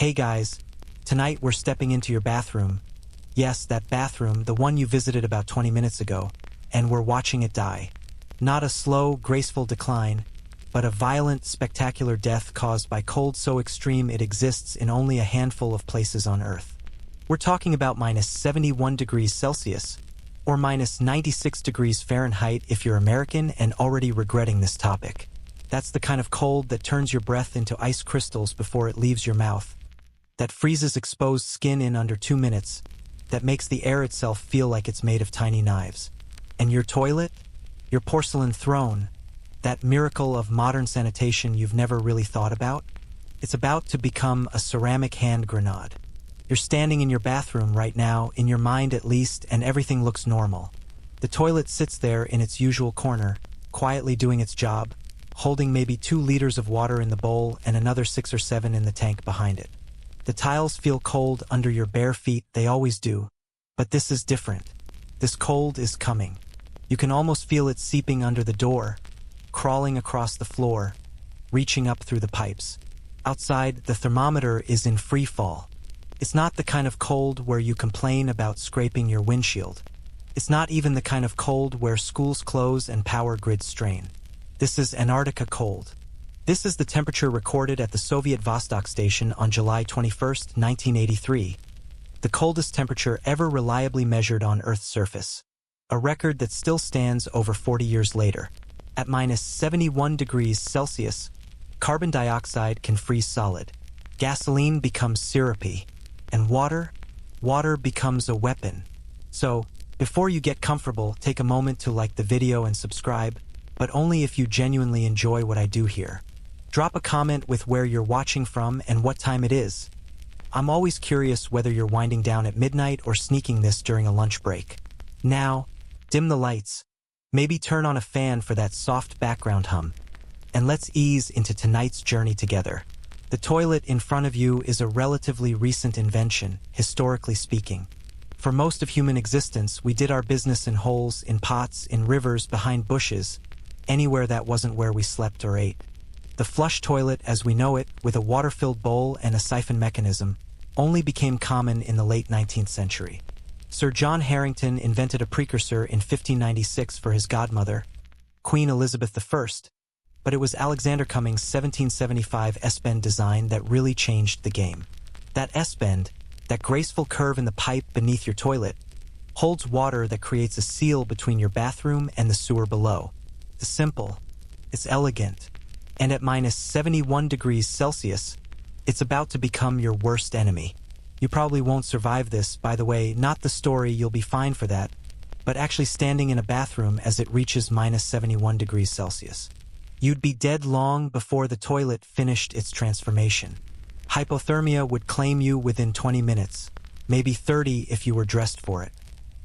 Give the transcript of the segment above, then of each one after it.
Hey guys, tonight we're stepping into your bathroom. Yes, that bathroom, the one you visited about 20 minutes ago, and we're watching it die. Not a slow, graceful decline, but a violent, spectacular death caused by cold so extreme it exists in only a handful of places on Earth. We're talking about minus 71 degrees Celsius, or minus 96 degrees Fahrenheit if you're American and already regretting this topic. That's the kind of cold that turns your breath into ice crystals before it leaves your mouth, that freezes exposed skin in under 2 minutes, that makes the air itself feel like it's made of tiny knives. And your toilet? Your porcelain throne? That miracle of modern sanitation you've never really thought about? It's about to become a ceramic hand grenade. You're standing in your bathroom right now, in your mind at least, and everything looks normal. The toilet sits there in its usual corner, quietly doing its job, holding maybe 2 liters of water in the bowl and another 6 or 7 in the tank behind it. The tiles feel cold under your bare feet, they always do. But this is different. This cold is coming. You can almost feel it seeping under the door, crawling across the floor, reaching up through the pipes. Outside, the thermometer is in free fall. It's not the kind of cold where you complain about scraping your windshield. It's not even the kind of cold where schools close and power grids strain. This is Antarctica cold. This is the temperature recorded at the Soviet Vostok station on July 21, 1983. The coldest temperature ever reliably measured on Earth's surface. A record that still stands over 40 years later. At minus 71 degrees Celsius, carbon dioxide can freeze solid. Gasoline becomes syrupy. And water becomes a weapon. So, before you get comfortable, take a moment to like the video and subscribe, but only if you genuinely enjoy what I do here. Drop a comment with where you're watching from and what time it is. I'm always curious whether you're winding down at midnight or sneaking this during a lunch break. Now, dim the lights. Maybe turn on a fan for that soft background hum. And let's ease into tonight's journey together. The toilet in front of you is a relatively recent invention, historically speaking. For most of human existence, we did our business in holes, in pots, in rivers, behind bushes, anywhere that wasn't where we slept or ate. The flush toilet, as we know it, with a water-filled bowl and a siphon mechanism, only became common in the late 19th century. Sir John Harington invented a precursor in 1596 for his godmother, Queen Elizabeth I, but it was Alexander Cumming's 1775 S-bend design that really changed the game. That S-bend, that graceful curve in the pipe beneath your toilet, holds water that creates a seal between your bathroom and the sewer below. It's simple. It's elegant. And at minus 71 degrees Celsius, it's about to become your worst enemy. You probably won't survive this, by the way, not the story, you'll be fine for that, but actually standing in a bathroom as it reaches minus 71 degrees Celsius. You'd be dead long before the toilet finished its transformation. Hypothermia would claim you within 20 minutes, maybe 30 if you were dressed for it.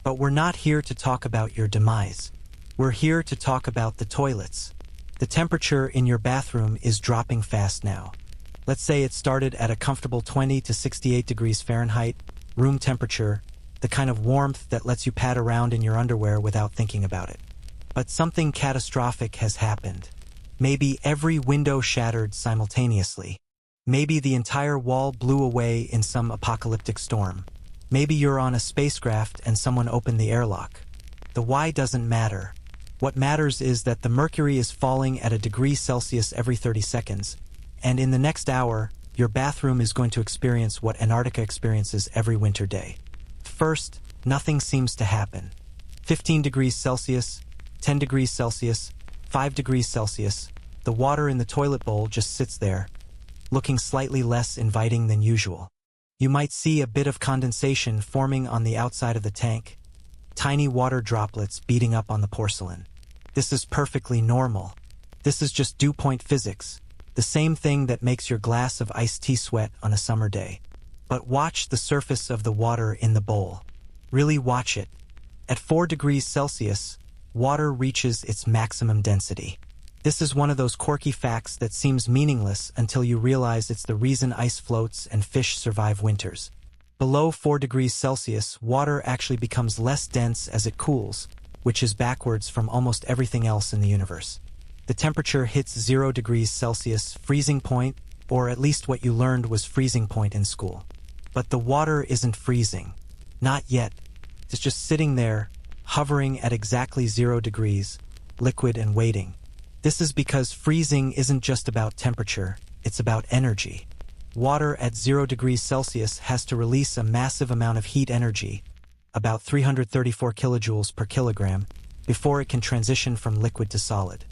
But we're not here to talk about your demise. We're here to talk about the toilets. The temperature in your bathroom is dropping fast now. Let's say it started at a comfortable 20 to 68 degrees Fahrenheit, room temperature, the kind of warmth that lets you pad around in your underwear without thinking about it. But something catastrophic has happened. Maybe every window shattered simultaneously. Maybe the entire wall blew away in some apocalyptic storm. Maybe you're on a spacecraft and someone opened the airlock. The why doesn't matter. What matters is that the mercury is falling at a degree Celsius every 30 seconds, and in the next hour, your bathroom is going to experience what Antarctica experiences every winter day. First, nothing seems to happen. 15 degrees Celsius, 10 degrees Celsius, 5 degrees Celsius, the water in the toilet bowl just sits there, looking slightly less inviting than usual. You might see a bit of condensation forming on the outside of the tank, tiny water droplets beating up on the porcelain. This is perfectly normal. This is just dew point physics, the same thing that makes your glass of iced tea sweat on a summer day. But watch the surface of the water in the bowl. Really watch it. At 4 degrees Celsius, water reaches its maximum density. This is one of those quirky facts that seems meaningless until you realize it's the reason ice floats and fish survive winters. Below 4 degrees Celsius, water actually becomes less dense as it cools, which is backwards from almost everything else in the universe. The temperature hits 0 degrees Celsius, freezing point, or at least what you learned was freezing point in school. But the water isn't freezing. Not yet. It's just sitting there, hovering at exactly 0 degrees, liquid and waiting. This is because freezing isn't just about temperature, it's about energy. Water at 0 degrees Celsius has to release a massive amount of heat energy, about 334 kilojoules per kilogram, before it can transition from liquid to solid.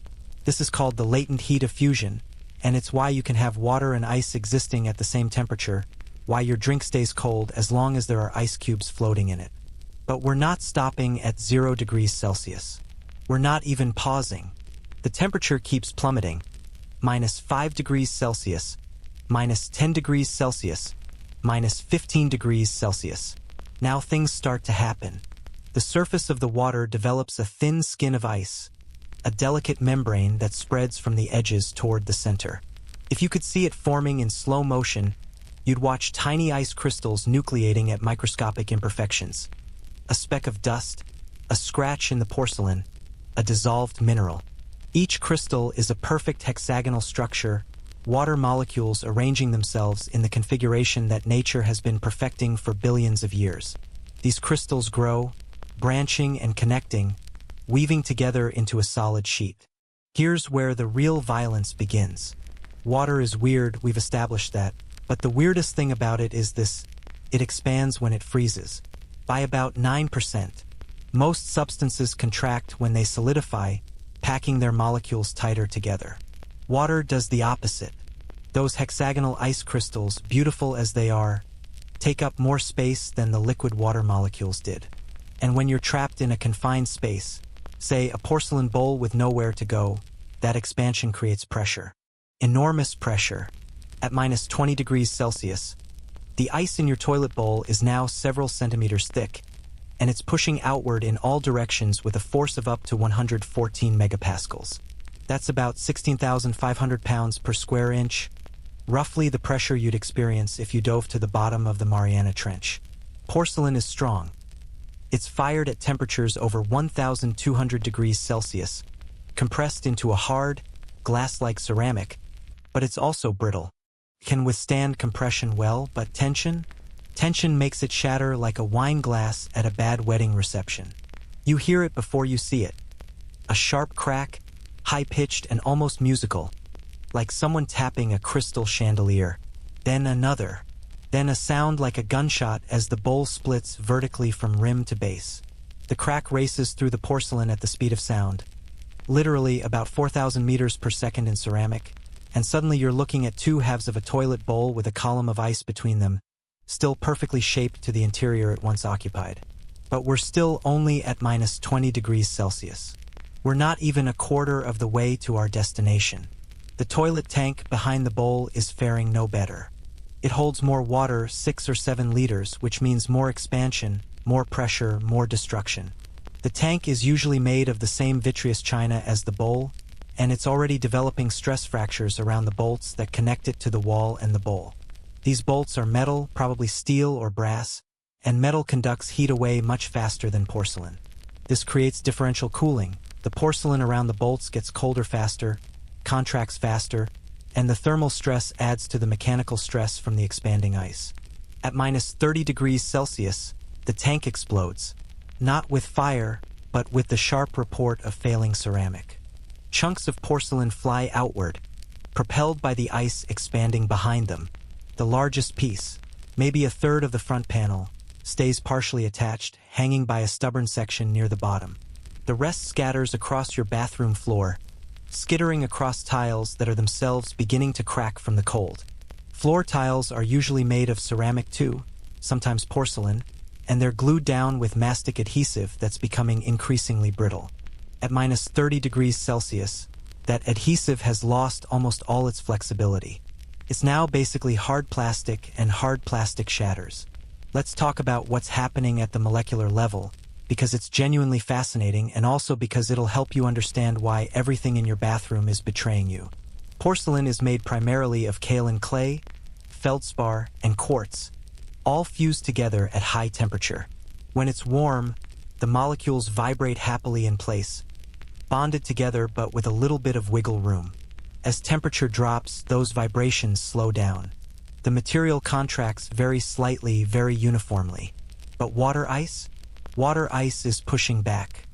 This is called the latent heat of fusion, and it's why you can have water and ice existing at the same temperature, why your drink stays cold as long as there are ice cubes floating in it. But we're not stopping at 0 degrees Celsius. We're not even pausing. The temperature keeps plummeting. -5 degrees Celsius, -10 degrees Celsius, -15 degrees Celsius. Now things start to happen. The surface of the water develops a thin skin of ice, a delicate membrane that spreads from the edges toward the center. If you could see it forming in slow motion, you'd watch tiny ice crystals nucleating at microscopic imperfections. A speck of dust, a scratch in the porcelain, a dissolved mineral. Each crystal is a perfect hexagonal structure, water molecules arranging themselves in the configuration that nature has been perfecting for billions of years. These crystals grow, branching and connecting, weaving together into a solid sheet. Here's where the real violence begins. Water is weird, we've established that, but the weirdest thing about it is this: it expands when it freezes. By about 9%. Most substances contract when they solidify, packing their molecules tighter together. Water does the opposite. Those hexagonal ice crystals, beautiful as they are, take up more space than the liquid water molecules did. And when you're trapped in a confined space, say a porcelain bowl with nowhere to go, that expansion creates pressure. Enormous pressure. At -20 degrees Celsius, the ice in your toilet bowl is now several centimeters thick, and it's pushing outward in all directions with a force of up to 114 megapascals. That's about 16,500 pounds per square inch, roughly the pressure you'd experience if you dove to the bottom of the Mariana Trench. Porcelain is strong. It's fired at temperatures over 1,200 degrees Celsius, compressed into a hard, glass-like ceramic, but it's also brittle. It can withstand compression well, but tension? Tension makes it shatter like a wine glass at a bad wedding reception. You hear it before you see it. A sharp crack, high-pitched and almost musical, like someone tapping a crystal chandelier. Then another. Then a sound like a gunshot as the bowl splits vertically from rim to base. The crack races through the porcelain at the speed of sound, literally about 4,000 meters per second in ceramic, and suddenly you're looking at two halves of a toilet bowl with a column of ice between them, still perfectly shaped to the interior it once occupied. But we're still only at -20 degrees Celsius. We're not even a quarter of the way to our destination. The toilet tank behind the bowl is faring no better. It holds more water, 6 or 7 liters, which means more expansion, more pressure, more destruction. The tank is usually made of the same vitreous china as the bowl, and it's already developing stress fractures around the bolts that connect it to the wall and the bowl. These bolts are metal, probably steel or brass, and metal conducts heat away much faster than porcelain. This creates differential cooling. The porcelain around the bolts gets colder faster, contracts faster, and the thermal stress adds to the mechanical stress from the expanding ice. At -30 degrees Celsius, the tank explodes, not with fire, but with the sharp report of failing ceramic. Chunks of porcelain fly outward, propelled by the ice expanding behind them. The largest piece, maybe a third of the front panel, stays partially attached, hanging by a stubborn section near the bottom. The rest scatters across your bathroom floor, skittering across tiles that are themselves beginning to crack from the cold. Floor tiles are usually made of ceramic too, sometimes porcelain, and they're glued down with mastic adhesive that's becoming increasingly brittle. At -30 degrees Celsius, that adhesive has lost almost all its flexibility. It's now basically hard plastic, and hard plastic shatters. Let's talk about what's happening at the molecular level, because it's genuinely fascinating and also because it'll help you understand why everything in your bathroom is betraying you. Porcelain is made primarily of kaolin clay, feldspar, and quartz, all fused together at high temperature. When it's warm, the molecules vibrate happily in place, bonded together but with a little bit of wiggle room. As temperature drops, those vibrations slow down. The material contracts very slightly, very uniformly. But water ice? Water ice is pushing back.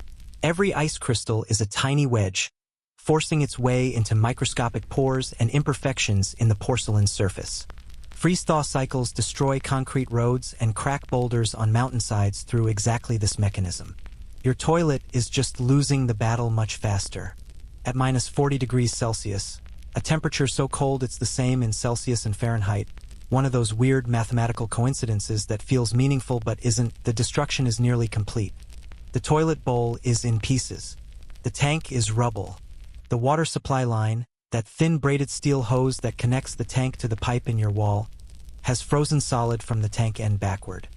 Every ice crystal is a tiny wedge, forcing its way into microscopic pores and imperfections in the porcelain surface. Freeze-thaw cycles destroy concrete roads and crack boulders on mountainsides through exactly this mechanism. Your toilet is just losing the battle much faster. At minus 40 degrees Celsius, a temperature so cold it's the same in Celsius and Fahrenheit, one of those weird mathematical coincidences that feels meaningful but isn't, the destruction is nearly complete. The toilet bowl is in pieces. The tank is rubble. The water supply line, that thin braided steel hose that connects the tank to the pipe in your wall, has frozen solid from the tank end backward.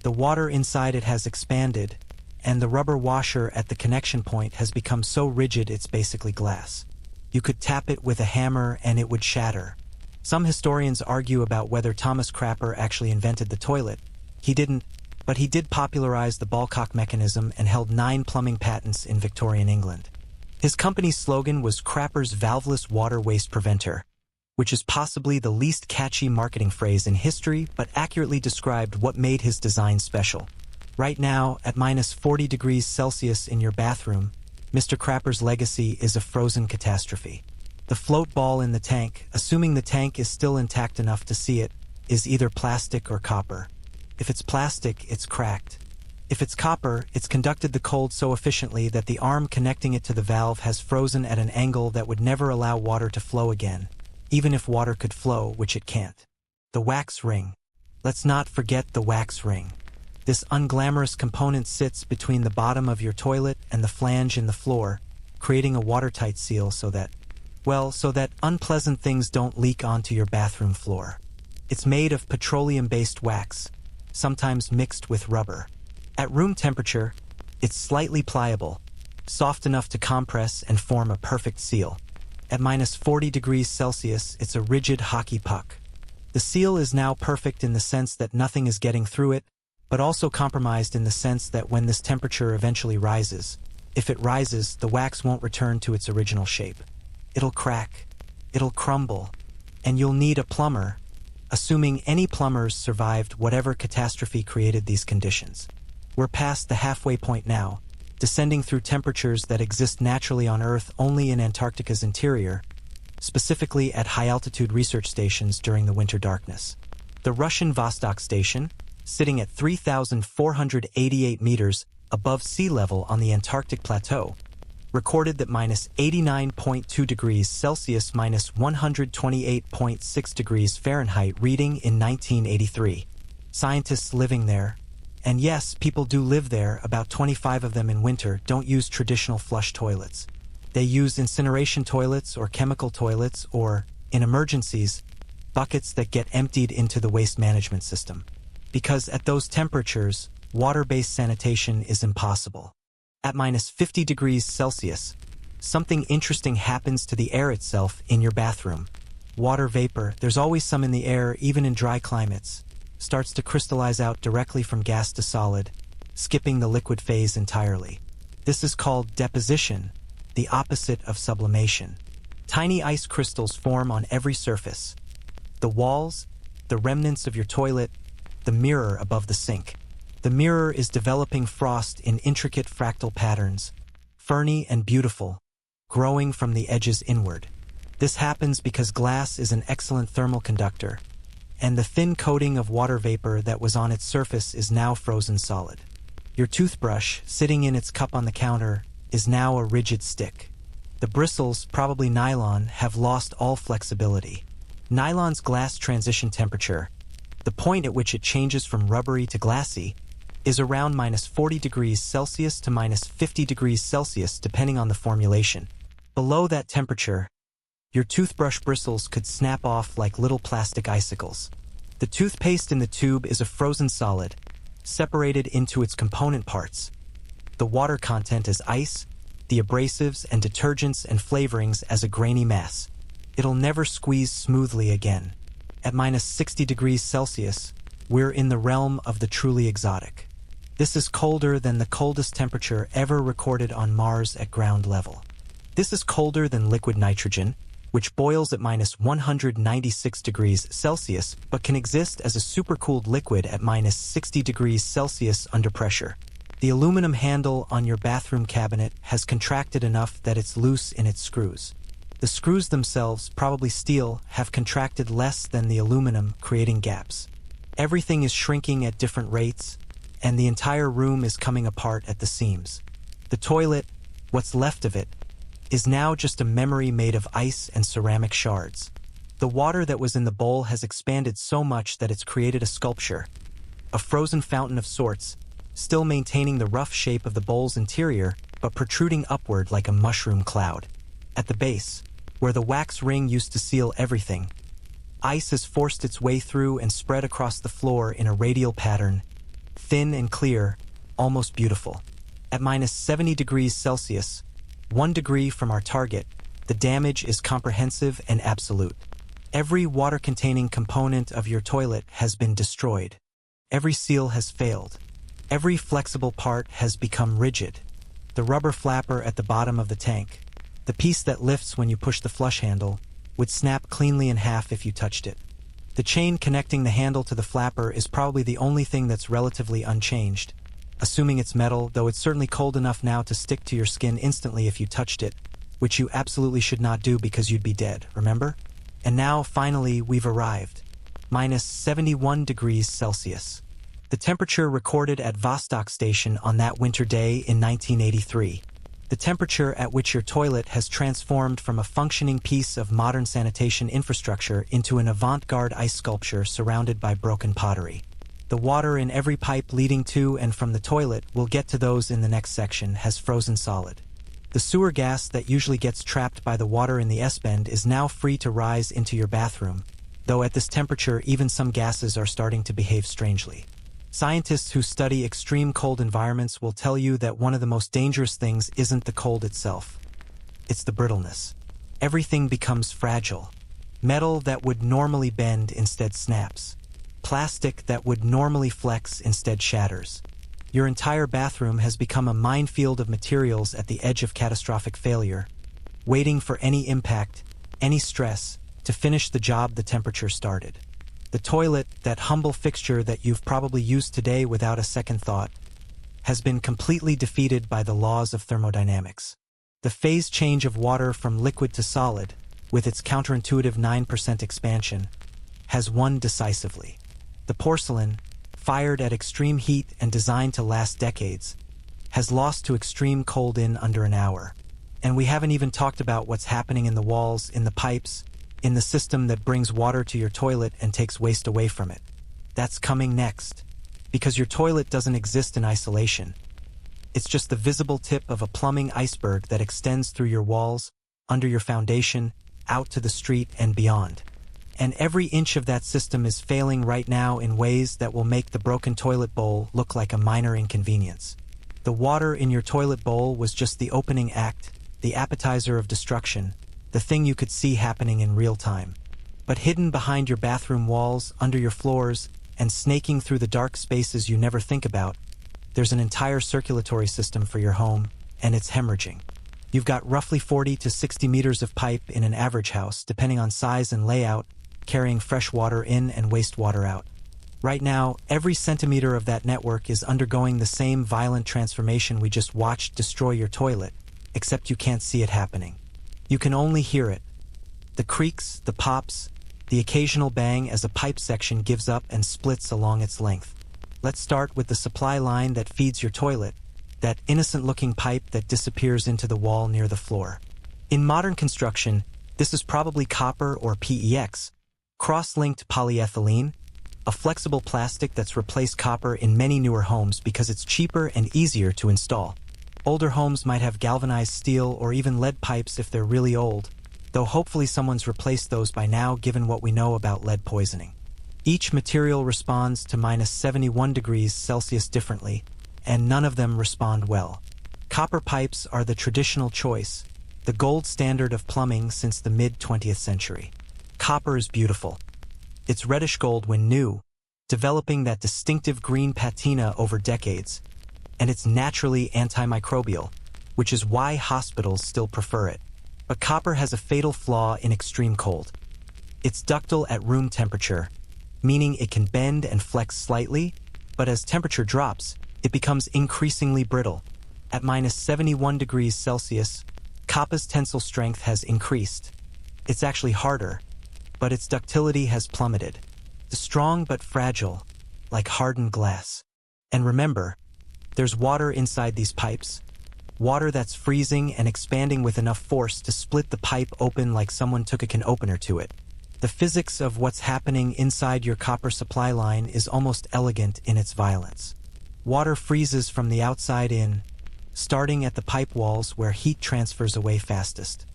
The water inside it has expanded, and the rubber washer at the connection point has become so rigid it's basically glass. You could tap it with a hammer and it would shatter. Some historians argue about whether Thomas Crapper actually invented the toilet. He didn't, but he did popularize the ballcock mechanism and held 9 plumbing patents in Victorian England. His company's slogan was Crapper's Valveless Water Waste Preventer, which is possibly the least catchy marketing phrase in history but accurately described what made his design special. Right now, at minus 40 degrees Celsius in your bathroom, Mr. Crapper's legacy is a frozen catastrophe. The float ball in the tank, assuming the tank is still intact enough to see it, is either plastic or copper. If it's plastic, it's cracked. If it's copper, it's conducted the cold so efficiently that the arm connecting it to the valve has frozen at an angle that would never allow water to flow again, even if water could flow, which it can't. The wax ring. Let's not forget the wax ring. This unglamorous component sits between the bottom of your toilet and the flange in the floor, creating a watertight seal so that unpleasant things don't leak onto your bathroom floor. It's made of petroleum-based wax, sometimes mixed with rubber. At room temperature, it's slightly pliable, soft enough to compress and form a perfect seal. At minus 40 degrees Celsius, it's a rigid hockey puck. The seal is now perfect in the sense that nothing is getting through it, but also compromised in the sense that when this temperature eventually rises, if it rises, the wax won't return to its original shape. It'll crack, it'll crumble, and you'll need a plumber, assuming any plumbers survived whatever catastrophe created these conditions. We're past the halfway point now, descending through temperatures that exist naturally on Earth only in Antarctica's interior, specifically at high-altitude research stations during the winter darkness. The Russian Vostok station, sitting at 3,488 meters above sea level on the Antarctic plateau, recorded that minus 89.2 degrees Celsius minus 128.6 degrees Fahrenheit reading in 1983. Scientists living there, and yes, people do live there, about 25 of them in winter, don't use traditional flush toilets. They use incineration toilets or chemical toilets or, in emergencies, buckets that get emptied into the waste management system. Because at those temperatures, water-based sanitation is impossible. At minus 50 degrees Celsius, something interesting happens to the air itself in your bathroom. Water vapor, there's always some in the air even in dry climates, starts to crystallize out directly from gas to solid, skipping the liquid phase entirely. This is called deposition, the opposite of sublimation. Tiny ice crystals form on every surface. The walls, the remnants of your toilet, the mirror above the sink. The mirror is developing frost in intricate fractal patterns, ferny and beautiful, growing from the edges inward. This happens because glass is an excellent thermal conductor, and the thin coating of water vapor that was on its surface is now frozen solid. Your toothbrush, sitting in its cup on the counter, is now a rigid stick. The bristles, probably nylon, have lost all flexibility. Nylon's glass transition temperature, the point at which it changes from rubbery to glassy, is around minus 40 degrees Celsius to minus 50 degrees Celsius depending on the formulation. Below that temperature, your toothbrush bristles could snap off like little plastic icicles. The toothpaste in the tube is a frozen solid, separated into its component parts. The water content is ice, the abrasives and detergents and flavorings as a grainy mass. It'll never squeeze smoothly again. At minus 60 degrees Celsius, we're in the realm of the truly exotic. This is colder than the coldest temperature ever recorded on Mars at ground level. This is colder than liquid nitrogen, which boils at minus 196 degrees Celsius but can exist as a supercooled liquid at minus 60 degrees Celsius under pressure. The aluminum handle on your bathroom cabinet has contracted enough that it's loose in its screws. The screws themselves, probably steel, have contracted less than the aluminum, creating gaps. Everything is shrinking at different rates, and the entire room is coming apart at the seams. The toilet, what's left of it, is now just a memory made of ice and ceramic shards. The water that was in the bowl has expanded so much that it's created a sculpture, a frozen fountain of sorts, still maintaining the rough shape of the bowl's interior, but protruding upward like a mushroom cloud. At the base, where the wax ring used to seal everything, ice has forced its way through and spread across the floor in a radial pattern, thin and clear, almost beautiful. At minus 70 degrees Celsius, 1 degree from our target, the damage is comprehensive and absolute. Every water-containing component of your toilet has been destroyed. Every seal has failed. Every flexible part has become rigid. The rubber flapper at the bottom of the tank, the piece that lifts when you push the flush handle, would snap cleanly in half if you touched it. The chain connecting the handle to the flapper is probably the only thing that's relatively unchanged. Assuming it's metal, though it's certainly cold enough now to stick to your skin instantly if you touched it, which you absolutely should not do because you'd be dead, remember? And now, finally, we've arrived. Minus 71 degrees Celsius. The temperature recorded at Vostok Station on that winter day in 1983. The temperature at which your toilet has transformed from a functioning piece of modern sanitation infrastructure into an avant-garde ice sculpture surrounded by broken pottery. The water in every pipe leading to and from the toilet, we'll get to those in the next section, has frozen solid. The sewer gas that usually gets trapped by the water in the S-bend is now free to rise into your bathroom, though at this temperature even some gases are starting to behave strangely. Scientists who study extreme cold environments will tell you that one of the most dangerous things isn't the cold itself. It's the brittleness. Everything becomes fragile. Metal that would normally bend instead snaps. Plastic that would normally flex instead shatters. Your entire bathroom has become a minefield of materials at the edge of catastrophic failure, waiting for any impact, any stress, to finish the job the temperature started. The toilet, that humble fixture that you've probably used today without a second thought, has been completely defeated by the laws of thermodynamics. The phase change of water from liquid to solid, with its counterintuitive 9% expansion, has won decisively. The porcelain, fired at extreme heat and designed to last decades, has lost to extreme cold in under an hour. And we haven't even talked about what's happening in the walls, in the pipes, in the system that brings water to your toilet and takes waste away from it. That's coming next. Because your toilet doesn't exist in isolation. It's just the visible tip of a plumbing iceberg that extends through your walls, under your foundation, out to the street and beyond. And every inch of that system is failing right now in ways that will make the broken toilet bowl look like a minor inconvenience. The water in your toilet bowl was just the opening act, the appetizer of destruction, the thing you could see happening in real time. But hidden behind your bathroom walls, under your floors, and snaking through the dark spaces you never think about, there's an entire circulatory system for your home, and it's hemorrhaging. You've got roughly 40 to 60 meters of pipe in an average house, depending on size and layout, carrying fresh water in and wastewater out. Right now, every centimeter of that network is undergoing the same violent transformation we just watched destroy your toilet, except you can't see it happening. You can only hear it. The creaks, the pops, the occasional bang as a pipe section gives up and splits along its length. Let's start with the supply line that feeds your toilet, that innocent-looking pipe that disappears into the wall near the floor. In modern construction, this is probably copper or PEX, cross-linked polyethylene, a flexible plastic that's replaced copper in many newer homes because it's cheaper and easier to install. Older homes might have galvanized steel or even lead pipes if they're really old, though hopefully someone's replaced those by now given what we know about lead poisoning. Each material responds to minus 71 degrees Celsius differently, and none of them respond well. Copper pipes are the traditional choice, the gold standard of plumbing since the mid-20th century. Copper is beautiful. It's reddish gold when new, developing that distinctive green patina over decades, and it's naturally antimicrobial, which is why hospitals still prefer it. But copper has a fatal flaw in extreme cold. It's ductile at room temperature, meaning it can bend and flex slightly, but as temperature drops, it becomes increasingly brittle. At -71 degrees Celsius, copper's tensile strength has increased. It's actually harder, but its ductility has plummeted. It's strong but fragile, like hardened glass. And remember, there's water inside these pipes. Water that's freezing and expanding with enough force to split the pipe open like someone took a can opener to it. The physics of what's happening inside your copper supply line is almost elegant in its violence. Water freezes from the outside in, starting at the pipe walls where heat transfers away fastest.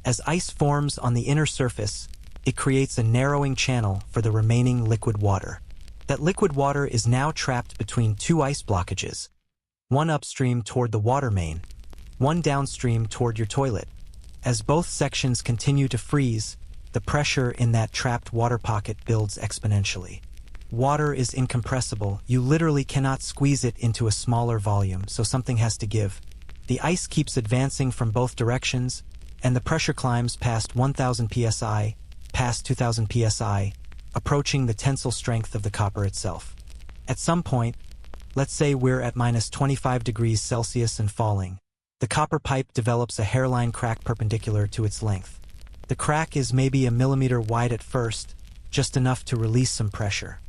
As ice forms on the inner surface, it creates a narrowing channel for the remaining liquid water. That liquid water is now trapped between two ice blockages, one upstream toward the water main, one downstream toward your toilet. As both sections continue to freeze, the pressure in that trapped water pocket builds exponentially. Water is incompressible. You literally cannot squeeze it into a smaller volume, so something has to give. The ice keeps advancing from both directions, and the pressure climbs past 1000 psi, past 2000 psi, approaching the tensile strength of the copper itself. At some point, let's say we're at -25 degrees Celsius and falling, the copper pipe develops a hairline crack perpendicular to its length. The crack is maybe a millimeter wide at first, just enough to release some pressure.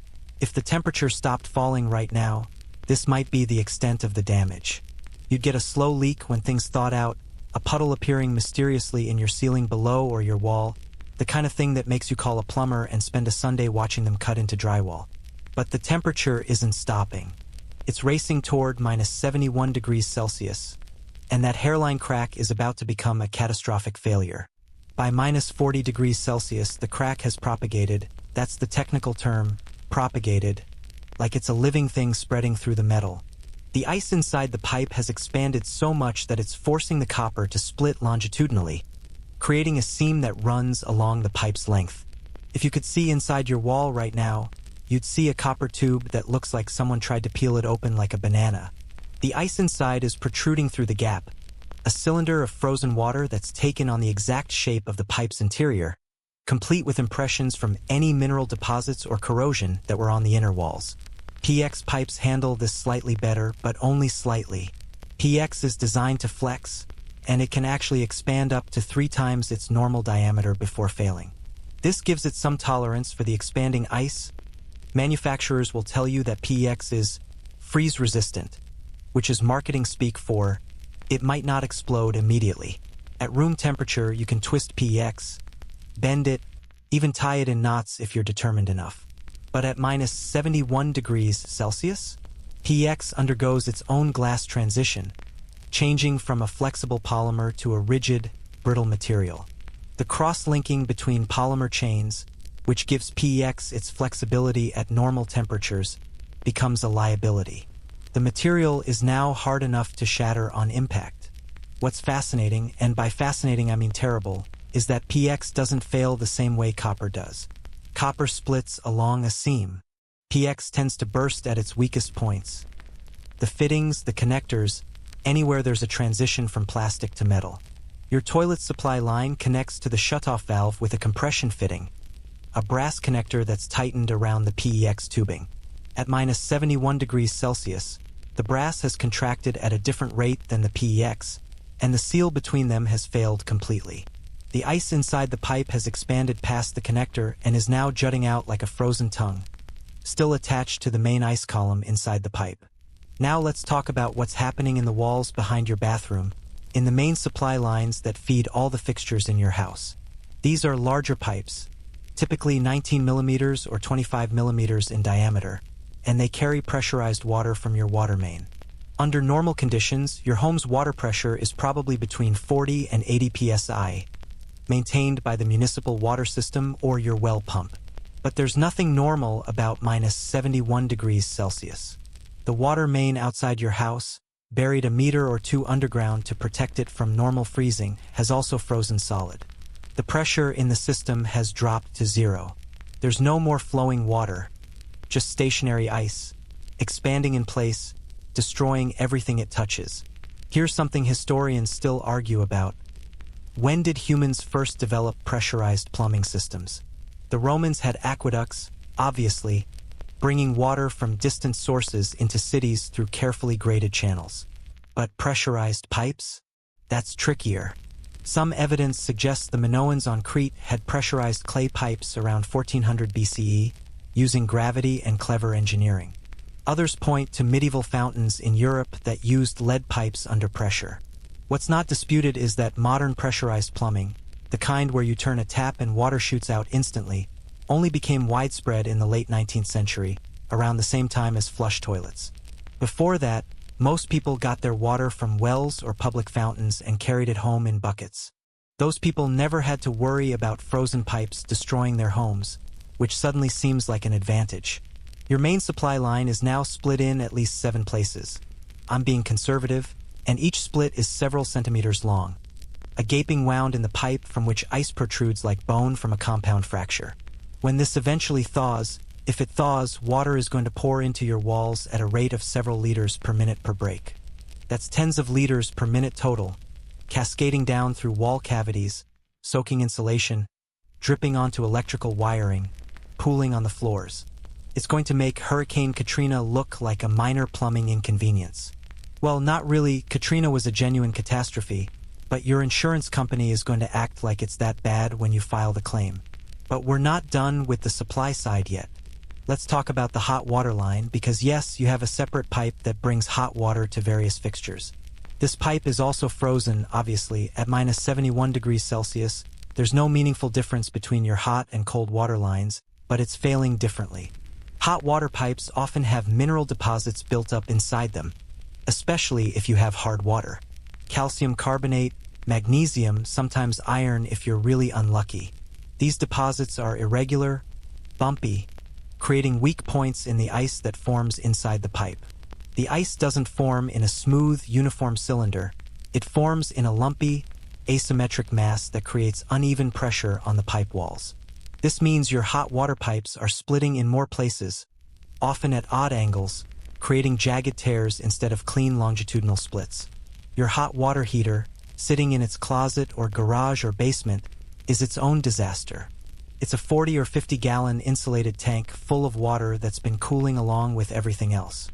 If the temperature stopped falling right now, this might be the extent of the damage. You'd get a slow leak when things thawed out, a puddle appearing mysteriously in your ceiling below or your wall, the kind of thing that makes you call a plumber and spend a Sunday watching them cut into drywall. But the temperature isn't stopping. It's racing toward -71 degrees Celsius, and that hairline crack is about to become a catastrophic failure. By -40 degrees Celsius, the crack has propagated. That's the technical term, propagated, like it's a living thing spreading through the metal. The ice inside the pipe has expanded so much that it's forcing the copper to split longitudinally, creating a seam that runs along the pipe's length. If you could see inside your wall right now, you'd see a copper tube that looks like someone tried to peel it open like a banana. The ice inside is protruding through the gap, a cylinder of frozen water that's taken on the exact shape of the pipe's interior, complete with impressions from any mineral deposits or corrosion that were on the inner walls. PX pipes handle this slightly better, but only slightly. PX is designed to flex, and it can actually expand up to 3 times its normal diameter before failing. This gives it some tolerance for the expanding ice. Manufacturers will tell you that PX is freeze-resistant, which is marketing speak for it might not explode immediately. At room temperature, you can twist PX, bend it, even tie it in knots if you're determined enough. But at -71 degrees Celsius, PX undergoes its own glass transition, changing from a flexible polymer to a rigid, brittle material. The cross-linking between polymer chains, which gives PX its flexibility at normal temperatures, becomes a liability. The material is now hard enough to shatter on impact. What's fascinating, and by fascinating I mean terrible, is that PX doesn't fail the same way copper does. Copper splits along a seam. PX tends to burst at its weakest points. The fittings, the connectors, anywhere there's a transition from plastic to metal. Your toilet supply line connects to the shutoff valve with a compression fitting, a brass connector that's tightened around the PEX tubing. At -71 degrees Celsius, the brass has contracted at a different rate than the PEX, and the seal between them has failed completely. The ice inside the pipe has expanded past the connector and is now jutting out like a frozen tongue, still attached to the main ice column inside the pipe. Now let's talk about what's happening in the walls behind your bathroom, in the main supply lines that feed all the fixtures in your house. These are larger pipes, typically 19 millimeters or 25 millimeters in diameter, and they carry pressurized water from your water main. Under normal conditions, your home's water pressure is probably between 40 and 80 psi, maintained by the municipal water system or your well pump. But there's nothing normal about -71 degrees Celsius. The water main outside your house, buried a meter or two underground to protect it from normal freezing, has also frozen solid. The pressure in the system has dropped to 0. There's no more flowing water, just stationary ice, expanding in place, destroying everything it touches. Here's something historians still argue about. When did humans first develop pressurized plumbing systems? The Romans had aqueducts, obviously, bringing water from distant sources into cities through carefully graded channels. But pressurized pipes? That's trickier. Some evidence suggests the Minoans on Crete had pressurized clay pipes around 1400 BCE, using gravity and clever engineering. Others point to medieval fountains in Europe that used lead pipes under pressure. What's not disputed is that modern pressurized plumbing, the kind where you turn a tap and water shoots out instantly, only became widespread in the late 19th century, around the same time as flush toilets. Before that, most people got their water from wells or public fountains and carried it home in buckets. Those people never had to worry about frozen pipes destroying their homes, which suddenly seems like an advantage. Your main supply line is now split in at least 7 places. I'm being conservative, and each split is several centimeters long. A gaping wound in the pipe from which ice protrudes like bone from a compound fracture. When this eventually thaws, if it thaws, water is going to pour into your walls at a rate of several liters per minute per break. That's tens of liters per minute total, cascading down through wall cavities, soaking insulation, dripping onto electrical wiring, pooling on the floors. It's going to make Hurricane Katrina look like a minor plumbing inconvenience. Well, not really. Katrina was a genuine catastrophe, but your insurance company is going to act like it's that bad when you file the claim. But we're not done with the supply side yet. Let's talk about the hot water line, because yes, you have a separate pipe that brings hot water to various fixtures. This pipe is also frozen, obviously, at minus 71 degrees Celsius. There's no meaningful difference between your hot and cold water lines, but it's failing differently. Hot water pipes often have mineral deposits built up inside them, especially if you have hard water. Calcium carbonate, magnesium, sometimes iron if you're really unlucky. These deposits are irregular, bumpy, creating weak points in the ice that forms inside the pipe. The ice doesn't form in a smooth, uniform cylinder. It forms in a lumpy, asymmetric mass that creates uneven pressure on the pipe walls. This means your hot water pipes are splitting in more places, often at odd angles, creating jagged tears instead of clean longitudinal splits. Your hot water heater, sitting in its closet or garage or basement, is its own disaster. It's a 40 or 50-gallon insulated tank full of water that's been cooling along with everything else.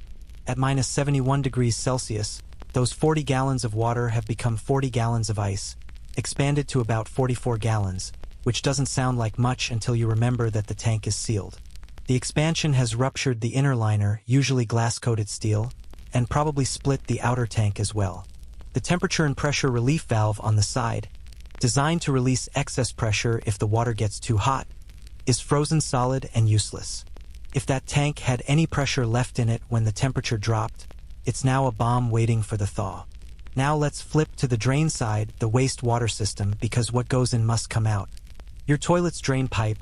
At minus 71 degrees Celsius, those 40 gallons of water have become 40 gallons of ice, expanded to about 44 gallons, which doesn't sound like much until you remember that the tank is sealed. The expansion has ruptured the inner liner, usually glass-coated steel, and probably split the outer tank as well. The temperature and pressure relief valve on the side, designed to release excess pressure if the water gets too hot, is frozen solid and useless. If that tank had any pressure left in it when the temperature dropped, it's now a bomb waiting for the thaw. Now let's flip to the drain side, the wastewater system, because what goes in must come out. Your toilet's drain pipe,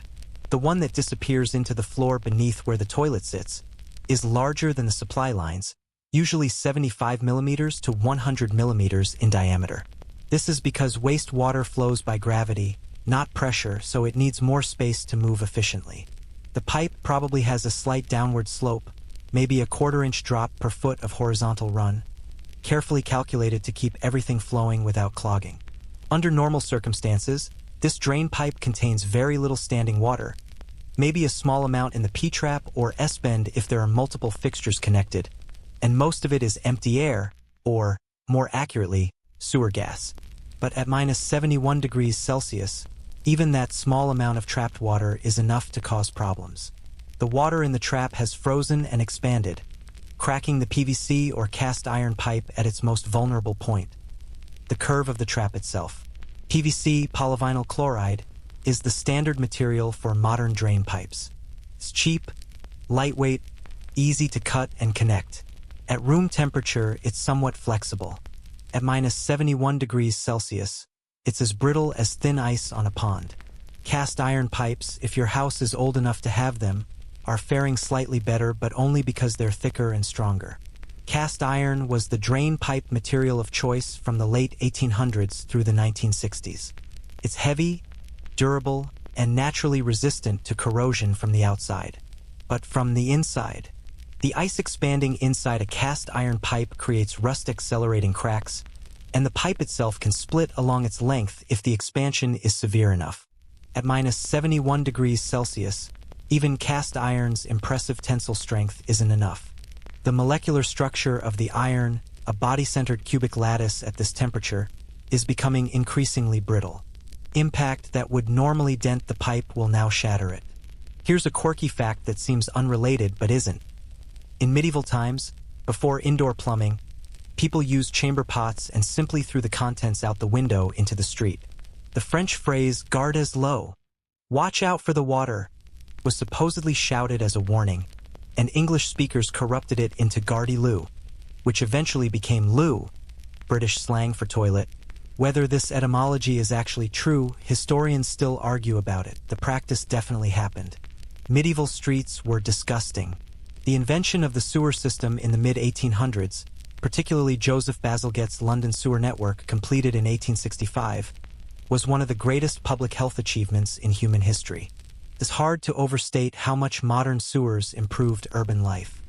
the one that disappears into the floor beneath where the toilet sits, is larger than the supply lines, usually 75 millimeters to 100 millimeters in diameter. This is because wastewater flows by gravity, not pressure, so it needs more space to move efficiently. The pipe probably has a slight downward slope, maybe a quarter-inch drop per foot of horizontal run, carefully calculated to keep everything flowing without clogging. Under normal circumstances, this drain pipe contains very little standing water, maybe a small amount in the P-trap or S-bend if there are multiple fixtures connected, and most of it is empty air, or, more accurately, sewer gas. But at minus 71 degrees Celsius, even that small amount of trapped water is enough to cause problems. The water in the trap has frozen and expanded, cracking the PVC or cast iron pipe at its most vulnerable point, the curve of the trap itself. PVC, polyvinyl chloride, is the standard material for modern drain pipes. It's cheap, lightweight, easy to cut and connect. At room temperature, it's somewhat flexible. At minus 71 degrees Celsius, it's as brittle as thin ice on a pond. Cast iron pipes, if your house is old enough to have them, are faring slightly better, but only because they're thicker and stronger. Cast iron was the drain pipe material of choice from the late 1800s through the 1960s. It's heavy, durable, and naturally resistant to corrosion from the outside. But from the inside, the ice expanding inside a cast iron pipe creates rust-accelerating cracks, and the pipe itself can split along its length if the expansion is severe enough. At minus 71 degrees Celsius, even cast iron's impressive tensile strength isn't enough. The molecular structure of the iron, a body-centered cubic lattice at this temperature, is becoming increasingly brittle. Impact that would normally dent the pipe will now shatter it. Here's a quirky fact that seems unrelated but isn't. In medieval times, before indoor plumbing, people used chamber pots and simply threw the contents out the window into the street. The French phrase "garde l'eau," watch out for the water, was supposedly shouted as a warning, and English speakers corrupted it into garde-l'eau, which eventually became loo, British slang for toilet. Whether this etymology is actually true, historians still argue about it. The practice definitely happened. Medieval streets were disgusting. The invention of the sewer system in the mid-1800s, particularly Joseph Bazalgette's London sewer network completed in 1865, was one of the greatest public health achievements in human history. It's hard to overstate how much modern sewers improved urban life.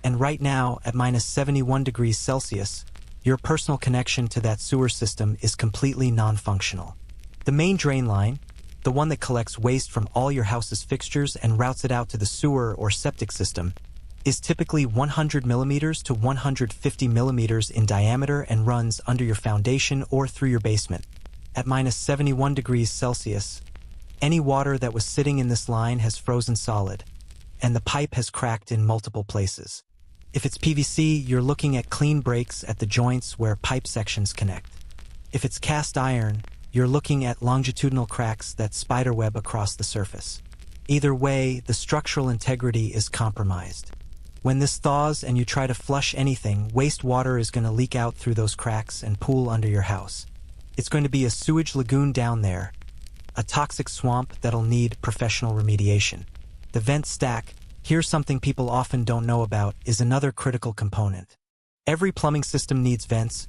And right now, at minus 71 degrees Celsius, your personal connection to that sewer system is completely non-functional. The main drain line, the one that collects waste from all your house's fixtures and routes it out to the sewer or septic system, is typically 100 millimeters to 150 millimeters in diameter and runs under your foundation or through your basement. At minus 71 degrees Celsius, any water that was sitting in this line has frozen solid, and the pipe has cracked in multiple places. If it's PVC, you're looking at clean breaks at the joints where pipe sections connect. If it's cast iron, you're looking at longitudinal cracks that spiderweb across the surface. Either way, the structural integrity is compromised. When this thaws and you try to flush anything, wastewater is going to leak out through those cracks and pool under your house. It's going to be a sewage lagoon down there, a toxic swamp that'll need professional remediation. The vent stack, here's something people often don't know about, is another critical component. Every plumbing system needs vents,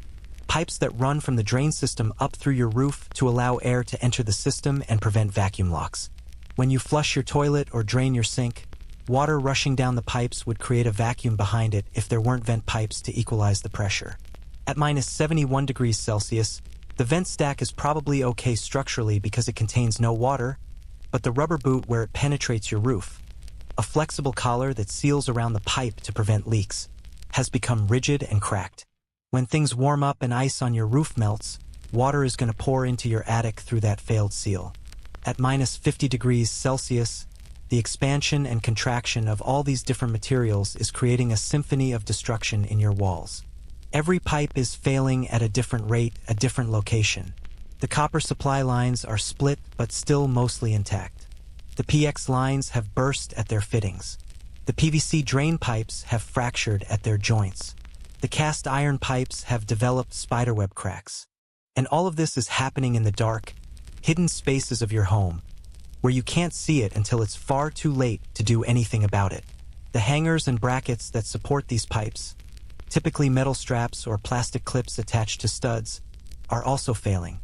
pipes that run from the drain system up through your roof to allow air to enter the system and prevent vacuum locks. When you flush your toilet or drain your sink, water rushing down the pipes would create a vacuum behind it if there weren't vent pipes to equalize the pressure. At minus 71 degrees Celsius, the vent stack is probably okay structurally because it contains no water, but the rubber boot where it penetrates your roof, a flexible collar that seals around the pipe to prevent leaks, has become rigid and cracked. When things warm up and ice on your roof melts, water is going to pour into your attic through that failed seal. At minus 50 degrees Celsius, the expansion and contraction of all these different materials is creating a symphony of destruction in your walls. Every pipe is failing at a different rate, a different location. The copper supply lines are split but still mostly intact. The PX lines have burst at their fittings. The PVC drain pipes have fractured at their joints. The cast iron pipes have developed spiderweb cracks. And all of this is happening in the dark, hidden spaces of your home, where you can't see it until it's far too late to do anything about it. The hangers and brackets that support these pipes, typically metal straps or plastic clips attached to studs, are also failing.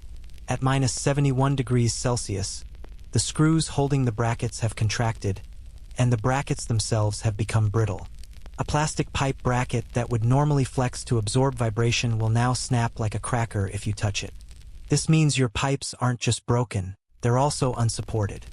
At minus 71 degrees Celsius, the screws holding the brackets have contracted, and the brackets themselves have become brittle. A plastic pipe bracket that would normally flex to absorb vibration will now snap like a cracker if you touch it. This means your pipes aren't just broken, they're also unsupported.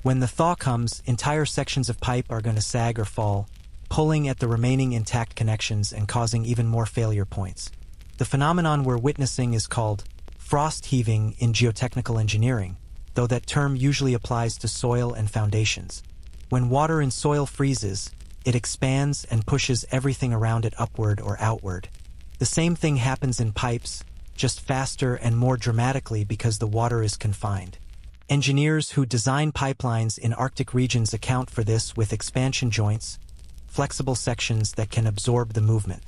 When the thaw comes, entire sections of pipe are going to sag or fall, pulling at the remaining intact connections and causing even more failure points. The phenomenon we're witnessing is called frost heaving in geotechnical engineering, though that term usually applies to soil and foundations. When water in soil freezes, it expands and pushes everything around it upward or outward. The same thing happens in pipes, just faster and more dramatically because the water is confined. Engineers who design pipelines in Arctic regions account for this with expansion joints, flexible sections that can absorb the movement.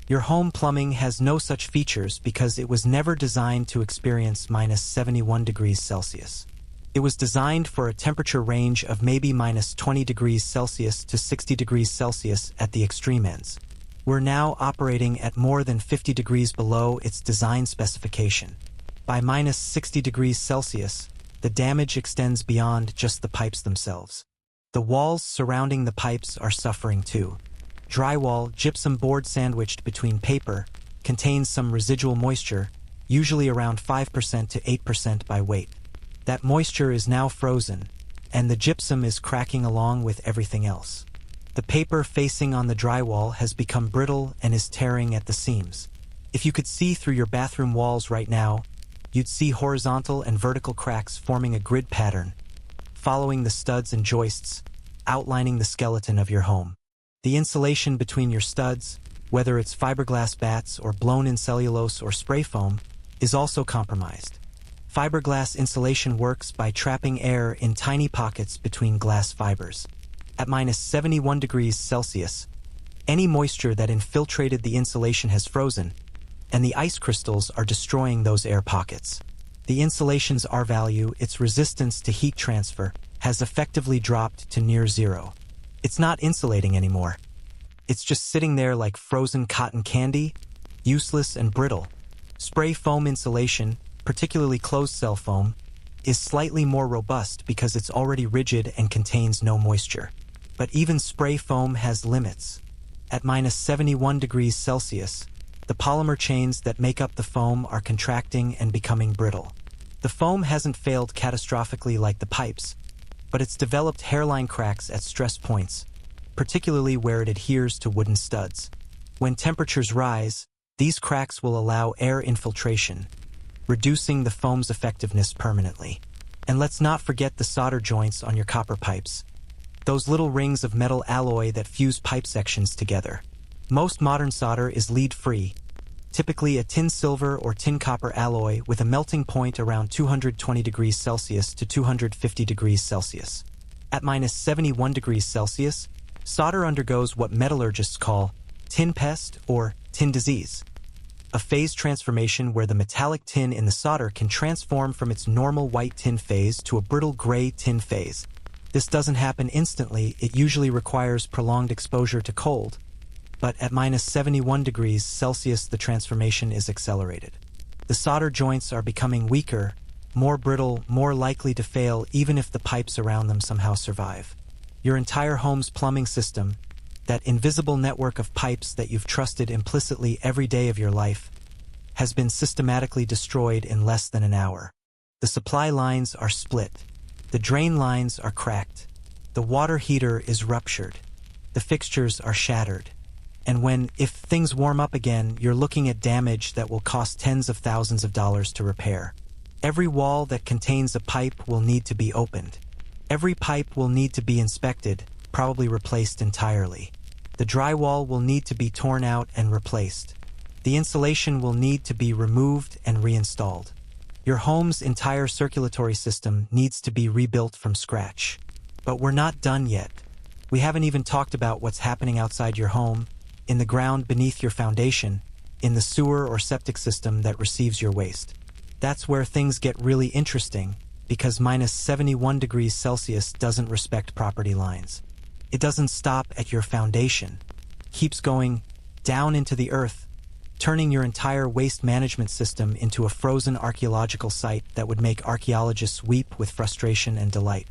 Your home plumbing has no such features because it was never designed to experience minus 71 degrees Celsius. It was designed for a temperature range of maybe minus 20 degrees Celsius to 60 degrees Celsius at the extreme ends. We're now operating at more than 50 degrees below its design specification. By minus 60 degrees Celsius, the damage extends beyond just the pipes themselves. The walls surrounding the pipes are suffering too. Drywall, gypsum board sandwiched between paper, contains some residual moisture, usually around 5% to 8% by weight. That moisture is now frozen, and the gypsum is cracking along with everything else. The paper facing on the drywall has become brittle and is tearing at the seams. If you could see through your bathroom walls right now, you'd see horizontal and vertical cracks forming a grid pattern, following the studs and joists, outlining the skeleton of your home. The insulation between your studs, whether it's fiberglass bats or blown-in cellulose or spray foam, is also compromised. Fiberglass insulation works by trapping air in tiny pockets between glass fibers. At -71 degrees Celsius, any moisture that infiltrated the insulation has frozen, and the ice crystals are destroying those air pockets. The insulation's R value, its resistance to heat transfer, has effectively dropped to near zero. It's not insulating anymore. It's just sitting there like frozen cotton candy, useless and brittle. Spray foam insulation, particularly closed-cell foam, is slightly more robust because it's already rigid and contains no moisture. But even spray foam has limits. At -71 degrees Celsius, the polymer chains that make up the foam are contracting and becoming brittle. The foam hasn't failed catastrophically like the pipes, but it's developed hairline cracks at stress points, particularly where it adheres to wooden studs. When temperatures rise, these cracks will allow air infiltration, reducing the foam's effectiveness permanently. And let's not forget the solder joints on your copper pipes, those little rings of metal alloy that fuse pipe sections together. Most modern solder is lead-free, typically a tin silver or tin copper alloy with a melting point around 220 degrees Celsius to 250 degrees Celsius. At -71 degrees Celsius, solder undergoes what metallurgists call tin pest or tin disease, a phase transformation where the metallic tin in the solder can transform from its normal white tin phase to a brittle gray tin phase. This doesn't happen instantly, it usually requires prolonged exposure to cold, but at -71 degrees Celsius the transformation is accelerated. The solder joints are becoming weaker, more brittle, more likely to fail even if the pipes around them somehow survive. Your entire home's plumbing system, that invisible network of pipes that you've trusted implicitly every day of your life, has been systematically destroyed in less than an hour. The supply lines are split. The drain lines are cracked. The water heater is ruptured. The fixtures are shattered. And if things warm up again, you're looking at damage that will cost tens of thousands of dollars to repair. Every wall that contains a pipe will need to be opened. Every pipe will need to be inspected, probably replaced entirely. The drywall will need to be torn out and replaced. The insulation will need to be removed and reinstalled. Your home's entire circulatory system needs to be rebuilt from scratch. But we're not done yet. We haven't even talked about what's happening outside your home, in the ground beneath your foundation, in the sewer or septic system that receives your waste. That's where things get really interesting, because -71 degrees Celsius doesn't respect property lines. It doesn't stop at your foundation. It keeps going down into the earth, turning your entire waste management system into a frozen archaeological site that would make archaeologists weep with frustration and delight.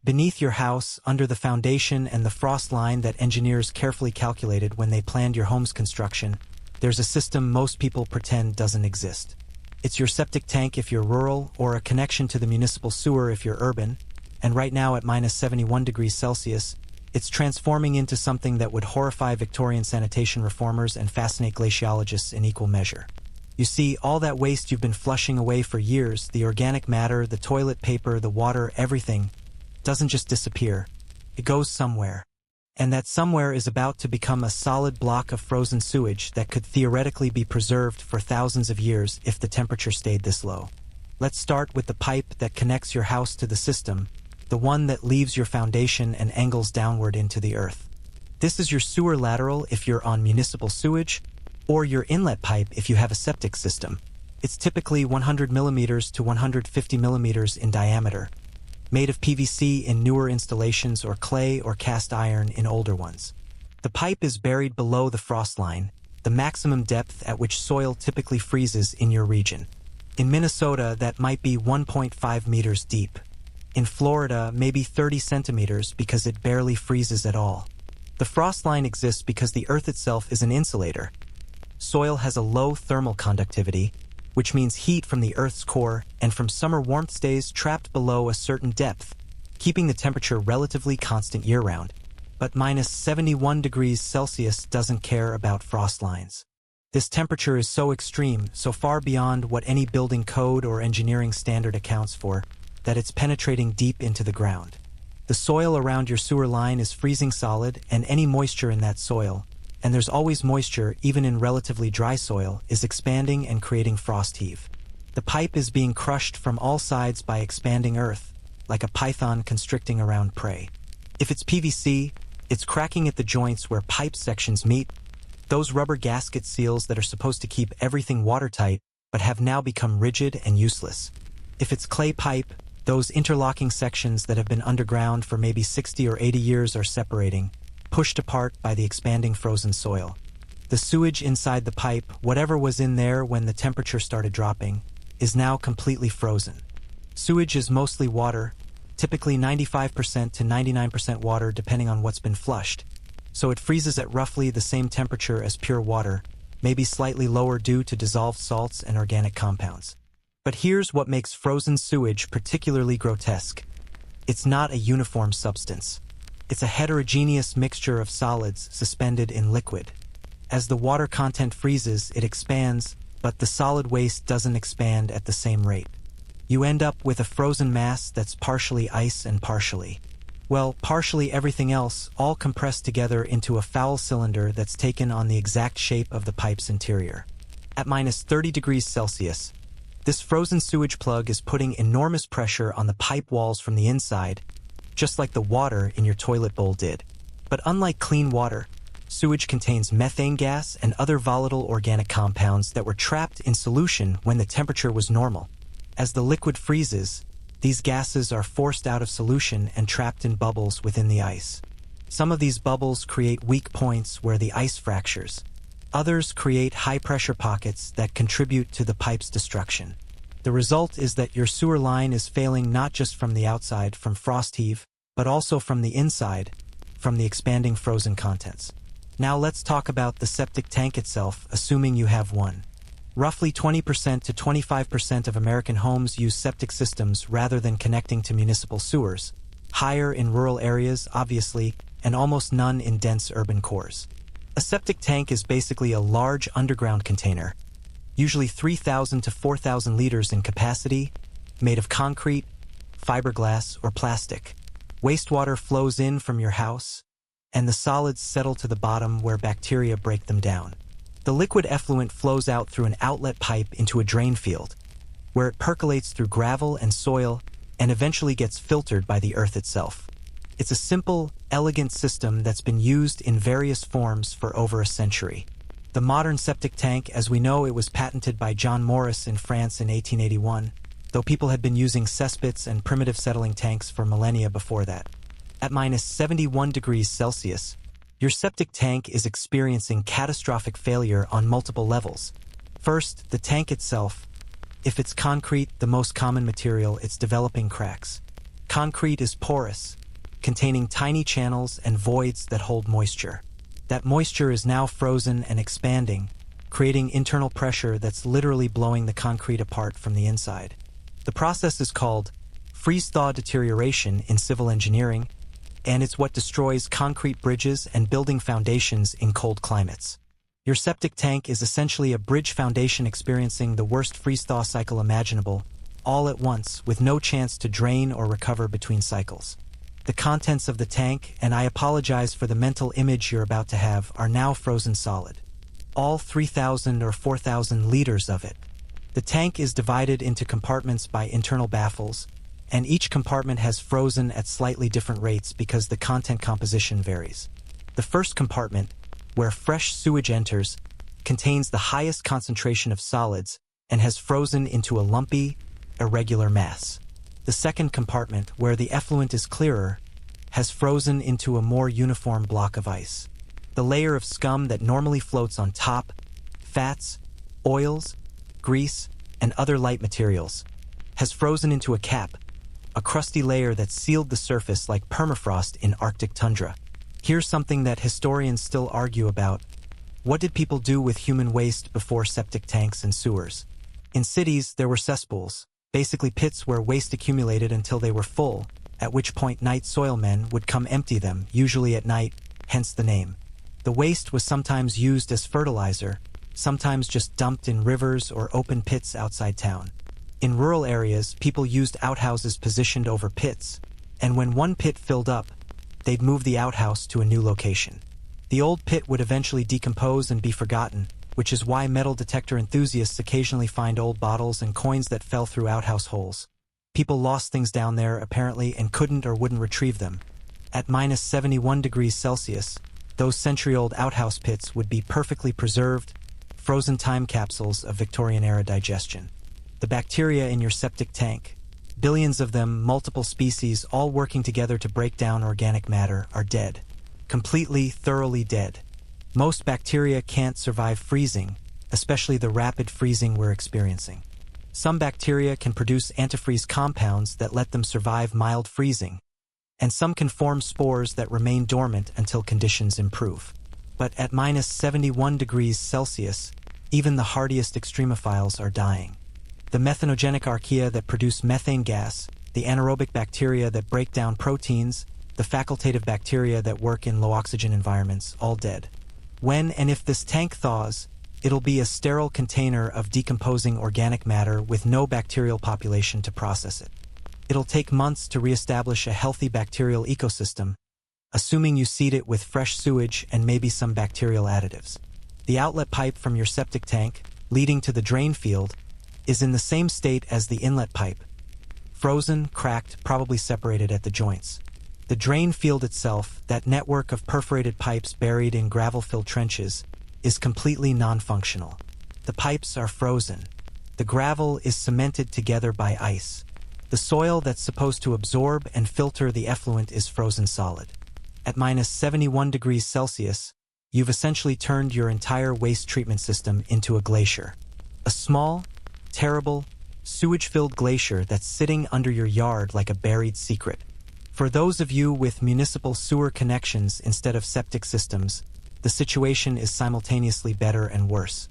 Beneath your house, under the foundation and the frost line that engineers carefully calculated when they planned your home's construction, there's a system most people pretend doesn't exist. It's your septic tank if you're rural, or a connection to the municipal sewer if you're urban, and right now at -71 degrees Celsius, it's transforming into something that would horrify Victorian sanitation reformers and fascinate glaciologists in equal measure. You see, all that waste you've been flushing away for years, the organic matter, the toilet paper, the water, everything, doesn't just disappear. It goes somewhere. And that somewhere is about to become a solid block of frozen sewage that could theoretically be preserved for thousands of years if the temperature stayed this low. Let's start with the pipe that connects your house to the system, the one that leaves your foundation and angles downward into the earth. This is your sewer lateral if you're on municipal sewage, or your inlet pipe if you have a septic system. It's typically 100 millimeters to 150 millimeters in diameter, made of PVC in newer installations or clay or cast iron in older ones. The pipe is buried below the frost line, the maximum depth at which soil typically freezes in your region. In Minnesota, that might be 1.5 meters deep. In Florida, maybe 30 centimeters because it barely freezes at all. The frost line exists because the earth itself is an insulator. Soil has a low thermal conductivity, which means heat from the Earth's core and from summer warmth stays trapped below a certain depth, keeping the temperature relatively constant year-round. But minus 71 degrees Celsius doesn't care about frost lines. This temperature is so extreme, so far beyond what any building code or engineering standard accounts for, that it's penetrating deep into the ground. The soil around your sewer line is freezing solid, and any moisture in that soil, and there's always moisture even in relatively dry soil, is expanding and creating frost heave. The pipe is being crushed from all sides by expanding earth, like a python constricting around prey. If it's PVC, it's cracking at the joints where pipe sections meet, those rubber gasket seals that are supposed to keep everything watertight but have now become rigid and useless. If it's clay pipe, those interlocking sections that have been underground for maybe 60 or 80 years are separating, pushed apart by the expanding frozen soil. The sewage inside the pipe, whatever was in there when the temperature started dropping, is now completely frozen. Sewage is mostly water, typically 95% to 99% water depending on what's been flushed, so it freezes at roughly the same temperature as pure water, maybe slightly lower due to dissolved salts and organic compounds. But here's what makes frozen sewage particularly grotesque. It's not a uniform substance. It's a heterogeneous mixture of solids suspended in liquid. As the water content freezes, it expands, but the solid waste doesn't expand at the same rate. You end up with a frozen mass that's partially ice and partially everything else, all compressed together into a foul cylinder that's taken on the exact shape of the pipe's interior. At minus 30 degrees Celsius, this frozen sewage plug is putting enormous pressure on the pipe walls from the inside, just like the water in your toilet bowl did. But unlike clean water, sewage contains methane gas and other volatile organic compounds that were trapped in solution when the temperature was normal. As the liquid freezes, these gases are forced out of solution and trapped in bubbles within the ice. Some of these bubbles create weak points where the ice fractures. Others create high-pressure pockets that contribute to the pipe's destruction. The result is that your sewer line is failing not just from the outside, from frost heave, but also from the inside, from the expanding frozen contents. Now let's talk about the septic tank itself, assuming you have one. Roughly 20% to 25% of American homes use septic systems rather than connecting to municipal sewers, higher in rural areas, obviously, and almost none in dense urban cores. A septic tank is basically a large underground container, usually 3,000 to 4,000 liters in capacity, made of concrete, fiberglass, or plastic. Wastewater flows in from your house, and the solids settle to the bottom where bacteria break them down. The liquid effluent flows out through an outlet pipe into a drain field, where it percolates through gravel and soil and eventually gets filtered by the earth itself. It's a simple, elegant system that's been used in various forms for over a century. The modern septic tank, as we know, it was patented by John Morris in France in 1881, though people had been using cesspits and primitive settling tanks for millennia before that. At minus 71 degrees Celsius, your septic tank is experiencing catastrophic failure on multiple levels. First, the tank itself. If it's concrete, the most common material, it's developing cracks. Concrete is porous, containing tiny channels and voids that hold moisture. That moisture is now frozen and expanding, creating internal pressure that's literally blowing the concrete apart from the inside. The process is called freeze-thaw deterioration in civil engineering, and it's what destroys concrete bridges and building foundations in cold climates. Your septic tank is essentially a bridge foundation experiencing the worst freeze-thaw cycle imaginable, all at once, with no chance to drain or recover between cycles. The contents of the tank, and I apologize for the mental image you're about to have, are now frozen solid. All 3,000 or 4,000 liters of it. The tank is divided into compartments by internal baffles, and each compartment has frozen at slightly different rates because the content composition varies. The first compartment, where fresh sewage enters, contains the highest concentration of solids and has frozen into a lumpy, irregular mass. The second compartment, where the effluent is clearer, has frozen into a more uniform block of ice. The layer of scum that normally floats on top, fats, oils, grease, and other light materials, has frozen into a cap, a crusty layer that sealed the surface like permafrost in Arctic tundra. Here's something that historians still argue about. What did people do with human waste before septic tanks and sewers? In cities, there were cesspools, basically pits where waste accumulated until they were full, at which point night soil men would come empty them, usually at night, hence the name. The waste was sometimes used as fertilizer, sometimes just dumped in rivers or open pits outside town. In rural areas, people used outhouses positioned over pits, and when one pit filled up, they'd move the outhouse to a new location. The old pit would eventually decompose and be forgotten, which is why metal detector enthusiasts occasionally find old bottles and coins that fell through outhouse holes. People lost things down there, apparently, and couldn't or wouldn't retrieve them. At minus 71 degrees Celsius, those century-old outhouse pits would be perfectly preserved, frozen time capsules of Victorian-era digestion. The bacteria in your septic tank, billions of them, multiple species, all working together to break down organic matter, are dead. Completely, thoroughly dead. Most bacteria can't survive freezing, especially the rapid freezing we're experiencing. Some bacteria can produce antifreeze compounds that let them survive mild freezing, and some can form spores that remain dormant until conditions improve. But at minus 71 degrees Celsius, even the hardiest extremophiles are dying. The methanogenic archaea that produce methane gas, the anaerobic bacteria that break down proteins, the facultative bacteria that work in low-oxygen environments, all dead. When and if this tank thaws, it'll be a sterile container of decomposing organic matter with no bacterial population to process it. It'll take months to reestablish a healthy bacterial ecosystem, assuming you seed it with fresh sewage and maybe some bacterial additives. The outlet pipe from your septic tank, leading to the drain field, is in the same state as the inlet pipe. Frozen, cracked, probably separated at the joints. The drain field itself, that network of perforated pipes buried in gravel-filled trenches, is completely non-functional. The pipes are frozen. The gravel is cemented together by ice. The soil that's supposed to absorb and filter the effluent is frozen solid. At minus 71 degrees Celsius, you've essentially turned your entire waste treatment system into a glacier. A small, terrible, sewage-filled glacier that's sitting under your yard like a buried secret. For those of you with municipal sewer connections instead of septic systems, the situation is simultaneously better and worse.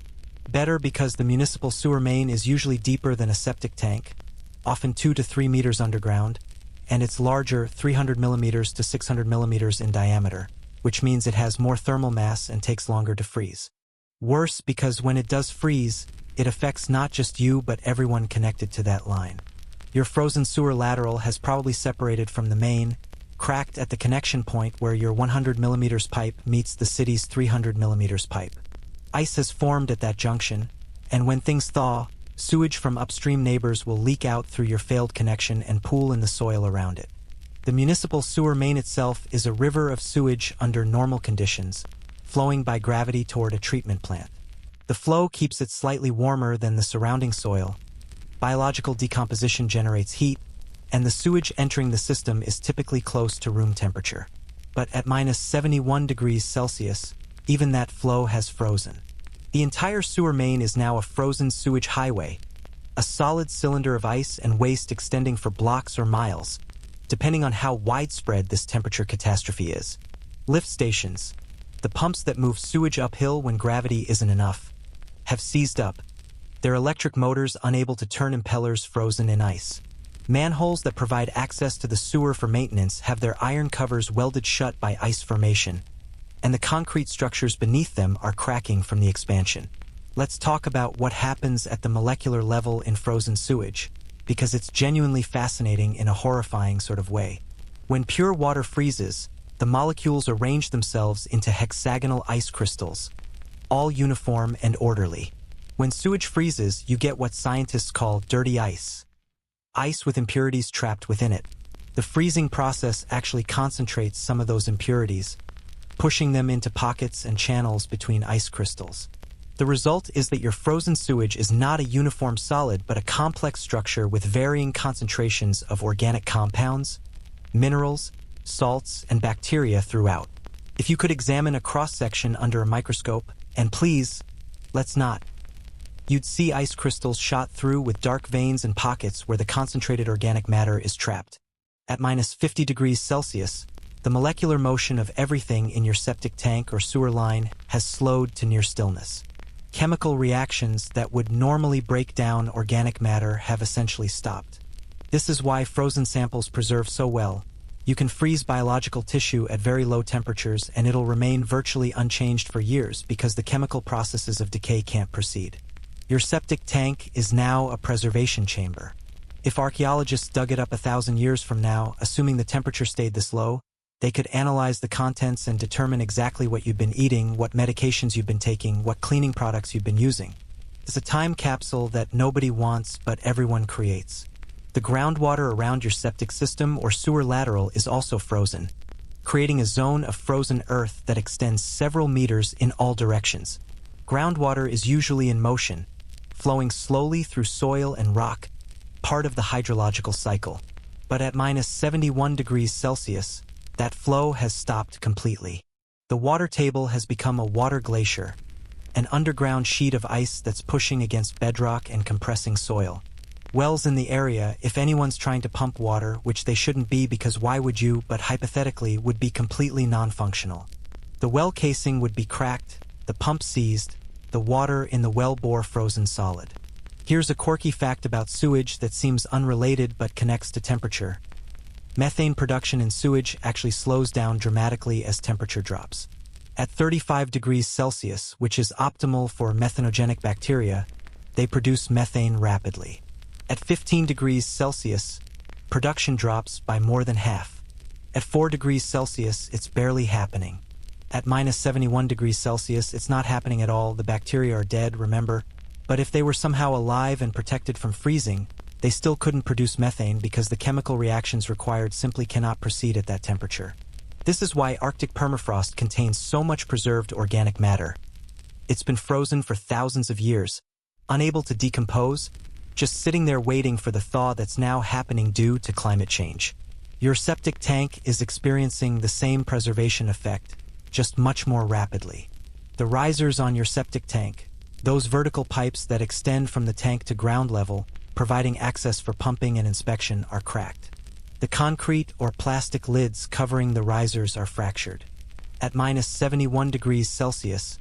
Better because the municipal sewer main is usually deeper than a septic tank, often 2 to 3 meters underground, and it's larger, 300 millimeters to 600 millimeters in diameter, which means it has more thermal mass and takes longer to freeze. Worse because when it does freeze, it affects not just you but everyone connected to that line. Your frozen sewer lateral has probably separated from the main, cracked at the connection point where your 100 millimeters pipe meets the city's 300 millimeters pipe. Ice has formed at that junction, and when things thaw, sewage from upstream neighbors will leak out through your failed connection and pool in the soil around it. The municipal sewer main itself is a river of sewage under normal conditions, flowing by gravity toward a treatment plant. The flow keeps it slightly warmer than the surrounding soil. Biological decomposition generates heat, and the sewage entering the system is typically close to room temperature. But at minus 71 degrees Celsius, even that flow has frozen. The entire sewer main is now a frozen sewage highway, a solid cylinder of ice and waste extending for blocks or miles, depending on how widespread this temperature catastrophe is. Lift stations, the pumps that move sewage uphill when gravity isn't enough, have seized up, their electric motors unable to turn impellers frozen in ice. Manholes that provide access to the sewer for maintenance have their iron covers welded shut by ice formation, and the concrete structures beneath them are cracking from the expansion. Let's talk about what happens at the molecular level in frozen sewage, because it's genuinely fascinating in a horrifying sort of way. When pure water freezes, the molecules arrange themselves into hexagonal ice crystals, all uniform and orderly. When sewage freezes, you get what scientists call dirty ice. Ice with impurities trapped within it. The freezing process actually concentrates some of those impurities, pushing them into pockets and channels between ice crystals. The result is that your frozen sewage is not a uniform solid but a complex structure with varying concentrations of organic compounds, minerals, salts, and bacteria throughout. If you could examine a cross-section under a microscope, and please, let's not, you'd see ice crystals shot through with dark veins and pockets where the concentrated organic matter is trapped. At minus 50 degrees Celsius, the molecular motion of everything in your septic tank or sewer line has slowed to near stillness. Chemical reactions that would normally break down organic matter have essentially stopped. This is why frozen samples preserve so well. You can freeze biological tissue at very low temperatures and it'll remain virtually unchanged for years because the chemical processes of decay can't proceed. Your septic tank is now a preservation chamber. If archaeologists dug it up 1,000 years from now, assuming the temperature stayed this low, they could analyze the contents and determine exactly what you've been eating, what medications you've been taking, what cleaning products you've been using. It's a time capsule that nobody wants but everyone creates. The groundwater around your septic system or sewer lateral is also frozen, creating a zone of frozen earth that extends several meters in all directions. Groundwater is usually in motion, flowing slowly through soil and rock, part of the hydrological cycle. But at minus 71 degrees Celsius, that flow has stopped completely. The water table has become a water glacier, an underground sheet of ice that's pushing against bedrock and compressing soil. Wells in the area, if anyone's trying to pump water, which they shouldn't be because why would you, but hypothetically, would be completely non-functional. The well casing would be cracked, the pump seized, the water in the well bore frozen solid. Here's a quirky fact about sewage that seems unrelated but connects to temperature. Methane production in sewage actually slows down dramatically as temperature drops. At 35 degrees Celsius, which is optimal for methanogenic bacteria, they produce methane rapidly. At 15 degrees Celsius, production drops by more than half. At 4 degrees Celsius, it's barely happening. At minus 71 degrees Celsius, it's not happening at all. The bacteria are dead, remember? But if they were somehow alive and protected from freezing, they still couldn't produce methane because the chemical reactions required simply cannot proceed at that temperature. This is why Arctic permafrost contains so much preserved organic matter. It's been frozen for thousands of years, unable to decompose, just sitting there waiting for the thaw that's now happening due to climate change. Your septic tank is experiencing the same preservation effect, just much more rapidly. The risers on your septic tank, those vertical pipes that extend from the tank to ground level, providing access for pumping and inspection, are cracked. The concrete or plastic lids covering the risers are fractured. At minus 71 degrees Celsius,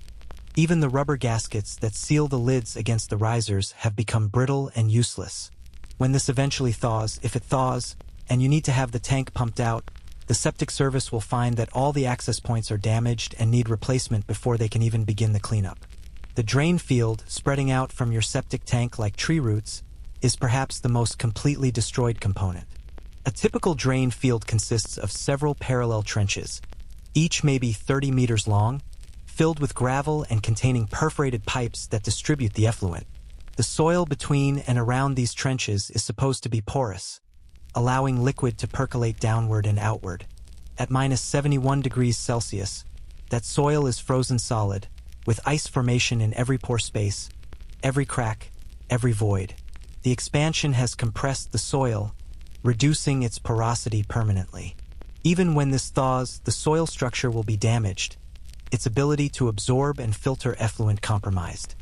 even the rubber gaskets that seal the lids against the risers have become brittle and useless. When this eventually thaws, if it thaws, and you need to have the tank pumped out, the septic service will find that all the access points are damaged and need replacement before they can even begin the cleanup. The drain field, spreading out from your septic tank like tree roots, is perhaps the most completely destroyed component. A typical drain field consists of several parallel trenches, each maybe 30 meters long, filled with gravel and containing perforated pipes that distribute the effluent. The soil between and around these trenches is supposed to be porous, allowing liquid to percolate downward and outward. At minus 71 degrees Celsius, that soil is frozen solid, with ice formation in every pore space, every crack, every void. The expansion has compressed the soil, reducing its porosity permanently. Even when this thaws, the soil structure will be damaged, its ability to absorb and filter effluent compromised.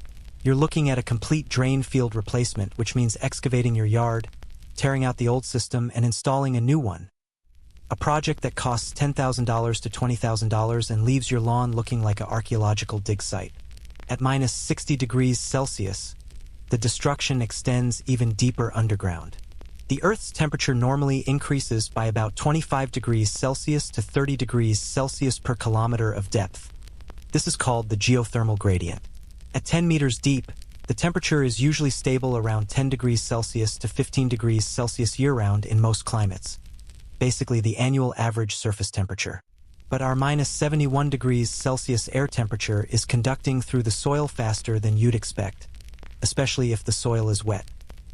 You're looking at a complete drain field replacement, which means excavating your yard, tearing out the old system, and installing a new one. A project that costs $10,000 to $20,000 and leaves your lawn looking like an archaeological dig site. At minus 60 degrees Celsius, the destruction extends even deeper underground. The Earth's temperature normally increases by about 25 degrees Celsius to 30 degrees Celsius per kilometer of depth. This is called the geothermal gradient. At 10 meters deep, the temperature is usually stable around 10 degrees Celsius to 15 degrees Celsius year-round in most climates, basically the annual average surface temperature. But our minus 71 degrees Celsius air temperature is conducting through the soil faster than you'd expect, especially if the soil is wet.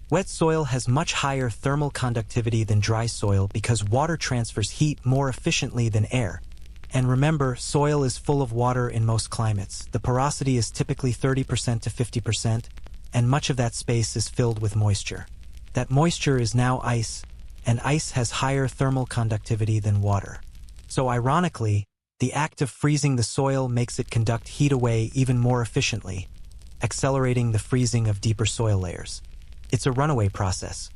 Wet soil has much higher thermal conductivity than dry soil because water transfers heat more efficiently than air. And remember, soil is full of water in most climates. The porosity is typically 30% to 50%, and much of that space is filled with moisture. That moisture is now ice, and ice has higher thermal conductivity than water. So ironically, the act of freezing the soil makes it conduct heat away even more efficiently, accelerating the freezing of deeper soil layers. It's a runaway process.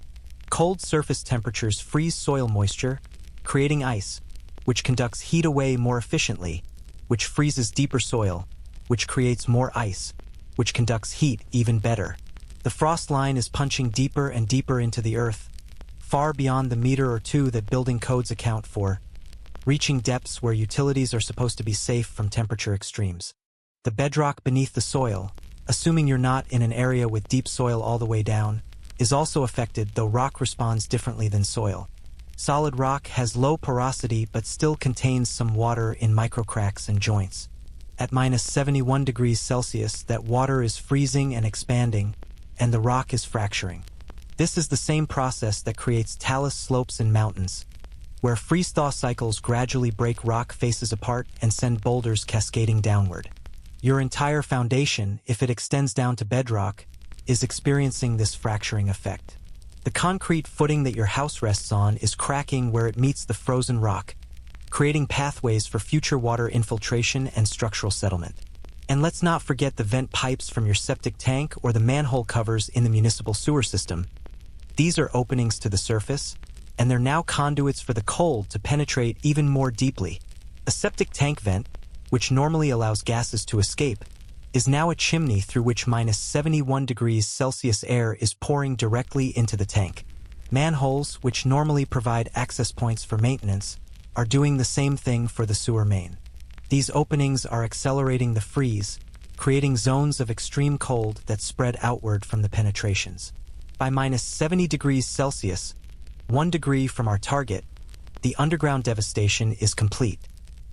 Cold surface temperatures freeze soil moisture, creating ice, which conducts heat away more efficiently, which freezes deeper soil, which creates more ice, which conducts heat even better. The frost line is punching deeper and deeper into the earth, far beyond the meter or two that building codes account for, reaching depths where utilities are supposed to be safe from temperature extremes. The bedrock beneath the soil, assuming you're not in an area with deep soil all the way down, is also affected, though rock responds differently than soil. Solid rock has low porosity but still contains some water in microcracks and joints. At minus 71 degrees Celsius, that water is freezing and expanding, and the rock is fracturing. This is the same process that creates talus slopes in mountains, where freeze-thaw cycles gradually break rock faces apart and send boulders cascading downward. Your entire foundation, if it extends down to bedrock, is experiencing this fracturing effect. The concrete footing that your house rests on is cracking where it meets the frozen rock, creating pathways for future water infiltration and structural settlement. And let's not forget the vent pipes from your septic tank or the manhole covers in the municipal sewer system. These are openings to the surface, and they're now conduits for the cold to penetrate even more deeply. A septic tank vent, which normally allows gases to escape, is now a chimney through which minus 71 degrees Celsius air is pouring directly into the tank. Manholes, which normally provide access points for maintenance, are doing the same thing for the sewer main. These openings are accelerating the freeze, creating zones of extreme cold that spread outward from the penetrations. By minus 70 degrees Celsius, 1 degree from our target, the underground devastation is complete.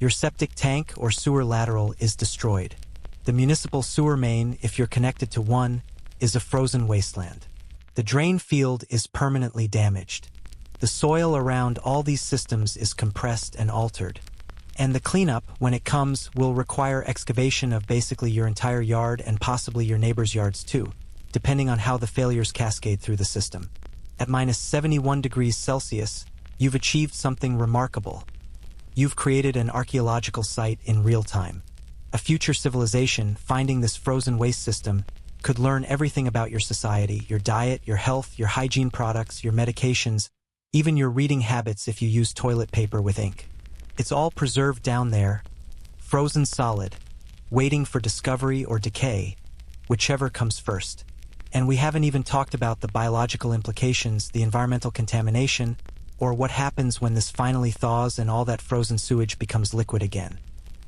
Your septic tank or sewer lateral is destroyed. The municipal sewer main, if you're connected to one, is a frozen wasteland. The drain field is permanently damaged. The soil around all these systems is compressed and altered. And the cleanup, when it comes, will require excavation of basically your entire yard and possibly your neighbor's yards too, depending on how the failures cascade through the system. At minus 71 degrees Celsius, you've achieved something remarkable. You've created an archaeological site in real time. A future civilization, finding this frozen waste system, could learn everything about your society, your diet, your health, your hygiene products, your medications, even your reading habits if you use toilet paper with ink. It's all preserved down there, frozen solid, waiting for discovery or decay, whichever comes first. And we haven't even talked about the biological implications, the environmental contamination, or what happens when this finally thaws and all that frozen sewage becomes liquid again.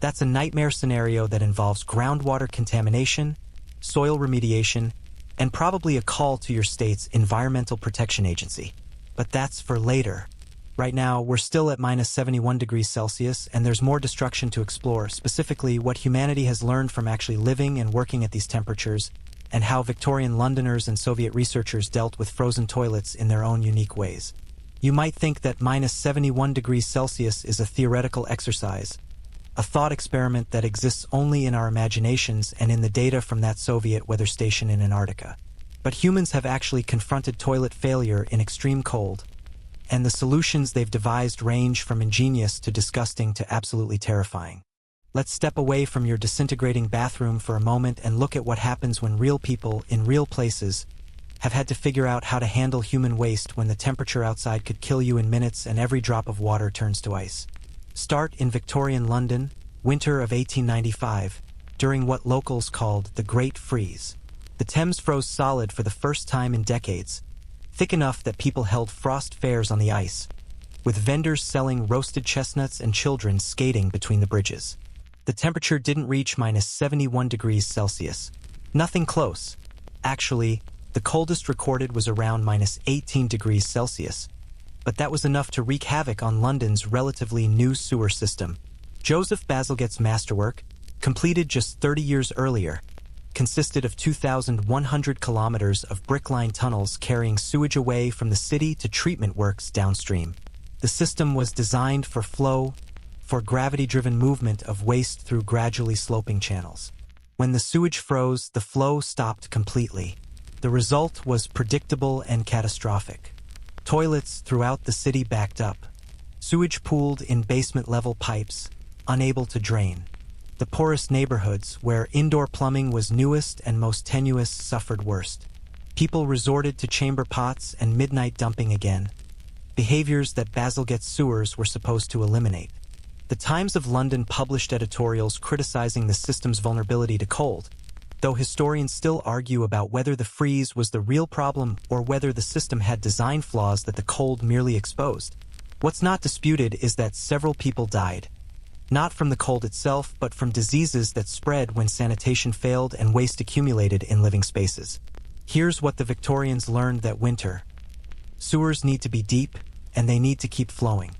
That's a nightmare scenario that involves groundwater contamination, soil remediation, and probably a call to your state's Environmental Protection Agency. But that's for later. Right now, we're still at minus 71 degrees Celsius, and there's more destruction to explore, specifically what humanity has learned from actually living and working at these temperatures, and how Victorian Londoners and Soviet researchers dealt with frozen toilets in their own unique ways. You might think that minus 71 degrees Celsius is a theoretical exercise, a thought experiment that exists only in our imaginations and in the data from that Soviet weather station in Antarctica. But humans have actually confronted toilet failure in extreme cold, and the solutions they've devised range from ingenious to disgusting to absolutely terrifying. Let's step away from your disintegrating bathroom for a moment and look at what happens when real people, in real places, have had to figure out how to handle human waste when the temperature outside could kill you in minutes and every drop of water turns to ice. Start in Victorian London, winter of 1895, during what locals called the Great Freeze. The Thames froze solid for the first time in decades, thick enough that people held frost fairs on the ice, with vendors selling roasted chestnuts and children skating between the bridges. The temperature didn't reach minus 71 degrees Celsius. Nothing close. Actually, the coldest recorded was around minus 18 degrees Celsius, but that was enough to wreak havoc on London's relatively new sewer system. Joseph Bazalgette's masterwork, completed just 30 years earlier, consisted of 2,100 kilometers of brick-lined tunnels carrying sewage away from the city to treatment works downstream. The system was designed for flow, for gravity-driven movement of waste through gradually sloping channels. When the sewage froze, the flow stopped completely. The result was predictable and catastrophic. Toilets throughout the city backed up. Sewage pooled in basement-level pipes, unable to drain. The poorest neighborhoods, where indoor plumbing was newest and most tenuous, suffered worst. People resorted to chamber pots and midnight dumping again, behaviors that Bazalgette's sewers were supposed to eliminate. The Times of London published editorials criticizing the system's vulnerability to cold, though historians still argue about whether the freeze was the real problem or whether the system had design flaws that the cold merely exposed. What's not disputed is that several people died. Not from the cold itself, but from diseases that spread when sanitation failed and waste accumulated in living spaces. Here's what the Victorians learned that winter. Sewers need to be deep, and they need to keep flowing.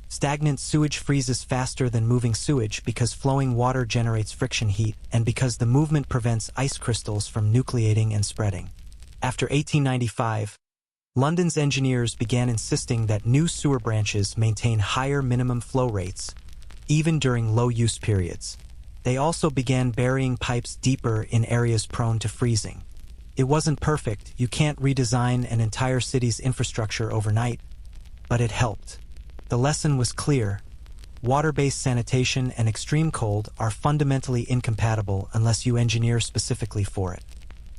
Stagnant sewage freezes faster than moving sewage because flowing water generates friction heat and because the movement prevents ice crystals from nucleating and spreading. After 1895, London's engineers began insisting that new sewer branches maintain higher minimum flow rates, even during low-use periods. They also began burying pipes deeper in areas prone to freezing. It wasn't perfect, you can't redesign an entire city's infrastructure overnight, but it helped. The lesson was clear. Water-based sanitation and extreme cold are fundamentally incompatible unless you engineer specifically for it.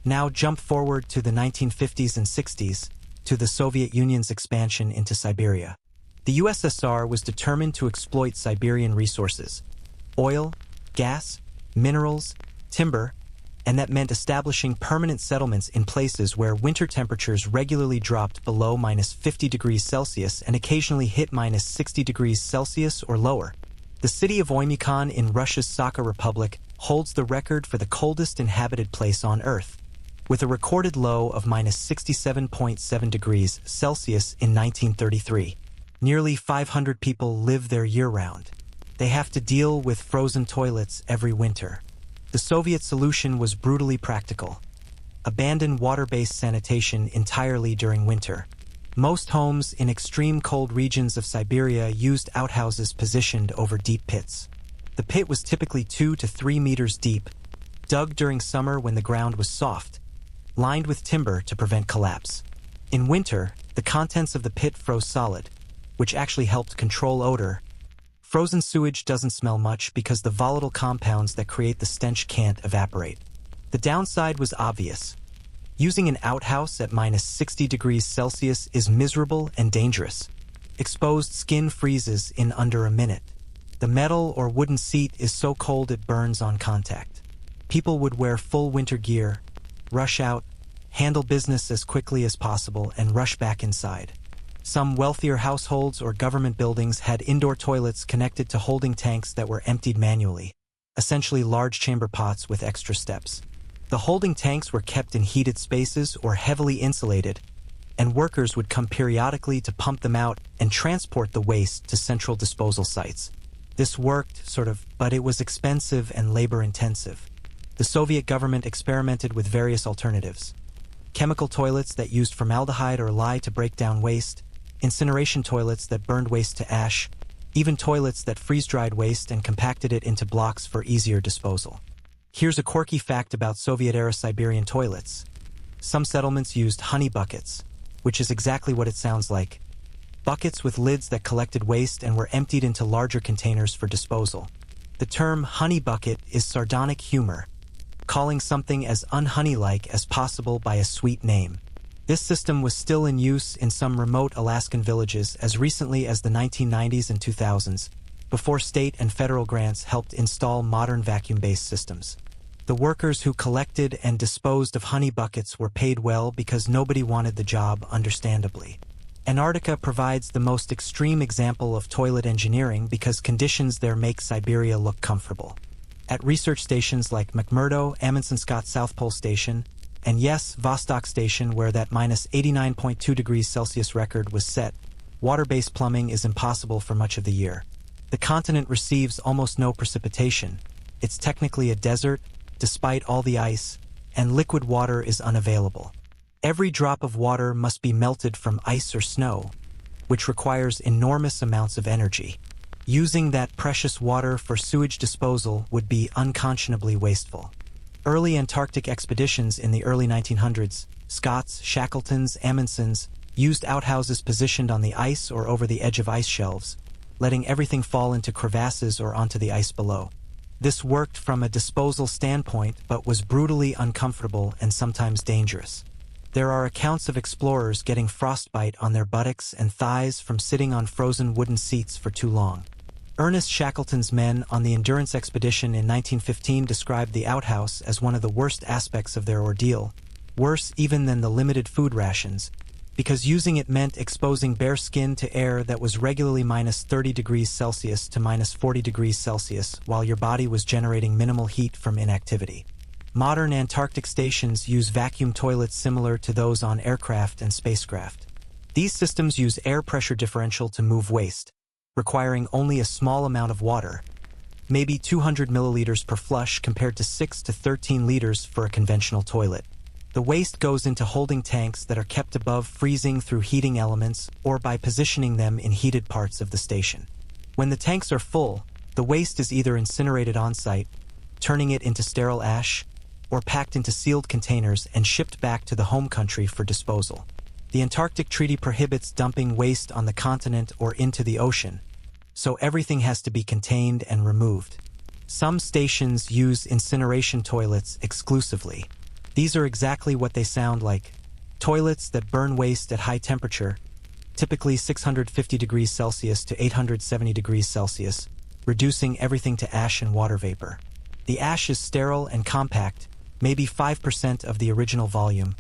Now jump forward to the 1950s and 60s, to the Soviet Union's expansion into Siberia. The USSR was determined to exploit Siberian resources: oil, gas, minerals, timber, and that meant establishing permanent settlements in places where winter temperatures regularly dropped below -50 degrees Celsius and occasionally hit -60 degrees Celsius or lower. The city of Oymyakon in Russia's Sakha Republic holds the record for the coldest inhabited place on Earth, with a recorded low of -67.7 degrees Celsius in 1933. Nearly 500 people live there year-round. They have to deal with frozen toilets every winter. The Soviet solution was brutally practical. Abandon water-based sanitation entirely during winter. Most homes in extreme cold regions of Siberia used outhouses positioned over deep pits. The pit was typically 2 to 3 meters deep, dug during summer when the ground was soft, lined with timber to prevent collapse. In winter, the contents of the pit froze solid, which actually helped control odor. Frozen sewage doesn't smell much because the volatile compounds that create the stench can't evaporate. The downside was obvious. Using an outhouse at -60 degrees Celsius is miserable and dangerous. Exposed skin freezes in under a minute. The metal or wooden seat is so cold it burns on contact. People would wear full winter gear, rush out, handle business as quickly as possible, and rush back inside. Some wealthier households or government buildings had indoor toilets connected to holding tanks that were emptied manually, essentially large chamber pots with extra steps. The holding tanks were kept in heated spaces or heavily insulated, and workers would come periodically to pump them out and transport the waste to central disposal sites. This worked, sort of, but it was expensive and labor-intensive. The Soviet government experimented with various alternatives: chemical toilets that used formaldehyde or lye to break down waste, incineration toilets that burned waste to ash, even toilets that freeze-dried waste and compacted it into blocks for easier disposal. Here's a quirky fact about Soviet-era Siberian toilets. Some settlements used honey buckets, which is exactly what it sounds like. Buckets with lids that collected waste and were emptied into larger containers for disposal. The term honey bucket is sardonic humor, calling something as unhoney-like as possible by a sweet name. This system was still in use in some remote Alaskan villages as recently as the 1990s and 2000s, before state and federal grants helped install modern vacuum-based systems. The workers who collected and disposed of honey buckets were paid well because nobody wanted the job, understandably. Antarctica provides the most extreme example of toilet engineering because conditions there make Siberia look comfortable. At research stations like McMurdo, Amundsen Scott South Pole Station, and yes, Vostok Station, where that -89.2 degrees Celsius record was set, water-based plumbing is impossible for much of the year. The continent receives almost no precipitation. It's technically a desert, despite all the ice, and liquid water is unavailable. Every drop of water must be melted from ice or snow, which requires enormous amounts of energy. Using that precious water for sewage disposal would be unconscionably wasteful. Early Antarctic expeditions in the early 1900s, Scotts, Shackletons, Amundsens, used outhouses positioned on the ice or over the edge of ice shelves, letting everything fall into crevasses or onto the ice below. This worked from a disposal standpoint but was brutally uncomfortable and sometimes dangerous. There are accounts of explorers getting frostbite on their buttocks and thighs from sitting on frozen wooden seats for too long. Ernest Shackleton's men on the Endurance expedition in 1915 described the outhouse as one of the worst aspects of their ordeal, worse even than the limited food rations, because using it meant exposing bare skin to air that was regularly minus 30 degrees Celsius to minus 40 degrees Celsius while your body was generating minimal heat from inactivity. Modern Antarctic stations use vacuum toilets similar to those on aircraft and spacecraft. These systems use air pressure differential to move waste, requiring only a small amount of water, maybe 200 milliliters per flush compared to 6 to 13 liters for a conventional toilet. The waste goes into holding tanks that are kept above freezing through heating elements or by positioning them in heated parts of the station. When the tanks are full, the waste is either incinerated on-site, turning it into sterile ash, or packed into sealed containers and shipped back to the home country for disposal. The Antarctic Treaty prohibits dumping waste on the continent or into the ocean, so everything has to be contained and removed. Some stations use incineration toilets exclusively. These are exactly what they sound like: toilets that burn waste at high temperature, typically 650 degrees Celsius to 870 degrees Celsius, reducing everything to ash and water vapor. The ash is sterile and compact, maybe 5% of the original volume,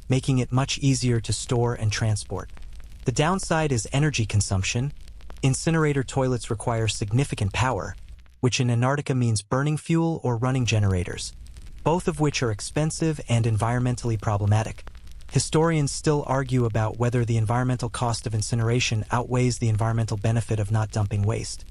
making it much easier to store and transport. The downside is energy consumption. Incinerator toilets require significant power, which in Antarctica means burning fuel or running generators, both of which are expensive and environmentally problematic. Historians still argue about whether the environmental cost of incineration outweighs the environmental benefit of not dumping waste.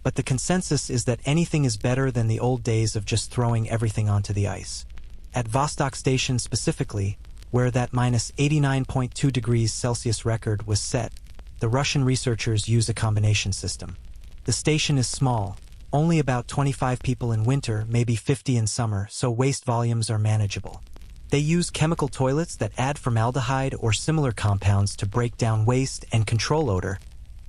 But the consensus is that anything is better than the old days of just throwing everything onto the ice. At Vostok Station specifically, where that minus 89.2 degrees Celsius record was set, the Russian researchers use a combination system. The station is small, only about 25 people in winter, maybe 50 in summer, so waste volumes are manageable. They use chemical toilets that add formaldehyde or similar compounds to break down waste and control odor,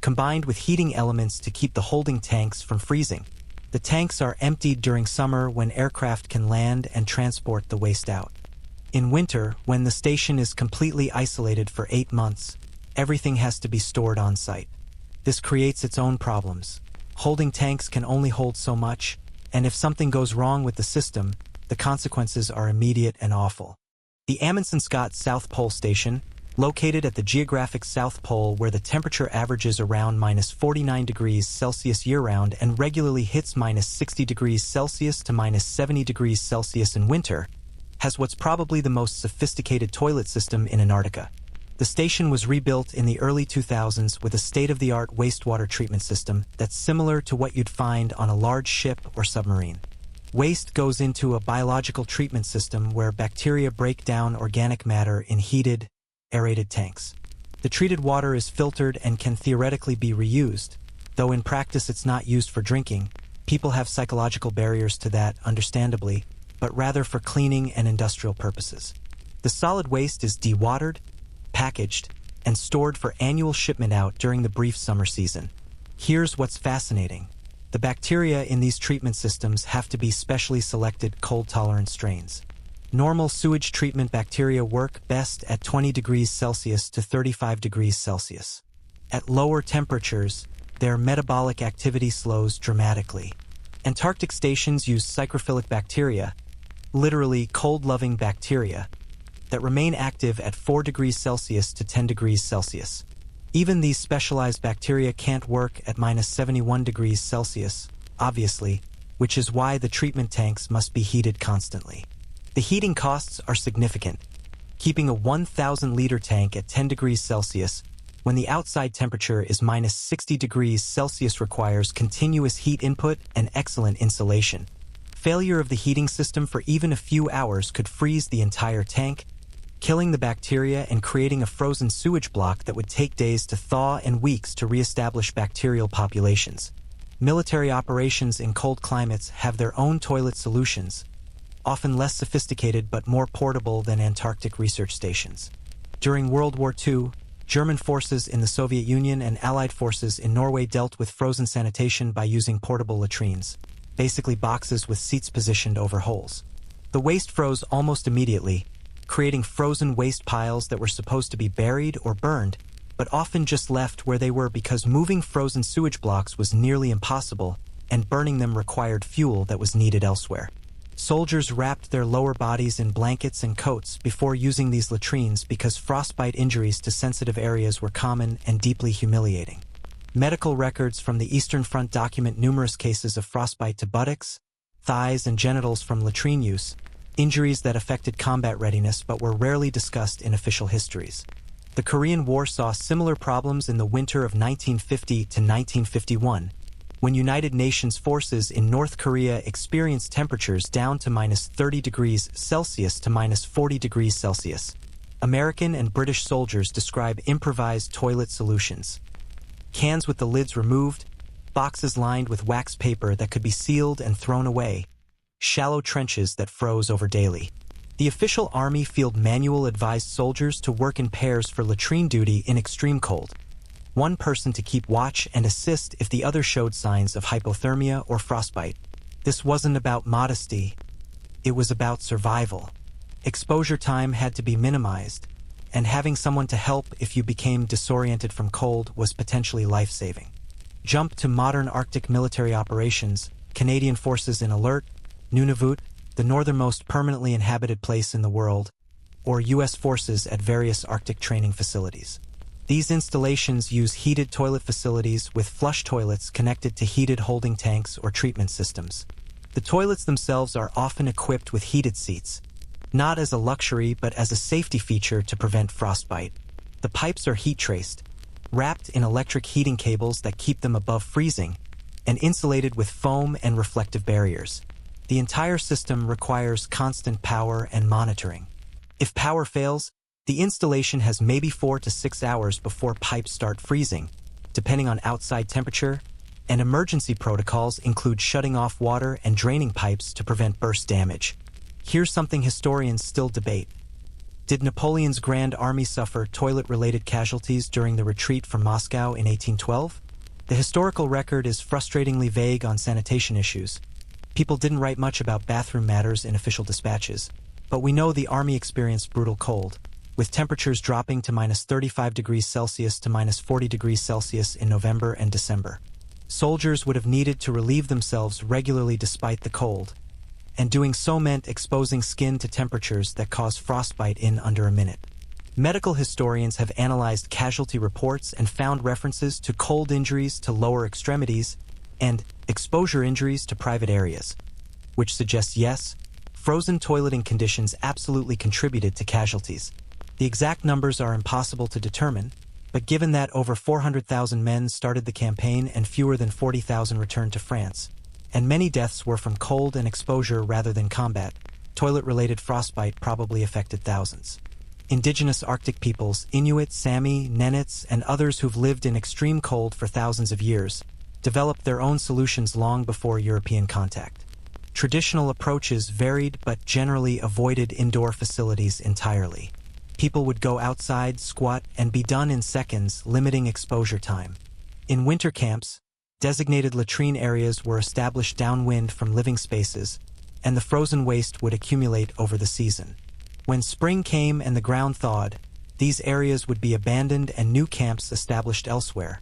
combined with heating elements to keep the holding tanks from freezing. The tanks are emptied during summer when aircraft can land and transport the waste out. In winter, when the station is completely isolated for 8 months, everything has to be stored on site. This creates its own problems. Holding tanks can only hold so much, and if something goes wrong with the system, the consequences are immediate and awful. The Amundsen Scott South Pole Station, located at the geographic South Pole where the temperature averages around minus 49 degrees Celsius year-round and regularly hits minus 60 degrees Celsius to minus 70 degrees Celsius in winter, has what's probably the most sophisticated toilet system in Antarctica. The station was rebuilt in the early 2000s with a state-of-the-art wastewater treatment system that's similar to what you'd find on a large ship or submarine. Waste goes into a biological treatment system where bacteria break down organic matter in heated, aerated tanks. The treated water is filtered and can theoretically be reused, though in practice it's not used for drinking. People have psychological barriers to that, understandably, but rather for cleaning and industrial purposes. The solid waste is dewatered, packaged, and stored for annual shipment out during the brief summer season. Here's what's fascinating. The bacteria in these treatment systems have to be specially selected cold-tolerant strains. Normal sewage treatment bacteria work best at 20 degrees Celsius to 35 degrees Celsius. At lower temperatures, their metabolic activity slows dramatically. Antarctic stations use psychrophilic bacteria, literally cold-loving bacteria, that remain active at 4 degrees Celsius to 10 degrees Celsius. Even these specialized bacteria can't work at minus 71 degrees Celsius, obviously, which is why the treatment tanks must be heated constantly. The heating costs are significant. Keeping a 1,000-liter tank at 10 degrees Celsius when the outside temperature is minus 60 degrees Celsius requires continuous heat input and excellent insulation. Failure of the heating system for even a few hours could freeze the entire tank, killing the bacteria and creating a frozen sewage block that would take days to thaw and weeks to reestablish bacterial populations. Military operations in cold climates have their own toilet solutions, often less sophisticated but more portable than Antarctic research stations. During World War II, German forces in the Soviet Union and Allied forces in Norway dealt with frozen sanitation by using portable latrines, basically boxes with seats positioned over holes. The waste froze almost immediately, creating frozen waste piles that were supposed to be buried or burned, but often just left where they were because moving frozen sewage blocks was nearly impossible, and burning them required fuel that was needed elsewhere. Soldiers wrapped their lower bodies in blankets and coats before using these latrines because frostbite injuries to sensitive areas were common and deeply humiliating. Medical records from the Eastern Front document numerous cases of frostbite to buttocks, thighs, and genitals from latrine use, injuries that affected combat readiness but were rarely discussed in official histories. The Korean War saw similar problems in the winter of 1950 to 1951, when United Nations forces in North Korea experienced temperatures down to -30 degrees Celsius to -40 degrees Celsius. American and British soldiers describe improvised toilet solutions. Cans with the lids removed, boxes lined with wax paper that could be sealed and thrown away, shallow trenches that froze over daily. The official Army Field Manual advised soldiers to work in pairs for latrine duty in extreme cold. One person to keep watch and assist if the other showed signs of hypothermia or frostbite. This wasn't about modesty, it was about survival. Exposure time had to be minimized, and having someone to help if you became disoriented from cold was potentially life-saving. Jump to modern Arctic military operations, Canadian forces in Alert, Nunavut, the northernmost permanently inhabited place in the world, or U.S. forces at various Arctic training facilities. These installations use heated toilet facilities with flush toilets connected to heated holding tanks or treatment systems. The toilets themselves are often equipped with heated seats, not as a luxury but as a safety feature to prevent frostbite. The pipes are heat-traced, wrapped in electric heating cables that keep them above freezing, and insulated with foam and reflective barriers. The entire system requires constant power and monitoring. If power fails, the installation has maybe 4 to 6 hours before pipes start freezing, depending on outside temperature, and emergency protocols include shutting off water and draining pipes to prevent burst damage. Here's something historians still debate. Did Napoleon's Grand Army suffer toilet-related casualties during the retreat from Moscow in 1812? The historical record is frustratingly vague on sanitation issues. People didn't write much about bathroom matters in official dispatches, but we know the army experienced brutal cold, with temperatures dropping to -35 degrees Celsius to -40 degrees Celsius in November and December. Soldiers would have needed to relieve themselves regularly despite the cold, and doing so meant exposing skin to temperatures that cause frostbite in under a minute. Medical historians have analyzed casualty reports and found references to cold injuries to lower extremities and exposure injuries to private areas, which suggests yes, frozen toileting conditions absolutely contributed to casualties. The exact numbers are impossible to determine, but given that over 400,000 men started the campaign and fewer than 40,000 returned to France, and many deaths were from cold and exposure rather than combat, toilet-related frostbite probably affected thousands. Indigenous Arctic peoples, Inuit, Sami, Nenets, and others who've lived in extreme cold for thousands of years, developed their own solutions long before European contact. Traditional approaches varied but generally avoided indoor facilities entirely. People would go outside, squat, and be done in seconds, limiting exposure time. In winter camps, designated latrine areas were established downwind from living spaces, and the frozen waste would accumulate over the season. When spring came and the ground thawed, these areas would be abandoned and new camps established elsewhere,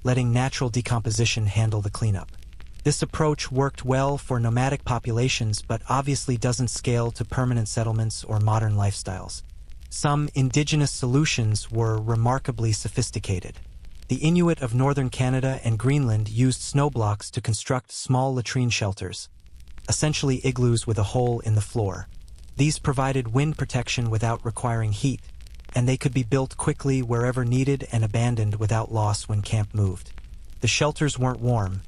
letting natural decomposition handle the cleanup. This approach worked well for nomadic populations but obviously doesn't scale to permanent settlements or modern lifestyles. Some indigenous solutions were remarkably sophisticated. The Inuit of northern Canada and Greenland used snow blocks to construct small latrine shelters, essentially igloos with a hole in the floor. These provided wind protection without requiring heat, and they could be built quickly wherever needed and abandoned without loss when camp moved. The shelters weren't warm.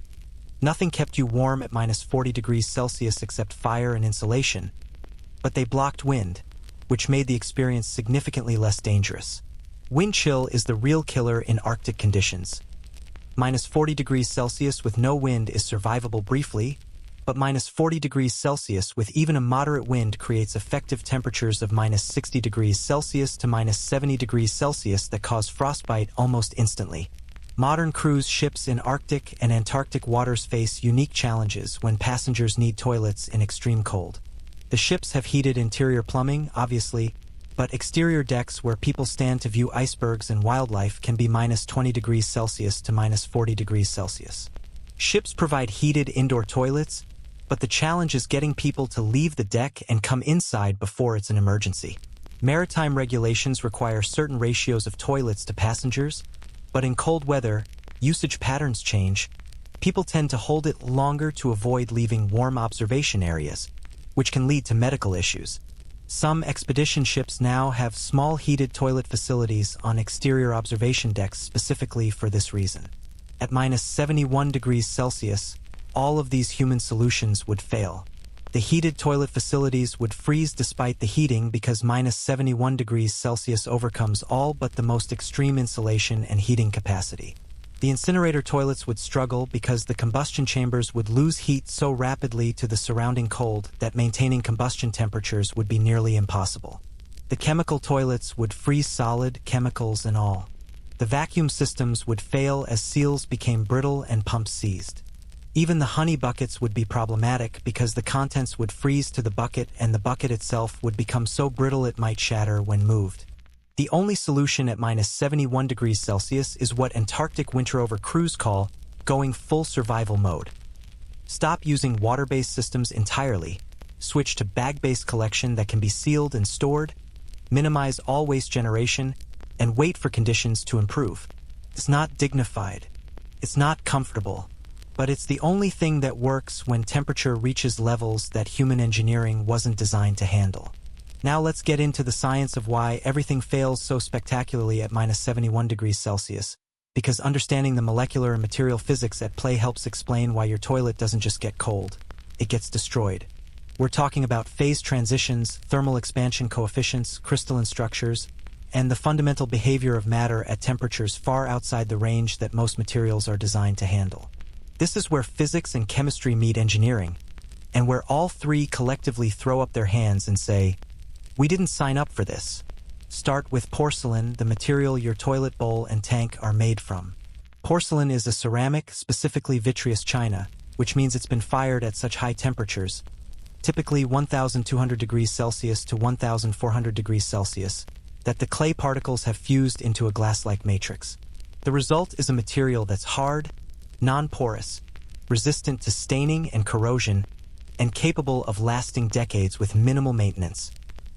Nothing kept you warm at -40 degrees Celsius except fire and insulation, but they blocked wind, which made the experience significantly less dangerous. Wind chill is the real killer in Arctic conditions. -40 degrees Celsius with no wind is survivable briefly, but -40 degrees Celsius with even a moderate wind creates effective temperatures of -60 degrees Celsius to -70 degrees Celsius that cause frostbite almost instantly. Modern cruise ships in Arctic and Antarctic waters face unique challenges when passengers need toilets in extreme cold. The ships have heated interior plumbing, obviously, But exterior decks where people stand to view icebergs and wildlife can be minus 20 degrees Celsius to minus 40 degrees Celsius. Ships provide heated indoor toilets, but the challenge is getting people to leave the deck and come inside before it's an emergency. Maritime regulations require certain ratios of toilets to passengers, but in cold weather, usage patterns change. People tend to hold it longer to avoid leaving warm observation areas, which can lead to medical issues. Some expedition ships now have small heated toilet facilities on exterior observation decks specifically for this reason. At minus 71 degrees Celsius, all of these human solutions would fail. The heated toilet facilities would freeze despite the heating because minus 71 degrees Celsius overcomes all but the most extreme insulation and heating capacity. The incinerator toilets would struggle because the combustion chambers would lose heat so rapidly to the surrounding cold that maintaining combustion temperatures would be nearly impossible. The chemical toilets would freeze solid, chemicals and all. The vacuum systems would fail as seals became brittle and pumps seized. Even the honey buckets would be problematic because the contents would freeze to the bucket and the bucket itself would become so brittle it might shatter when moved. The only solution at minus 71 degrees Celsius is what Antarctic winter-over crews call going full survival mode. Stop using water-based systems entirely, switch to bag-based collection that can be sealed and stored, minimize all waste generation, and wait for conditions to improve. It's not dignified. It's not comfortable. But it's the only thing that works when temperature reaches levels that human engineering wasn't designed to handle. Now let's get into the science of why everything fails so spectacularly at minus 71 degrees Celsius, because understanding the molecular and material physics at play helps explain why your toilet doesn't just get cold, it gets destroyed. We're talking about phase transitions, thermal expansion coefficients, crystalline structures, and the fundamental behavior of matter at temperatures far outside the range that most materials are designed to handle. This is where physics and chemistry meet engineering, and where all three collectively throw up their hands and say, "We didn't sign up for this." Start with porcelain, the material your toilet bowl and tank are made from. Porcelain is a ceramic, specifically vitreous china, which means it's been fired at such high temperatures, typically 1,200 degrees Celsius to 1,400 degrees Celsius, that the clay particles have fused into a glass-like matrix. The result is a material that's hard, non-porous, resistant to staining and corrosion, and capable of lasting decades with minimal maintenance.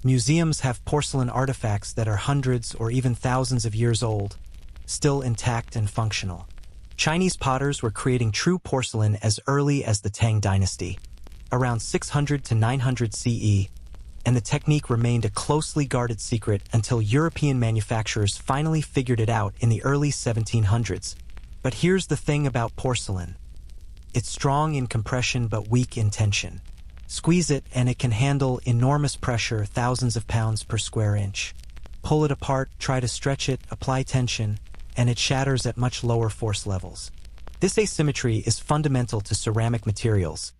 Museums have porcelain artifacts that are hundreds or even thousands of years old, still intact and functional. Chinese potters were creating true porcelain as early as the Tang Dynasty, around 600 to 900 CE, and the technique remained a closely guarded secret until European manufacturers finally figured it out in the early 1700s. But here's the thing about porcelain. It's strong in compression but weak in tension. Squeeze it and it can handle enormous pressure, thousands of pounds per square inch. Pull it apart, try to stretch it, apply tension, and it shatters at much lower force levels. This asymmetry is fundamental to ceramic materials.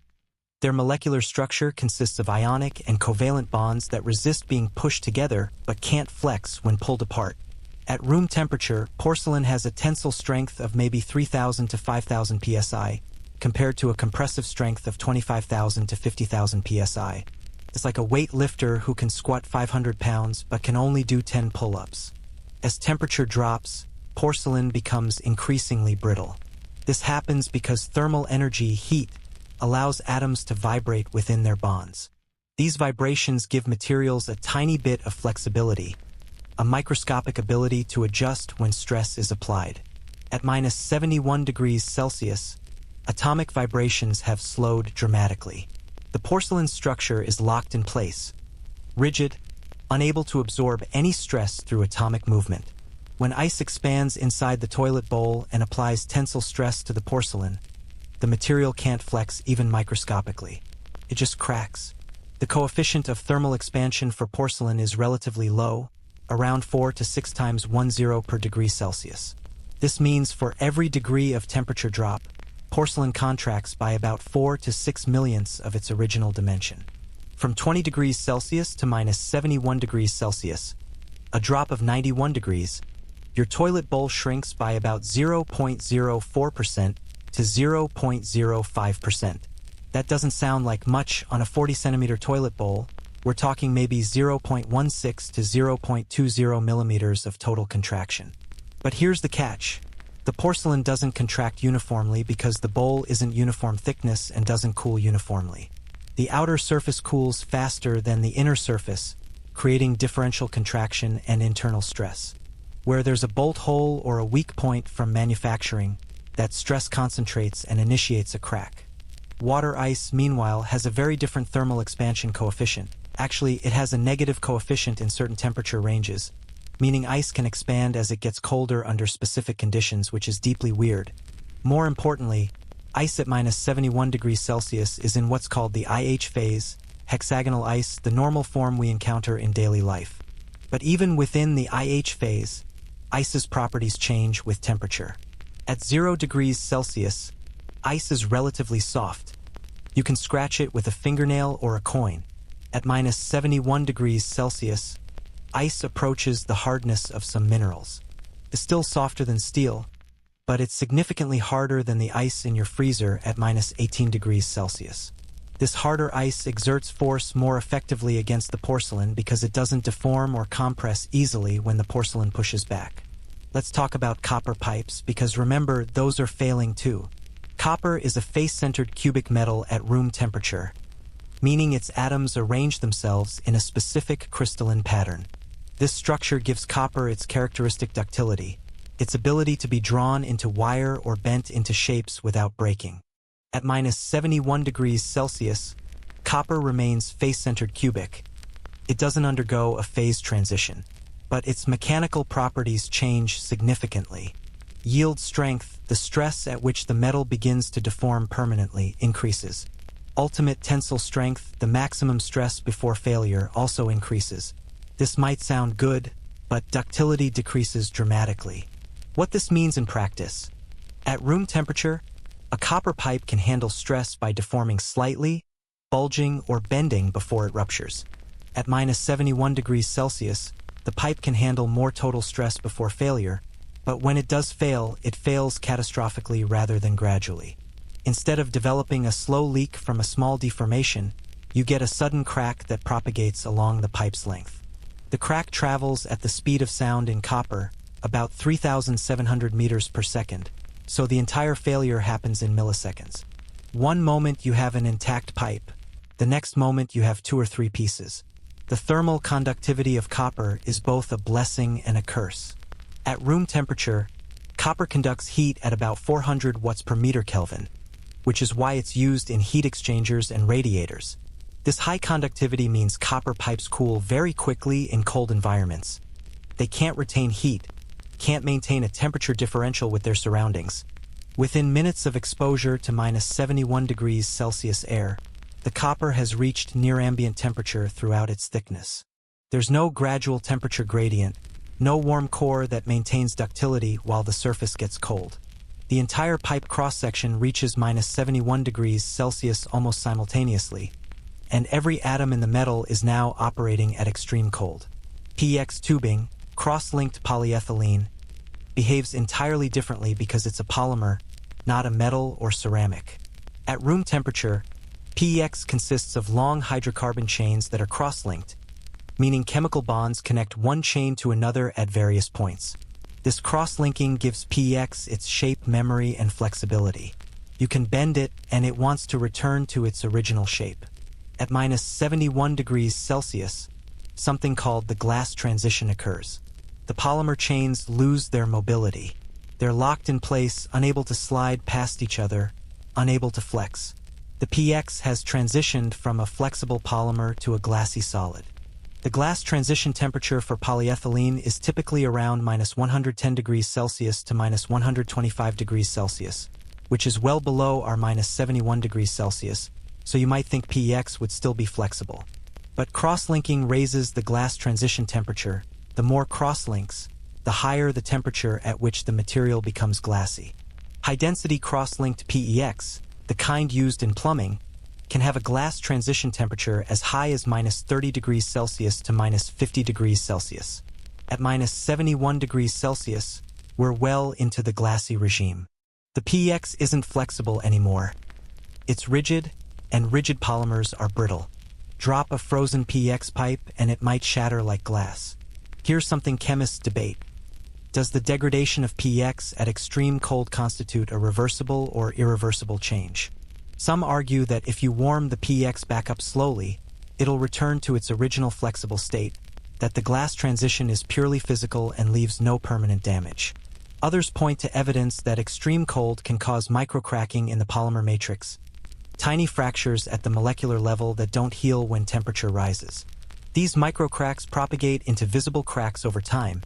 Their molecular structure consists of ionic and covalent bonds that resist being pushed together but can't flex when pulled apart. At room temperature, porcelain has a tensile strength of maybe 3,000 to 5,000 psi, compared to a compressive strength of 25,000 to 50,000 psi. It's like a weightlifter who can squat 500 pounds but can only do 10 pull-ups. As temperature drops, porcelain becomes increasingly brittle. This happens because thermal energy, heat, allows atoms to vibrate within their bonds. These vibrations give materials a tiny bit of flexibility, a microscopic ability to adjust when stress is applied. At minus 71 degrees Celsius, atomic vibrations have slowed dramatically. The porcelain structure is locked in place, rigid, unable to absorb any stress through atomic movement. When ice expands inside the toilet bowl and applies tensile stress to the porcelain, the material can't flex even microscopically. It just cracks. The coefficient of thermal expansion for porcelain is relatively low, around 4 to 6 times 10 per degree Celsius. This means for every degree of temperature drop, porcelain contracts by about 4 to 6 millionths of its original dimension. From 20 degrees Celsius to minus 71 degrees Celsius, a drop of 91 degrees, your toilet bowl shrinks by about 0.04% to 0.05%. That doesn't sound like much on a 40-centimeter toilet bowl, We're talking maybe 0.16 to 0.20 millimeters of total contraction. But here's the catch. The porcelain doesn't contract uniformly because the bowl isn't uniform thickness and doesn't cool uniformly. The outer surface cools faster than the inner surface, creating differential contraction and internal stress. Where there's a bolt hole or a weak point from manufacturing, that stress concentrates and initiates a crack. Water ice, meanwhile, has a very different thermal expansion coefficient. Actually, it has a negative coefficient in certain temperature ranges, meaning ice can expand as it gets colder under specific conditions, which is deeply weird. More importantly, ice at minus 71 degrees Celsius is in what's called the IH phase, hexagonal ice, the normal form we encounter in daily life. But even within the IH phase, ice's properties change with temperature. At 0 degrees Celsius, ice is relatively soft. You can scratch it with a fingernail or a coin. At minus 71 degrees Celsius, ice approaches the hardness of some minerals. It's still softer than steel, but it's significantly harder than the ice in your freezer at minus 18 degrees Celsius. This harder ice exerts force more effectively against the porcelain because it doesn't deform or compress easily when the porcelain pushes back. Let's talk about copper pipes, because remember, those are failing too. Copper is a face-centered cubic metal at room temperature, meaning its atoms arrange themselves in a specific crystalline pattern. This structure gives copper its characteristic ductility, its ability to be drawn into wire or bent into shapes without breaking. At minus 71 degrees Celsius, copper remains face-centered cubic. It doesn't undergo a phase transition, but its mechanical properties change significantly. Yield strength, the stress at which the metal begins to deform permanently, increases. Ultimate tensile strength, the maximum stress before failure, also increases. This might sound good, but ductility decreases dramatically. What this means in practice: at room temperature, a copper pipe can handle stress by deforming slightly, bulging, or bending before it ruptures. At minus 71 degrees Celsius, the pipe can handle more total stress before failure, but when it does fail, it fails catastrophically rather than gradually. Instead of developing a slow leak from a small deformation, you get a sudden crack that propagates along the pipe's length. The crack travels at the speed of sound in copper, about 3,700 meters per second, so the entire failure happens in milliseconds. One moment you have an intact pipe, the next moment you have 2 or 3 pieces. The thermal conductivity of copper is both a blessing and a curse. At room temperature, copper conducts heat at about 400 watts per meter Kelvin, which is why it's used in heat exchangers and radiators. This high conductivity means copper pipes cool very quickly in cold environments. They can't retain heat, can't maintain a temperature differential with their surroundings. Within minutes of exposure to minus 71 degrees Celsius air, the copper has reached near ambient temperature throughout its thickness. There's no gradual temperature gradient, no warm core that maintains ductility while the surface gets cold. The entire pipe cross-section reaches minus 71 degrees Celsius almost simultaneously, and every atom in the metal is now operating at extreme cold. PX tubing, cross-linked polyethylene, behaves entirely differently because it's a polymer, not a metal or ceramic. At room temperature, PEX consists of long hydrocarbon chains that are cross-linked, meaning chemical bonds connect one chain to another at various points. This cross-linking gives PEX its shape, memory, and flexibility. You can bend it, and it wants to return to its original shape. At minus 71 degrees Celsius, something called the glass transition occurs. The polymer chains lose their mobility. They're locked in place, unable to slide past each other, unable to flex. The PX has transitioned from a flexible polymer to a glassy solid. The glass transition temperature for polyethylene is typically around minus 110 degrees Celsius to minus 125 degrees Celsius, which is well below our minus 71 degrees Celsius, so you might think PX would still be flexible. But cross-linking raises the glass transition temperature. The more cross-links, the higher the temperature at which the material becomes glassy. High-density cross-linked PEX, the kind used in plumbing, can have a glass transition temperature as high as minus 30 degrees Celsius to minus 50 degrees Celsius. At minus 71 degrees Celsius, we're well into the glassy regime. The PEX isn't flexible anymore. It's rigid, and rigid polymers are brittle. Drop a frozen PX pipe and it might shatter like glass. Here's something chemists debate. Does the degradation of PX at extreme cold constitute a reversible or irreversible change? Some argue that if you warm the PX back up slowly, it'll return to its original flexible state, that the glass transition is purely physical and leaves no permanent damage. Others point to evidence that extreme cold can cause microcracking in the polymer matrix, tiny fractures at the molecular level that don't heal when temperature rises. These microcracks propagate into visible cracks over time,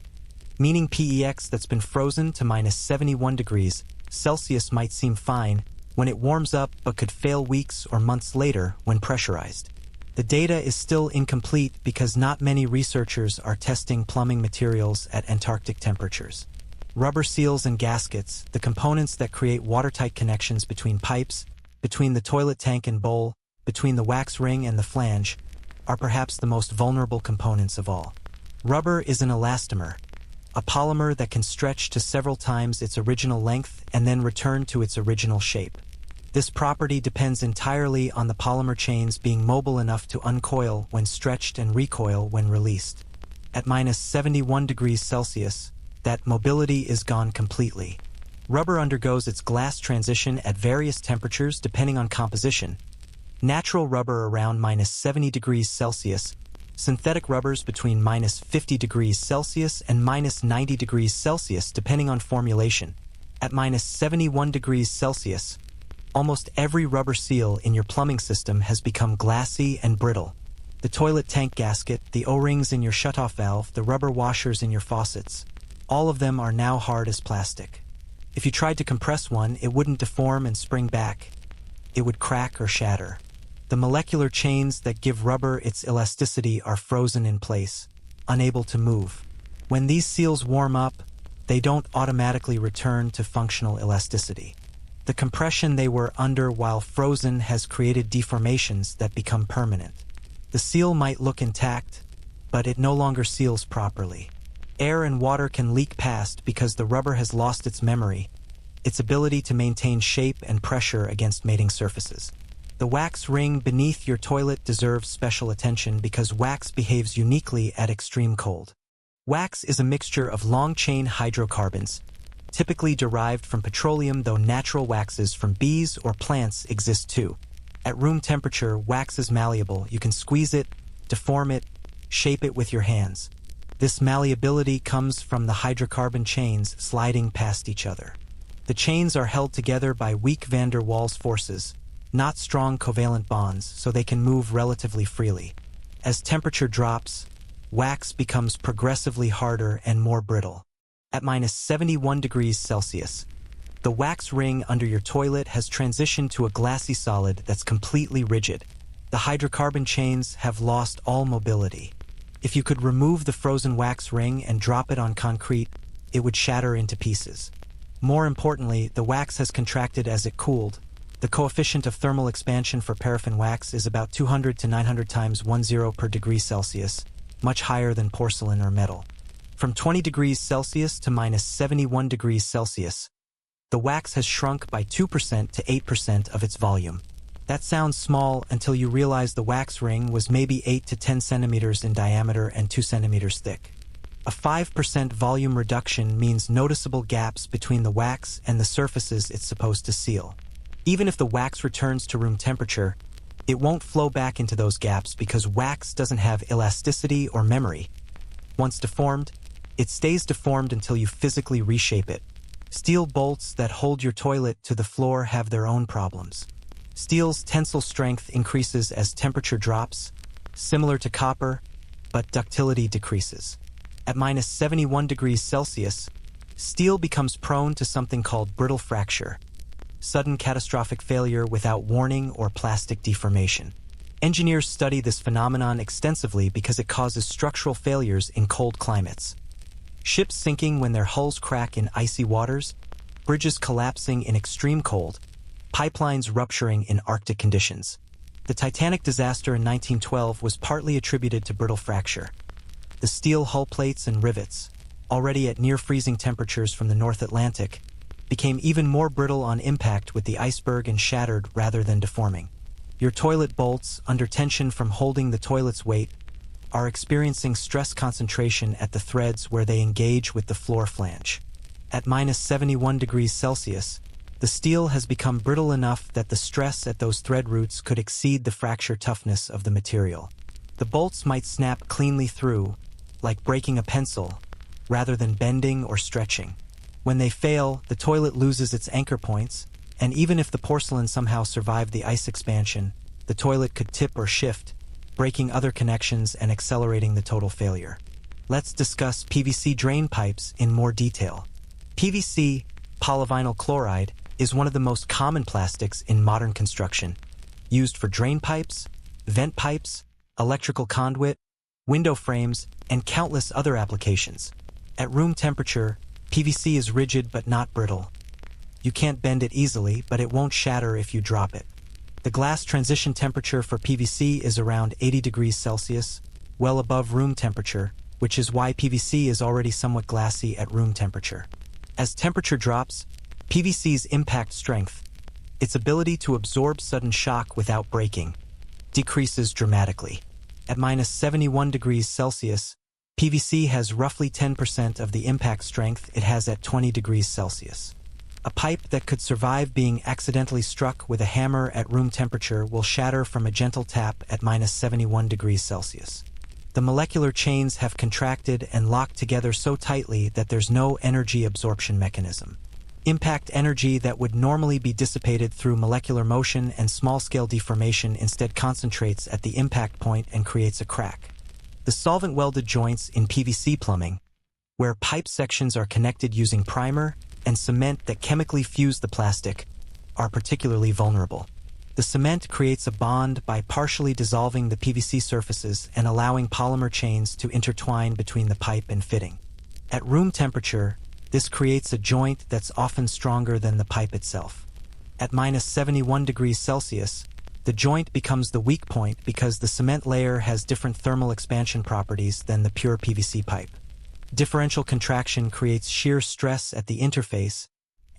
meaning PEX that's been frozen to minus 71 degrees Celsius might seem fine when it warms up but could fail weeks or months later when pressurized. The data is still incomplete because not many researchers are testing plumbing materials at Antarctic temperatures. Rubber seals and gaskets, the components that create watertight connections between pipes, between the toilet tank and bowl, between the wax ring and the flange, are perhaps the most vulnerable components of all. Rubber is an elastomer, a polymer that can stretch to several times its original length and then return to its original shape. This property depends entirely on the polymer chains being mobile enough to uncoil when stretched and recoil when released. At minus 71 degrees Celsius, that mobility is gone completely. Rubber undergoes its glass transition at various temperatures depending on composition. Natural rubber around minus 70 degrees Celsius, synthetic rubbers between minus 50 degrees Celsius and minus 90 degrees Celsius depending on formulation. At minus 71 degrees Celsius, almost every rubber seal in your plumbing system has become glassy and brittle. The toilet tank gasket, the O-rings in your shutoff valve, the rubber washers in your faucets, all of them are now hard as plastic. If you tried to compress one, it wouldn't deform and spring back. It would crack or shatter. The molecular chains that give rubber its elasticity are frozen in place, unable to move. When these seals warm up, they don't automatically return to functional elasticity. The compression they were under while frozen has created deformations that become permanent. The seal might look intact, but it no longer seals properly. Air and water can leak past because the rubber has lost its memory, its ability to maintain shape and pressure against mating surfaces. The wax ring beneath your toilet deserves special attention because wax behaves uniquely at extreme cold. Wax is a mixture of long-chain hydrocarbons, typically derived from petroleum, though natural waxes from bees or plants exist too. At room temperature, wax is malleable. You can squeeze it, deform it, shape it with your hands. This malleability comes from the hydrocarbon chains sliding past each other. The chains are held together by weak van der Waals forces, not strong covalent bonds, so they can move relatively freely. As temperature drops, wax becomes progressively harder and more brittle. At minus 71 degrees Celsius, the wax ring under your toilet has transitioned to a glassy solid that's completely rigid. The hydrocarbon chains have lost all mobility. If you could remove the frozen wax ring and drop it on concrete, it would shatter into pieces. More importantly, the wax has contracted as it cooled. The coefficient of thermal expansion for paraffin wax is about 200 to 900 times 10 per degree Celsius, much higher than porcelain or metal. From 20 degrees Celsius to minus 71 degrees Celsius, the wax has shrunk by 2% to 8% of its volume. That sounds small until you realize the wax ring was maybe 8 to 10 centimeters in diameter and 2 centimeters thick. A 5% volume reduction means noticeable gaps between the wax and the surfaces it's supposed to seal. Even if the wax returns to room temperature, it won't flow back into those gaps because wax doesn't have elasticity or memory. Once deformed, it stays deformed until you physically reshape it. Steel bolts that hold your toilet to the floor have their own problems. Steel's tensile strength increases as temperature drops, similar to copper, but ductility decreases. At minus 71 degrees Celsius, steel becomes prone to something called brittle fracture, sudden catastrophic failure without warning or plastic deformation. Engineers study this phenomenon extensively because it causes structural failures in cold climates. Ships sinking when their hulls crack in icy waters, bridges collapsing in extreme cold, pipelines rupturing in Arctic conditions. The Titanic disaster in 1912 was partly attributed to brittle fracture. The steel hull plates and rivets, already at near-freezing temperatures from the North Atlantic, became even more brittle on impact with the iceberg and shattered rather than deforming. Your toilet bolts, under tension from holding the toilet's weight, are experiencing stress concentration at the threads where they engage with the floor flange. At -71 degrees Celsius, the steel has become brittle enough that the stress at those thread roots could exceed the fracture toughness of the material. The bolts might snap cleanly through, like breaking a pencil, rather than bending or stretching. When they fail, the toilet loses its anchor points, and even if the porcelain somehow survived the ice expansion, the toilet could tip or shift, breaking other connections and accelerating the total failure. Let's discuss PVC drain pipes in more detail. PVC, polyvinyl chloride, is one of the most common plastics in modern construction, used for drain pipes, vent pipes, electrical conduit, window frames, and countless other applications. At room temperature, PVC is rigid but not brittle. You can't bend it easily, but it won't shatter if you drop it. The glass transition temperature for PVC is around 80 degrees Celsius, well above room temperature, which is why PVC is already somewhat glassy at room temperature. As temperature drops, PVC's impact strength, its ability to absorb sudden shock without breaking, decreases dramatically. At -71 degrees Celsius, PVC has roughly 10% of the impact strength it has at 20 degrees Celsius. A pipe that could survive being accidentally struck with a hammer at room temperature will shatter from a gentle tap at -71 degrees Celsius. The molecular chains have contracted and locked together so tightly that there's no energy absorption mechanism. Impact energy that would normally be dissipated through molecular motion and small-scale deformation instead concentrates at the impact point and creates a crack. The solvent-welded joints in PVC plumbing, where pipe sections are connected using primer and cement that chemically fuse the plastic, are particularly vulnerable. The cement creates a bond by partially dissolving the PVC surfaces and allowing polymer chains to intertwine between the pipe and fitting. At room temperature, this creates a joint that's often stronger than the pipe itself. At -71 degrees Celsius, the joint becomes the weak point because the cement layer has different thermal expansion properties than the pure PVC pipe. Differential contraction creates shear stress at the interface,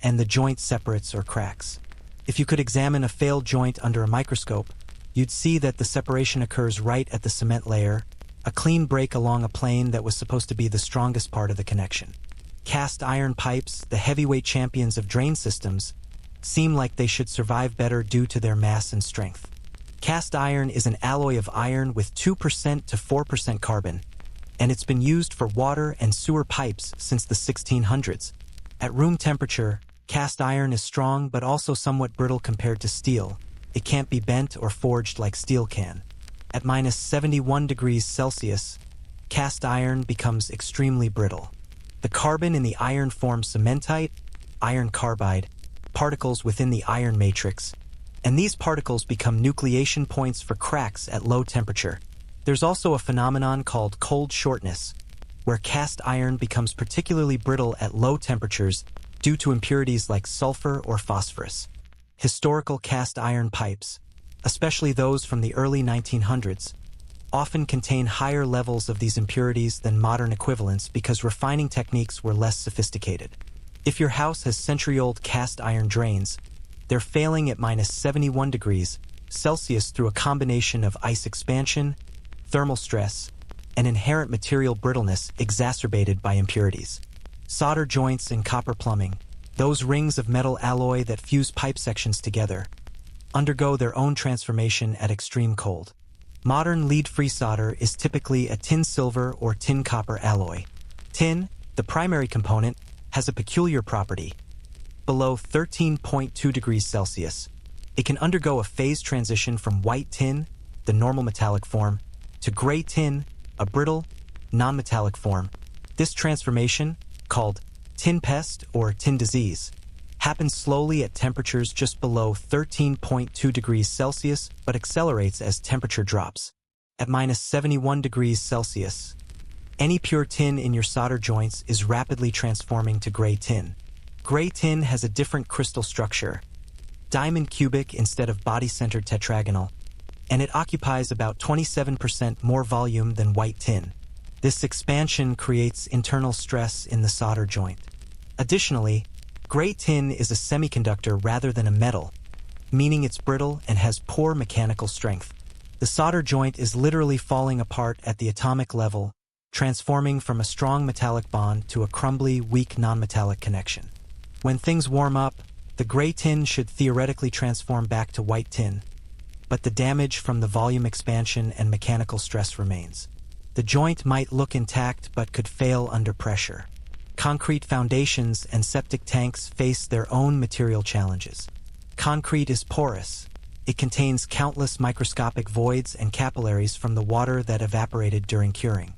and the joint separates or cracks. If you could examine a failed joint under a microscope, you'd see that the separation occurs right at the cement layer, a clean break along a plane that was supposed to be the strongest part of the connection. Cast iron pipes, the heavyweight champions of drain systems, seem like they should survive better due to their mass and strength. Cast iron is an alloy of iron with 2% to 4% carbon, and it's been used for water and sewer pipes since the 1600s. At room temperature, cast iron is strong but also somewhat brittle compared to steel. It can't be bent or forged like steel can. At -71 degrees Celsius, cast iron becomes extremely brittle. The carbon in the iron forms cementite, iron carbide, particles within the iron matrix, and these particles become nucleation points for cracks at low temperature. There's also a phenomenon called cold shortness, where cast iron becomes particularly brittle at low temperatures due to impurities like sulfur or phosphorus. Historical cast iron pipes, especially those from the early 1900s, often contain higher levels of these impurities than modern equivalents because refining techniques were less sophisticated. If your house has century-old cast iron drains, they're failing at -71 degrees Celsius through a combination of ice expansion, thermal stress, and inherent material brittleness exacerbated by impurities. Solder joints in copper plumbing, those rings of metal alloy that fuse pipe sections together, undergo their own transformation at extreme cold. Modern lead-free solder is typically a tin-silver or tin-copper alloy. Tin, the primary component, has a peculiar property. Below 13.2 degrees Celsius, it can undergo a phase transition from white tin, the normal metallic form, to gray tin, a brittle, non-metallic form. This transformation, called tin pest or tin disease, happens slowly at temperatures just below 13.2 degrees Celsius but accelerates as temperature drops. At -71 degrees Celsius, any pure tin in your solder joints is rapidly transforming to gray tin. Gray tin has a different crystal structure, diamond cubic instead of body-centered tetragonal, and it occupies about 27% more volume than white tin. This expansion creates internal stress in the solder joint. Additionally, gray tin is a semiconductor rather than a metal, meaning it's brittle and has poor mechanical strength. The solder joint is literally falling apart at the atomic level, transforming from a strong metallic bond to a crumbly, weak non-metallic connection. When things warm up, the gray tin should theoretically transform back to white tin, but the damage from the volume expansion and mechanical stress remains. The joint might look intact but could fail under pressure. Concrete foundations and septic tanks face their own material challenges. Concrete is porous. It contains countless microscopic voids and capillaries from the water that evaporated during curing.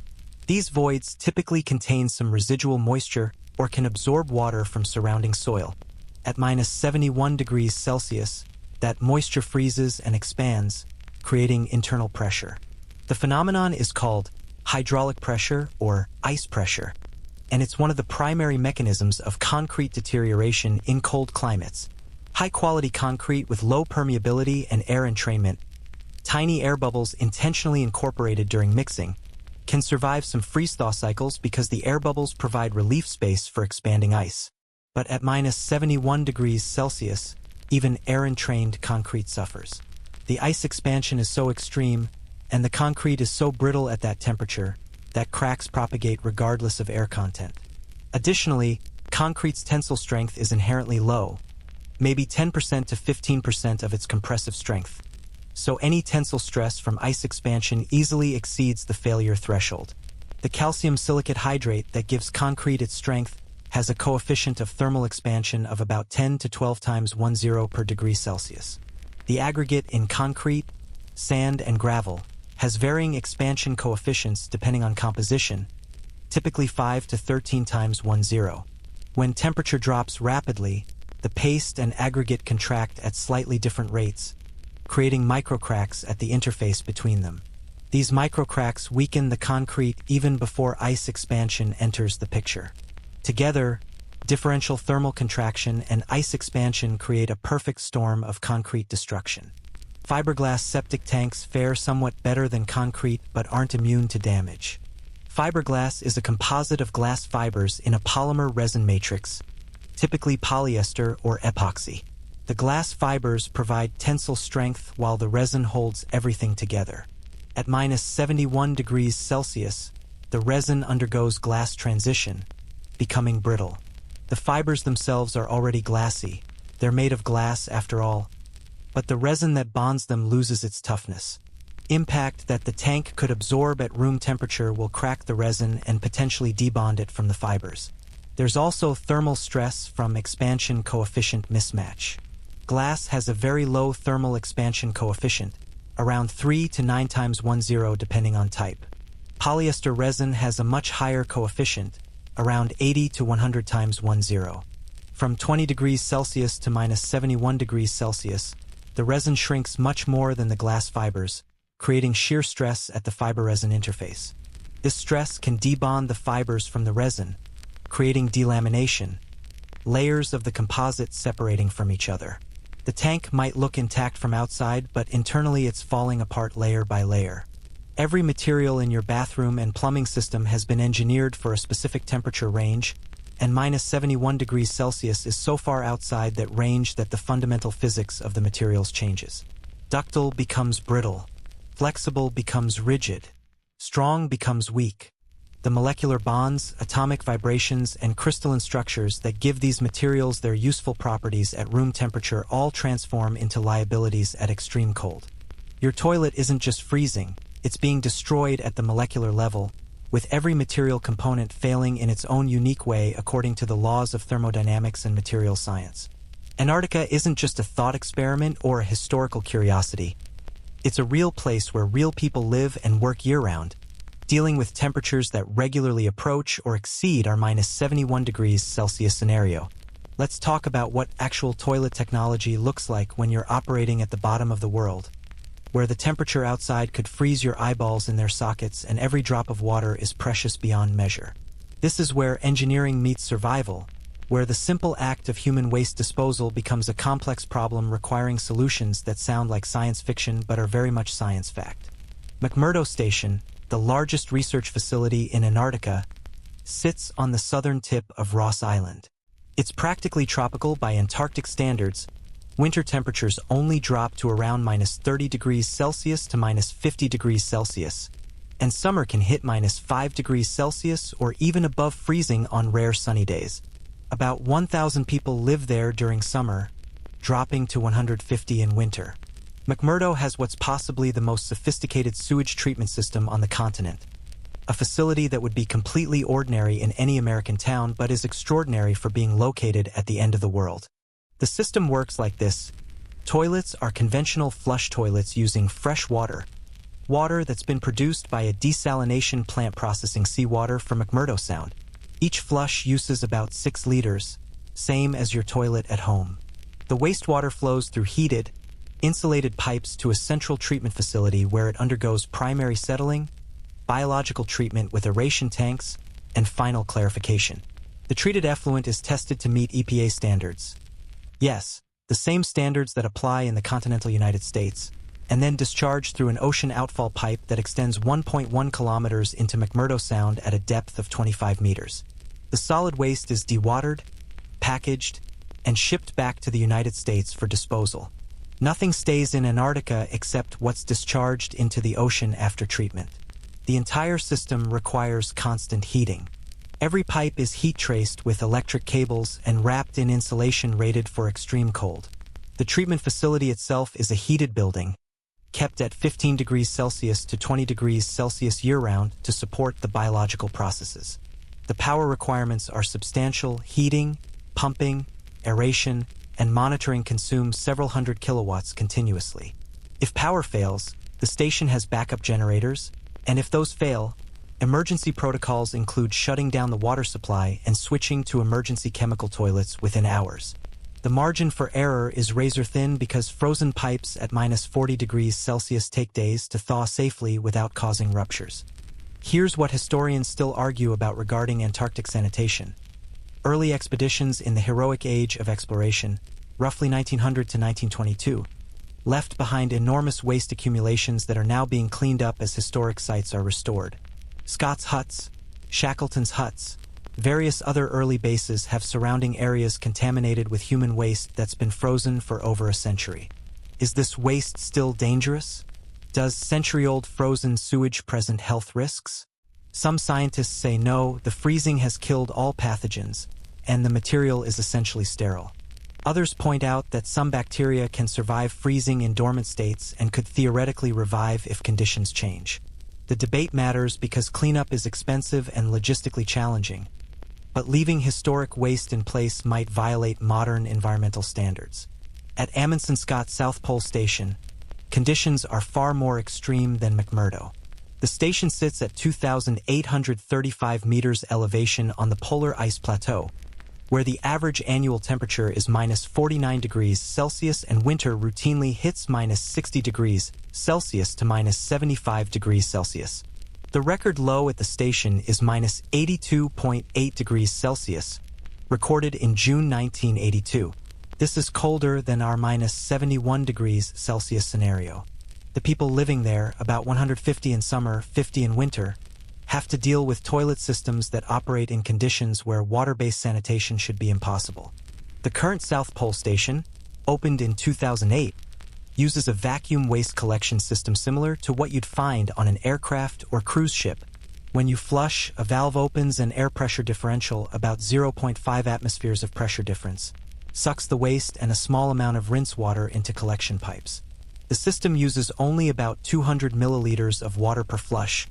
These voids typically contain some residual moisture or can absorb water from surrounding soil. At -71 degrees Celsius, that moisture freezes and expands, creating internal pressure. The phenomenon is called hydraulic pressure or ice pressure, and it's one of the primary mechanisms of concrete deterioration in cold climates. High-quality concrete with low permeability and air entrainment, tiny air bubbles intentionally incorporated during mixing, can survive some freeze-thaw cycles because the air bubbles provide relief space for expanding ice. But at -71 degrees Celsius, even air-entrained concrete suffers. The ice expansion is so extreme, and the concrete is so brittle at that temperature, that cracks propagate regardless of air content. Additionally, concrete's tensile strength is inherently low, maybe 10% to 15% of its compressive strength. So any tensile stress from ice expansion easily exceeds the failure threshold. The calcium silicate hydrate that gives concrete its strength has a coefficient of thermal expansion of about 10 to 12 times 10 per degree Celsius. The aggregate in concrete, sand, and gravel has varying expansion coefficients depending on composition, typically 5 to 13 times 10. When temperature drops rapidly, the paste and aggregate contract at slightly different rates, creating microcracks at the interface between them. These microcracks weaken the concrete even before ice expansion enters the picture. Together, differential thermal contraction and ice expansion create a perfect storm of concrete destruction. Fiberglass septic tanks fare somewhat better than concrete but aren't immune to damage. Fiberglass is a composite of glass fibers in a polymer resin matrix, typically polyester or epoxy. The glass fibers provide tensile strength while the resin holds everything together. At -71 degrees Celsius, the resin undergoes glass transition, becoming brittle. The fibers themselves are already glassy. They're made of glass after all, but the resin that bonds them loses its toughness. Impact that the tank could absorb at room temperature will crack the resin and potentially debond it from the fibers. There's also thermal stress from expansion coefficient mismatch. Glass has a very low thermal expansion coefficient, around 3 to 9 times 10 depending on type. Polyester resin has a much higher coefficient, around 80 to 100 times 10. From 20 degrees Celsius to -71 degrees Celsius, the resin shrinks much more than the glass fibers, creating shear stress at the fiber-resin interface. This stress can debond the fibers from the resin, creating delamination, layers of the composite separating from each other. The tank might look intact from outside, but internally it's falling apart layer by layer. Every material in your bathroom and plumbing system has been engineered for a specific temperature range, and -71 degrees Celsius is so far outside that range that the fundamental physics of the materials changes. Ductile becomes brittle, flexible becomes rigid, strong becomes weak. The molecular bonds, atomic vibrations, and crystalline structures that give these materials their useful properties at room temperature all transform into liabilities at extreme cold. Your toilet isn't just freezing, it's being destroyed at the molecular level, with every material component failing in its own unique way according to the laws of thermodynamics and material science. Antarctica isn't just a thought experiment or a historical curiosity. It's a real place where real people live and work year-round, dealing with temperatures that regularly approach or exceed our -71 degrees Celsius scenario. Let's talk about what actual toilet technology looks like when you're operating at the bottom of the world, where the temperature outside could freeze your eyeballs in their sockets and every drop of water is precious beyond measure. This is where engineering meets survival, where the simple act of human waste disposal becomes a complex problem requiring solutions that sound like science fiction but are very much science fact. McMurdo Station, the largest research facility in Antarctica, sits on the southern tip of Ross Island. It's practically tropical by Antarctic standards, winter temperatures only drop to around -30 degrees Celsius to -50 degrees Celsius, and summer can hit -5 degrees Celsius or even above freezing on rare sunny days. About 1,000 people live there during summer, dropping to 150 in winter. McMurdo has what's possibly the most sophisticated sewage treatment system on the continent, a facility that would be completely ordinary in any American town but is extraordinary for being located at the end of the world. The system works like this. Toilets are conventional flush toilets using fresh water that's been produced by a desalination plant processing seawater from McMurdo Sound. Each flush uses about 6 liters, same as your toilet at home. The wastewater flows through heated, insulated pipes to a central treatment facility where it undergoes primary settling, biological treatment with aeration tanks, and final clarification. The treated effluent is tested to meet EPA standards. Yes, the same standards that apply in the continental United States, and then discharged through an ocean outfall pipe that extends 1.1 kilometers into McMurdo Sound at a depth of 25 meters. The solid waste is dewatered, packaged, and shipped back to the United States for disposal. Nothing stays in Antarctica except what's discharged into the ocean after treatment. The entire system requires constant heating. Every pipe is heat traced with electric cables and wrapped in insulation rated for extreme cold. The treatment facility itself is a heated building, kept at 15 degrees Celsius to 20 degrees Celsius year-round to support the biological processes. The power requirements are substantial. Heating, pumping, aeration, and monitoring consume several hundred kilowatts continuously. If power fails, the station has backup generators, and if those fail, emergency protocols include shutting down the water supply and switching to emergency chemical toilets within hours. The margin for error is razor thin because frozen pipes at -40 degrees Celsius take days to thaw safely without causing ruptures. Here's what historians still argue about regarding Antarctic sanitation. Early expeditions in the heroic age of exploration, roughly 1900 to 1922, left behind enormous waste accumulations that are now being cleaned up as historic sites are restored. Scott's huts, Shackleton's huts, various other early bases have surrounding areas contaminated with human waste that's been frozen for over a century. Is this waste still dangerous? Does century-old frozen sewage present health risks? Some scientists say no, the freezing has killed all pathogens, and the material is essentially sterile. Others point out that some bacteria can survive freezing in dormant states and could theoretically revive if conditions change. The debate matters because cleanup is expensive and logistically challenging, but leaving historic waste in place might violate modern environmental standards. At Amundsen Scott South Pole Station, conditions are far more extreme than McMurdo. The station sits at 2,835 meters elevation on the polar ice plateau, where the average annual temperature is -49 degrees Celsius and winter routinely hits -60 degrees Celsius to -75 degrees Celsius. The record low at the station is -82.8 degrees Celsius, recorded in June 1982. This is colder than our -71 degrees Celsius scenario. The people living there, about 150 in summer, 50 in winter, have to deal with toilet systems that operate in conditions where water-based sanitation should be impossible. The current South Pole Station, opened in 2008, uses a vacuum waste collection system similar to what you'd find on an aircraft or cruise ship. When you flush, a valve opens and air pressure differential, about 0.5 atmospheres of pressure difference, sucks the waste and a small amount of rinse water into collection pipes. The system uses only about 200 milliliters of water per flush,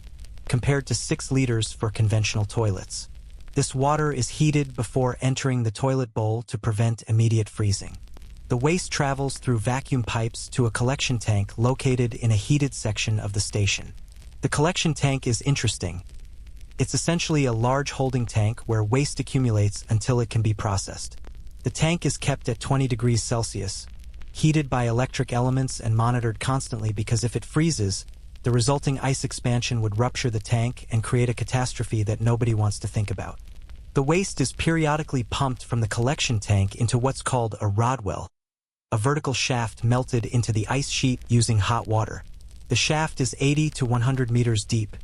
compared to 6 liters for conventional toilets. This water is heated before entering the toilet bowl to prevent immediate freezing. The waste travels through vacuum pipes to a collection tank located in a heated section of the station. The collection tank is interesting. It's essentially a large holding tank where waste accumulates until it can be processed. The tank is kept at 20 degrees Celsius, heated by electric elements and monitored constantly because if it freezes, the resulting ice expansion would rupture the tank and create a catastrophe that nobody wants to think about. The waste is periodically pumped from the collection tank into what's called a rodwell, a vertical shaft melted into the ice sheet using hot water. The shaft is 80 to 100 meters deep,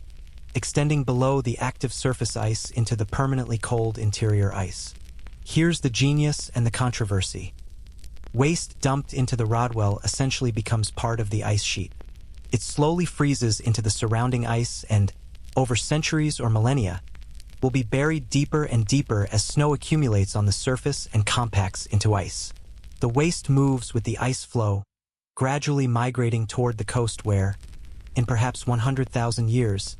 extending below the active surface ice into the permanently cold interior ice. Here's the genius and the controversy. Waste dumped into the Rodwell essentially becomes part of the ice sheet. It slowly freezes into the surrounding ice and, over centuries or millennia, will be buried deeper and deeper as snow accumulates on the surface and compacts into ice. The waste moves with the ice flow, gradually migrating toward the coast where, in perhaps 100,000 years,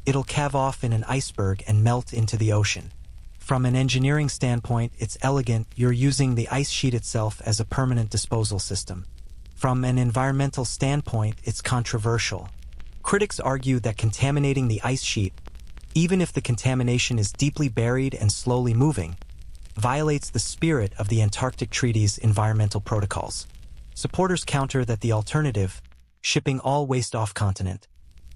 it'll calve off in an iceberg and melt into the ocean. From an engineering standpoint, it's elegant. You're using the ice sheet itself as a permanent disposal system. From an environmental standpoint, it's controversial. Critics argue that contaminating the ice sheet, even if the contamination is deeply buried and slowly moving, violates the spirit of the Antarctic Treaty's environmental protocols. Supporters counter that the alternative, shipping all waste off-continent,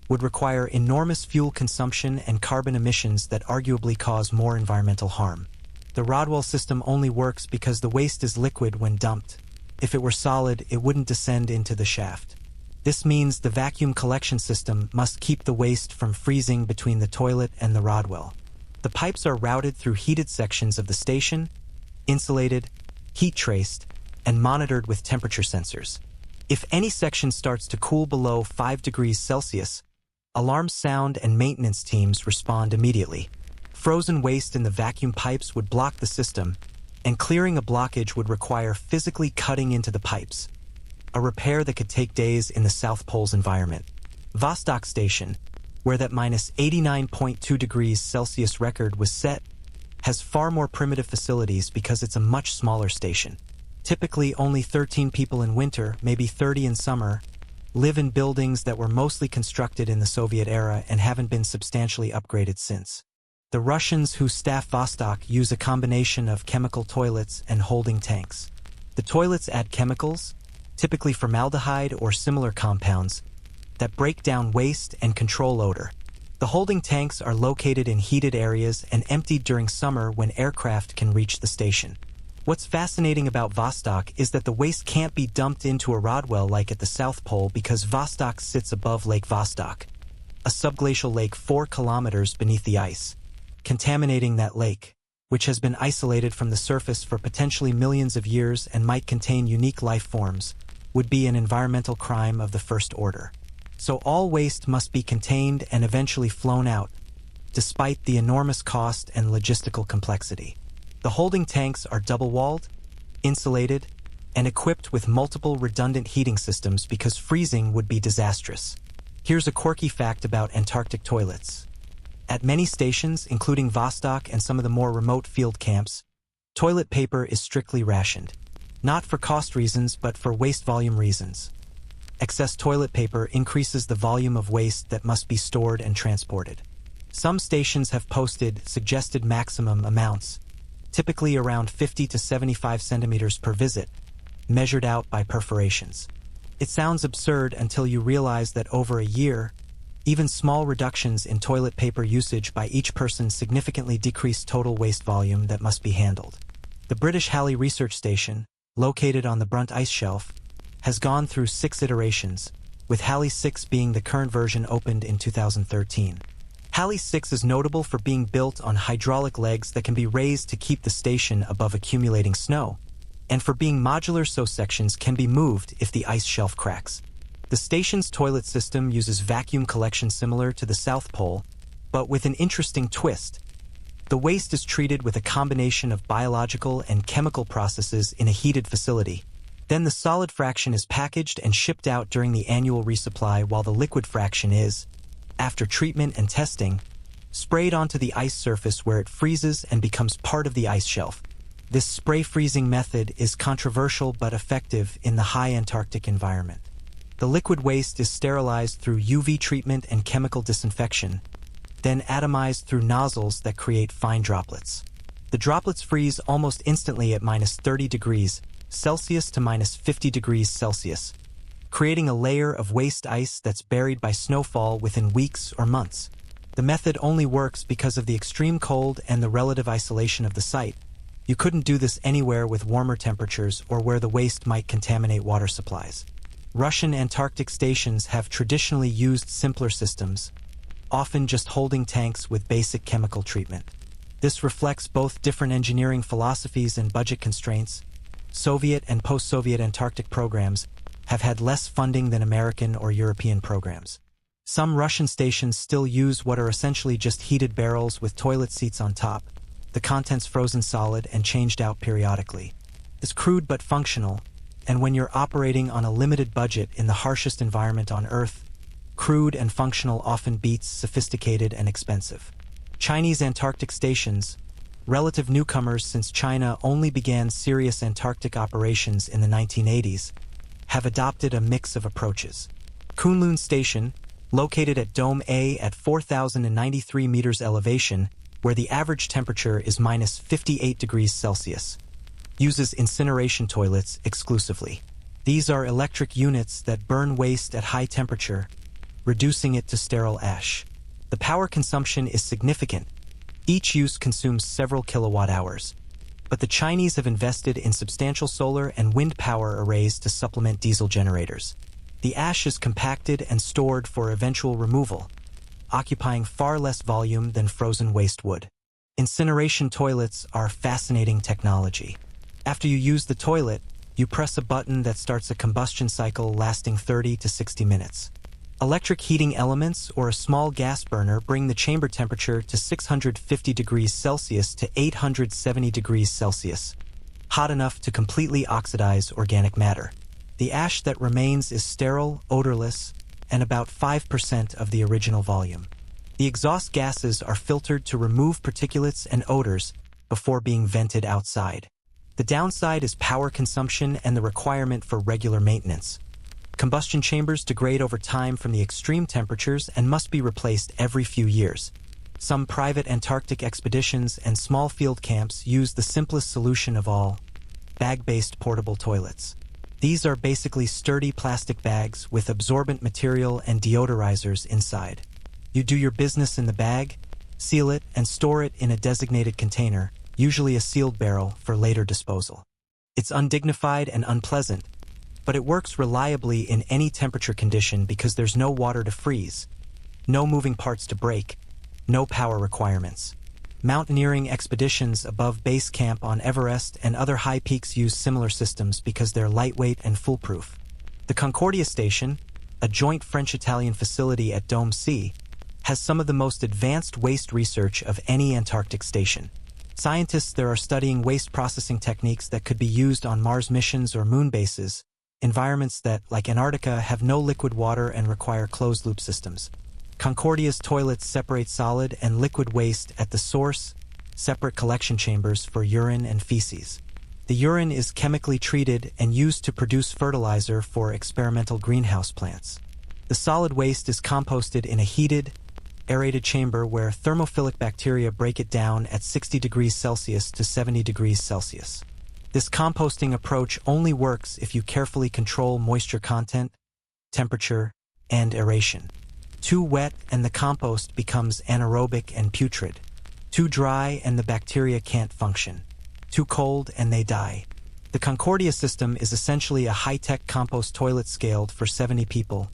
would require enormous fuel consumption and carbon emissions that arguably cause more environmental harm. The Rodwell system only works because the waste is liquid when dumped. If it were solid, it wouldn't descend into the shaft. This means the vacuum collection system must keep the waste from freezing between the toilet and the Rodwell. The pipes are routed through heated sections of the station, insulated, heat-traced, and monitored with temperature sensors. If any section starts to cool below 5 degrees Celsius, alarms sound and maintenance teams respond immediately. Frozen waste in the vacuum pipes would block the system, and clearing a blockage would require physically cutting into the pipes, a repair that could take days in the South Pole's environment. Vostok Station, where that minus 89.2 degrees Celsius record was set, has far more primitive facilities because it's a much smaller station. Typically only 13 people in winter, maybe 30 in summer, live in buildings that were mostly constructed in the Soviet era and haven't been substantially upgraded since. The Russians who staff Vostok use a combination of chemical toilets and holding tanks. The toilets add chemicals, typically formaldehyde or similar compounds, that break down waste and control odor. The holding tanks are located in heated areas and emptied during summer when aircraft can reach the station. What's fascinating about Vostok is that the waste can't be dumped into a Rodwell like at the South Pole because Vostok sits above Lake Vostok, a subglacial lake 4 kilometers beneath the ice. Contaminating that lake, which has been isolated from the surface for potentially millions of years and might contain unique life forms, would be an environmental crime of the first order. So all waste must be contained and eventually flown out, despite the enormous cost and logistical complexity. The holding tanks are double-walled, insulated, and equipped with multiple redundant heating systems because freezing would be disastrous. Here's a quirky fact about Antarctic toilets. At many stations, including Vostok and some of the more remote field camps, toilet paper is strictly rationed. Not for cost reasons, but for waste volume reasons. Excess toilet paper increases the volume of waste that must be stored and transported. Some stations have posted suggested maximum amounts, typically around 50 to 75 centimeters per visit, measured out by perforations. It sounds absurd until you realize that over a year, even small reductions in toilet paper usage by each person significantly decrease total waste volume that must be handled. The British Halley Research Station, located on the Brunt Ice Shelf, has gone through 6 iterations, with Halley 6 being the current version opened in 2013. Halley 6 is notable for being built on hydraulic legs that can be raised to keep the station above accumulating snow, and for being modular so sections can be moved if the ice shelf cracks. The station's toilet system uses vacuum collection similar to the South Pole, but with an interesting twist. The waste is treated with a combination of biological and chemical processes in a heated facility. Then the solid fraction is packaged and shipped out during the annual resupply, while the liquid fraction is, after treatment and testing, sprayed onto the ice surface where it freezes and becomes part of the ice shelf. This spray freezing method is controversial but effective in the high Antarctic environment. The liquid waste is sterilized through UV treatment and chemical disinfection, then atomized through nozzles that create fine droplets. The droplets freeze almost instantly at minus 30 degrees Celsius to minus 50 degrees Celsius, creating a layer of waste ice that's buried by snowfall within weeks or months. The method only works because of the extreme cold and the relative isolation of the site. You couldn't do this anywhere with warmer temperatures or where the waste might contaminate water supplies. Russian Antarctic stations have traditionally used simpler systems, often just holding tanks with basic chemical treatment. This reflects both different engineering philosophies and budget constraints. Soviet and post-Soviet Antarctic programs have had less funding than American or European programs. Some Russian stations still use what are essentially just heated barrels with toilet seats on top, the contents frozen solid and changed out periodically. It's crude but functional, and when you're operating on a limited budget in the harshest environment on Earth, crude and functional often beats sophisticated and expensive. Chinese Antarctic stations, relative newcomers since China only began serious Antarctic operations in the 1980s, have adopted a mix of approaches. Kunlun Station, located at Dome A at 4,093 meters elevation, where the average temperature is minus 58 degrees Celsius, uses incineration toilets exclusively. These are electric units that burn waste at high temperature, reducing it to sterile ash. The power consumption is significant. Each use consumes several kilowatt hours. But the Chinese have invested in substantial solar and wind power arrays to supplement diesel generators. The ash is compacted and stored for eventual removal, occupying far less volume than frozen waste would. Incineration toilets are fascinating technology. After you use the toilet, you press a button that starts a combustion cycle lasting 30 to 60 minutes. Electric heating elements or a small gas burner bring the chamber temperature to 650 degrees Celsius to 870 degrees Celsius, hot enough to completely oxidize organic matter. The ash that remains is sterile, odorless, and about 5% of the original volume. The exhaust gases are filtered to remove particulates and odors before being vented outside. The downside is power consumption and the requirement for regular maintenance. Combustion chambers degrade over time from the extreme temperatures and must be replaced every few years. Some private Antarctic expeditions and small field camps use the simplest solution of all, bag-based portable toilets. These are basically sturdy plastic bags with absorbent material and deodorizers inside. You do your business in the bag, seal it, and store it in a designated container, usually a sealed barrel, for later disposal. It's undignified and unpleasant, but it works reliably in any temperature condition because there's no water to freeze, no moving parts to break, no power requirements. Mountaineering expeditions above base camp on Everest and other high peaks use similar systems because they're lightweight and foolproof. The Concordia Station, a joint French-Italian facility at Dome C, has some of the most advanced waste research of any Antarctic station. Scientists there are studying waste processing techniques that could be used on Mars missions or moon bases, environments that, like Antarctica, have no liquid water and require closed-loop systems. Concordia's toilets separate solid and liquid waste at the source, separate collection chambers for urine and feces. The urine is chemically treated and used to produce fertilizer for experimental greenhouse plants. The solid waste is composted in a heated, aerated chamber where thermophilic bacteria break it down at 60 degrees Celsius to 70 degrees Celsius. This composting approach only works if you carefully control moisture content, temperature, and aeration. Too wet and the compost becomes anaerobic and putrid. Too dry and the bacteria can't function. Too cold and they die. The Concordia system is essentially a high-tech compost toilet scaled for 70 people,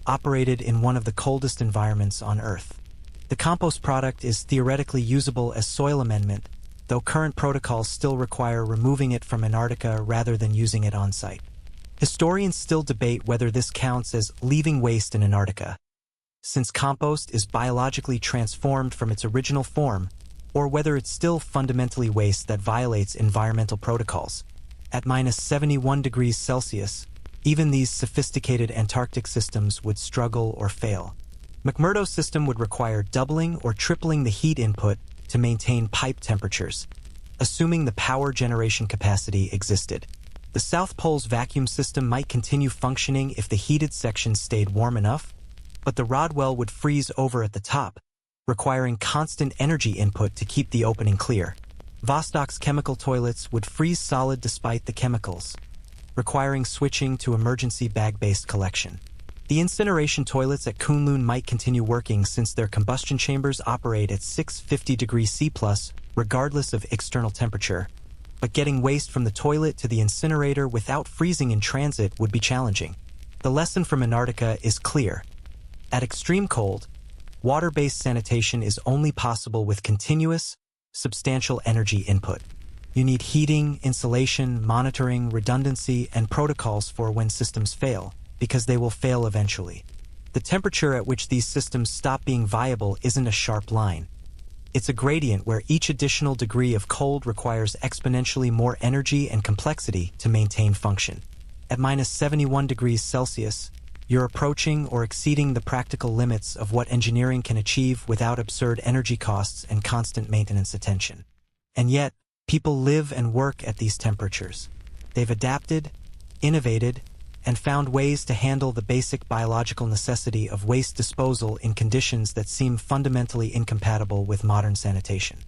operated in one of the coldest environments on Earth. The compost product is theoretically usable as soil amendment, though current protocols still require removing it from Antarctica rather than using it on-site. Historians still debate whether this counts as leaving waste in Antarctica, since compost is biologically transformed from its original form, or whether it's still fundamentally waste that violates environmental protocols. At minus 71 degrees Celsius, even these sophisticated Antarctic systems would struggle or fail. McMurdo's system would require doubling or tripling the heat input to maintain pipe temperatures, assuming the power generation capacity existed. The South Pole's vacuum system might continue functioning if the heated section stayed warm enough, but the rod well would freeze over at the top, requiring constant energy input to keep the opening clear. Vostok's chemical toilets would freeze solid despite the chemicals, requiring switching to emergency bag-based collection. The incineration toilets at Kunlun might continue working since their combustion chambers operate at 650 degrees C+, regardless of external temperature, but getting waste from the toilet to the incinerator without freezing in transit would be challenging. The lesson from Antarctica is clear. At extreme cold, water-based sanitation is only possible with continuous, substantial energy input. You need heating, insulation, monitoring, redundancy, and protocols for when systems fail, because they will fail eventually. The temperature at which these systems stop being viable isn't a sharp line. It's a gradient where each additional degree of cold requires exponentially more energy and complexity to maintain function. At minus 71 degrees Celsius, you're approaching or exceeding the practical limits of what engineering can achieve without absurd energy costs and constant maintenance attention. And yet, people live and work at these temperatures. They've adapted, innovated, and found ways to handle the basic biological necessity of waste disposal in conditions that seem fundamentally incompatible with modern sanitation.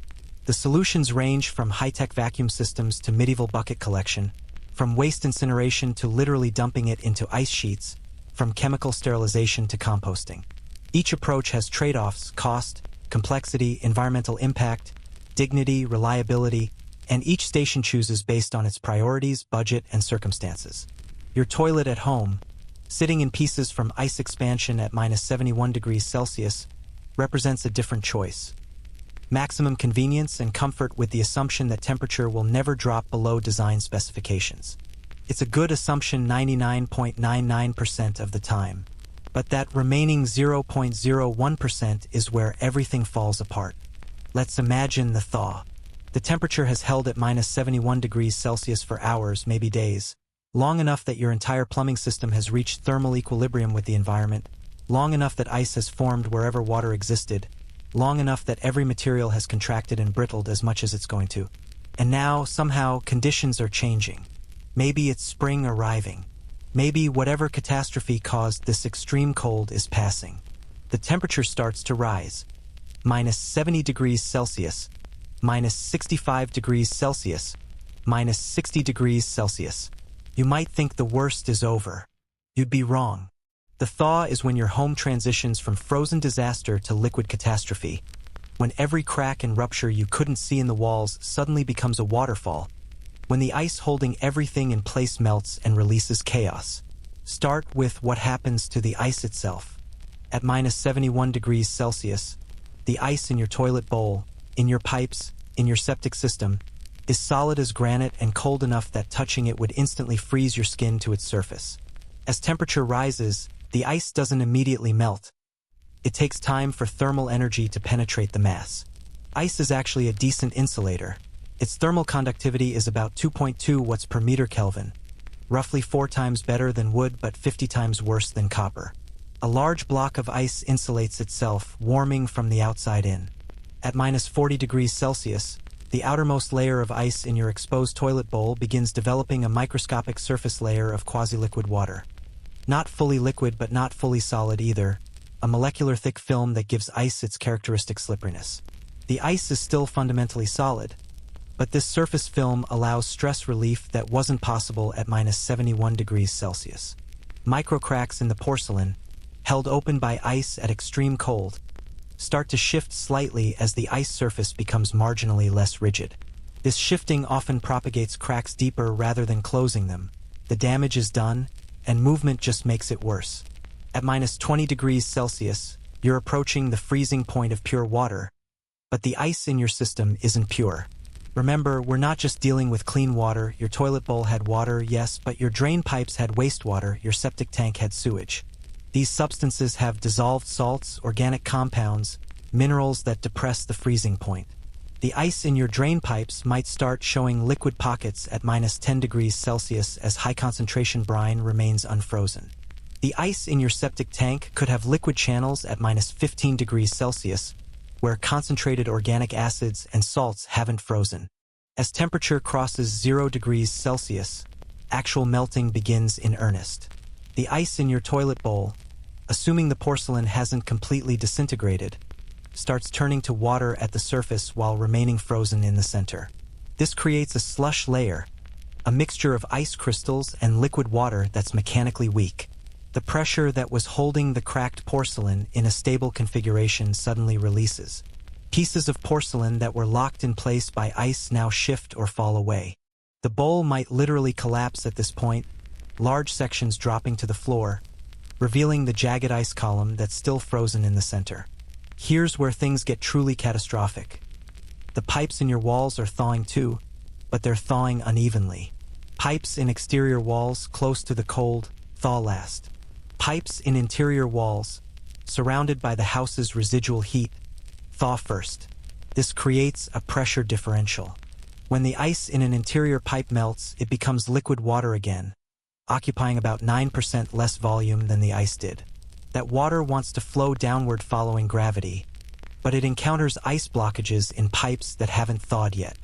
The solutions range from high-tech vacuum systems to medieval bucket collection, from waste incineration to literally dumping it into ice sheets, from chemical sterilization to composting. Each approach has trade-offs: cost, complexity, environmental impact, dignity, reliability, and each station chooses based on its priorities, budget, and circumstances. Your toilet at home, sitting in pieces from ice expansion at minus 71 degrees Celsius, represents a different choice. Maximum convenience and comfort with the assumption that temperature will never drop below design specifications. It's a good assumption 99.99% of the time, but that remaining 0.01% is where everything falls apart. Let's imagine the thaw. The temperature has held at minus 71 degrees Celsius for hours, maybe days. Long enough that your entire plumbing system has reached thermal equilibrium with the environment, long enough that ice has formed wherever water existed, long enough that every material has contracted and brittled as much as it's going to. And now, somehow, conditions are changing. Maybe it's spring arriving. Maybe whatever catastrophe caused this extreme cold is passing. The temperature starts to rise. Minus 70 degrees Celsius, minus 65 degrees Celsius, minus 60 degrees Celsius. You might think the worst is over. You'd be wrong. The thaw is when your home transitions from frozen disaster to liquid catastrophe, when every crack and rupture you couldn't see in the walls suddenly becomes a waterfall, when the ice holding everything in place melts and releases chaos. Start with what happens to the ice itself. At minus 71 degrees Celsius, the ice in your toilet bowl, in your pipes, in your septic system, is solid as granite and cold enough that touching it would instantly freeze your skin to its surface. As temperature rises, the ice doesn't immediately melt. It takes time for thermal energy to penetrate the mass. Ice is actually a decent insulator. Its thermal conductivity is about 2.2 watts per meter Kelvin, roughly 4 times better than wood but 50 times worse than copper. A large block of ice insulates itself, warming from the outside in. At minus 40 degrees Celsius, the outermost layer of ice in your exposed toilet bowl begins developing a microscopic surface layer of quasi-liquid water. Not fully liquid but not fully solid either, a molecular thick film that gives ice its characteristic slipperiness. The ice is still fundamentally solid, but this surface film allows stress relief that wasn't possible at minus 71 degrees Celsius. Microcracks in the porcelain, held open by ice at extreme cold, start to shift slightly as the ice surface becomes marginally less rigid. This shifting often propagates cracks deeper rather than closing them. The damage is done, and movement just makes it worse. At minus 20 degrees Celsius, you're approaching the freezing point of pure water, but the ice in your system isn't pure. Remember, we're not just dealing with clean water. Your toilet bowl had water, yes, but your drain pipes had wastewater, your septic tank had sewage. These substances have dissolved salts, organic compounds, minerals that depress the freezing point. The ice in your drain pipes might start showing liquid pockets at minus 10 degrees Celsius as high-concentration brine remains unfrozen. The ice in your septic tank could have liquid channels at minus 15 degrees Celsius, where concentrated organic acids and salts haven't frozen. As temperature crosses 0 degrees Celsius, actual melting begins in earnest. The ice in your toilet bowl, assuming the porcelain hasn't completely disintegrated, starts turning to water at the surface while remaining frozen in the center. This creates a slush layer, a mixture of ice crystals and liquid water that's mechanically weak. The pressure that was holding the cracked porcelain in a stable configuration suddenly releases. Pieces of porcelain that were locked in place by ice now shift or fall away. The bowl might literally collapse at this point, large sections dropping to the floor, revealing the jagged ice column that's still frozen in the center. Here's where things get truly catastrophic. The pipes in your walls are thawing too, but they're thawing unevenly. Pipes in exterior walls close to the cold thaw last. Pipes in interior walls, surrounded by the house's residual heat, thaw first. This creates a pressure differential. When the ice in an interior pipe melts, it becomes liquid water again, occupying about 9% less volume than the ice did. That water wants to flow downward following gravity, but it encounters ice blockages in pipes that haven't thawed yet.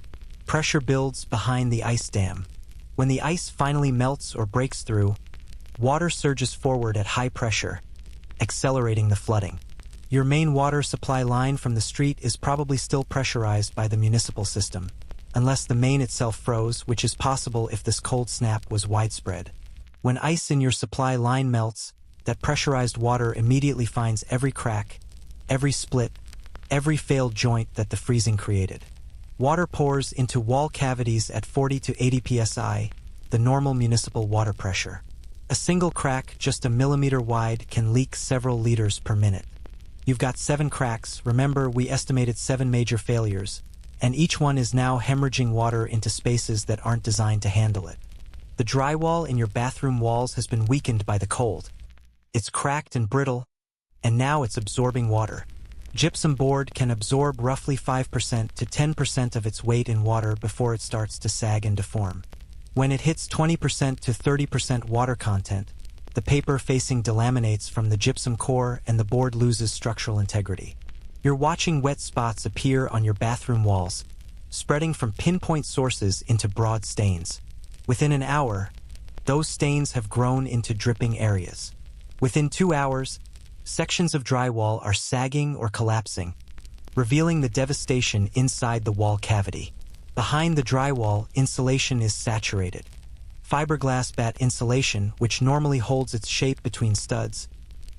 Pressure builds behind the ice dam. When the ice finally melts or breaks through, water surges forward at high pressure, accelerating the flooding. Your main water supply line from the street is probably still pressurized by the municipal system, unless the main itself froze, which is possible if this cold snap was widespread. When ice in your supply line melts, that pressurized water immediately finds every crack, every split, every failed joint that the freezing created. Water pours into wall cavities at 40 to 80 psi, the normal municipal water pressure. A single crack just a millimeter wide can leak several liters per minute. You've got 7 cracks. Remember, we estimated 7 major failures, and each one is now hemorrhaging water into spaces that aren't designed to handle it. The drywall in your bathroom walls has been weakened by the cold. It's cracked and brittle, and now it's absorbing water. Gypsum board can absorb roughly 5% to 10% of its weight in water before it starts to sag and deform. When it hits 20% to 30% water content, the paper facing delaminates from the gypsum core and the board loses structural integrity. You're watching wet spots appear on your bathroom walls, spreading from pinpoint sources into broad stains. Within an hour, those stains have grown into dripping areas. Within 2 hours, sections of drywall are sagging or collapsing, revealing the devastation inside the wall cavity. Behind the drywall, insulation is saturated. Fiberglass batt insulation, which normally holds its shape between studs,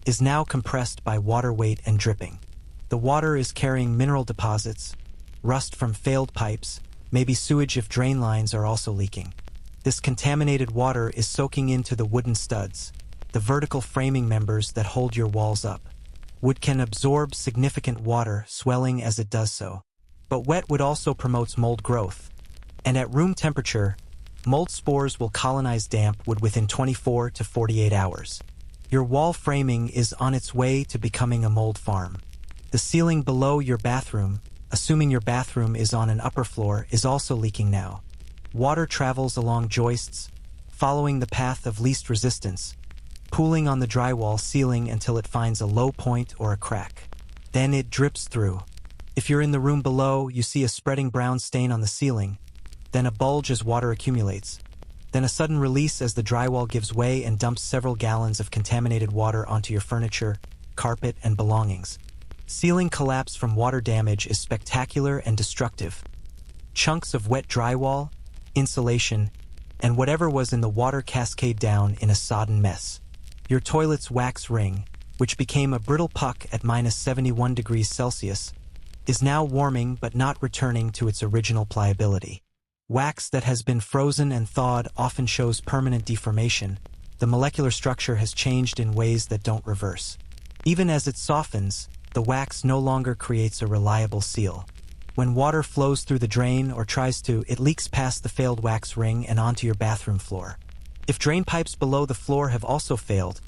is now compressed by water weight and dripping. The water is carrying mineral deposits, rust from failed pipes, maybe sewage if drain lines are also leaking. This contaminated water is soaking into the wooden studs, the vertical framing members that hold your walls up. Wood can absorb significant water, swelling as it does so. But wet wood also promotes mold growth, and at room temperature, mold spores will colonize damp wood within 24 to 48 hours. Your wall framing is on its way to becoming a mold farm. The ceiling below your bathroom, assuming your bathroom is on an upper floor, is also leaking now. Water travels along joists, following the path of least resistance, pooling on the drywall ceiling until it finds a low point or a crack. Then it drips through. If you're in the room below, you see a spreading brown stain on the ceiling, then a bulge as water accumulates, then a sudden release as the drywall gives way and dumps several gallons of contaminated water onto your furniture, carpet, and belongings. Ceiling collapse from water damage is spectacular and destructive. Chunks of wet drywall, insulation, and whatever was in the water cascade down in a sodden mess. Your toilet's wax ring, which became a brittle puck at -71 degrees Celsius, is now warming but not returning to its original pliability. Wax that has been frozen and thawed often shows permanent deformation. The molecular structure has changed in ways that don't reverse. Even as it softens, the wax no longer creates a reliable seal. When water flows through the drain or tries to, it leaks past the failed wax ring and onto your bathroom floor. If drain pipes below the floor have also failed,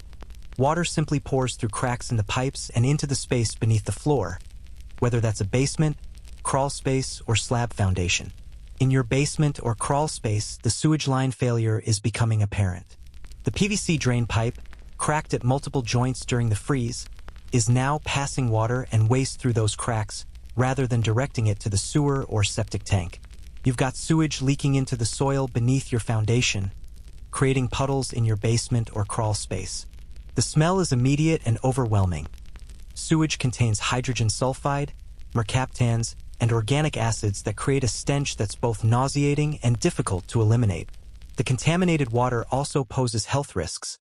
water simply pours through cracks in the pipes and into the space beneath the floor, whether that's a basement, crawl space, or slab foundation. In your basement or crawl space, the sewage line failure is becoming apparent. The PVC drain pipe, cracked at multiple joints during the freeze, is now passing water and waste through those cracks rather than directing it to the sewer or septic tank. You've got sewage leaking into the soil beneath your foundation, creating puddles in your basement or crawl space. The smell is immediate and overwhelming. Sewage contains hydrogen sulfide, mercaptans, and organic acids that create a stench that's both nauseating and difficult to eliminate. The contaminated water also poses health risks.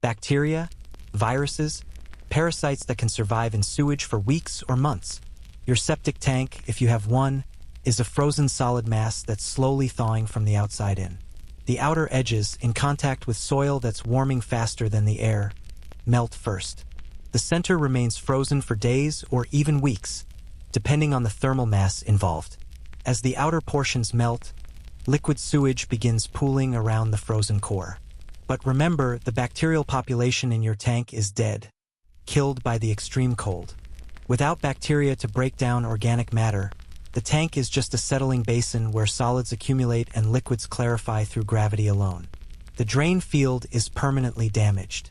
Bacteria, viruses, parasites that can survive in sewage for weeks or months. Your septic tank, if you have one, is a frozen solid mass that's slowly thawing from the outside in. The outer edges, in contact with soil that's warming faster than the air, melt first. The center remains frozen for days or even weeks, depending on the thermal mass involved. As the outer portions melt, liquid sewage begins pooling around the frozen core. But remember, the bacterial population in your tank is dead, killed by the extreme cold. Without bacteria to break down organic matter, the tank is just a settling basin where solids accumulate and liquids clarify through gravity alone. The drain field is permanently damaged.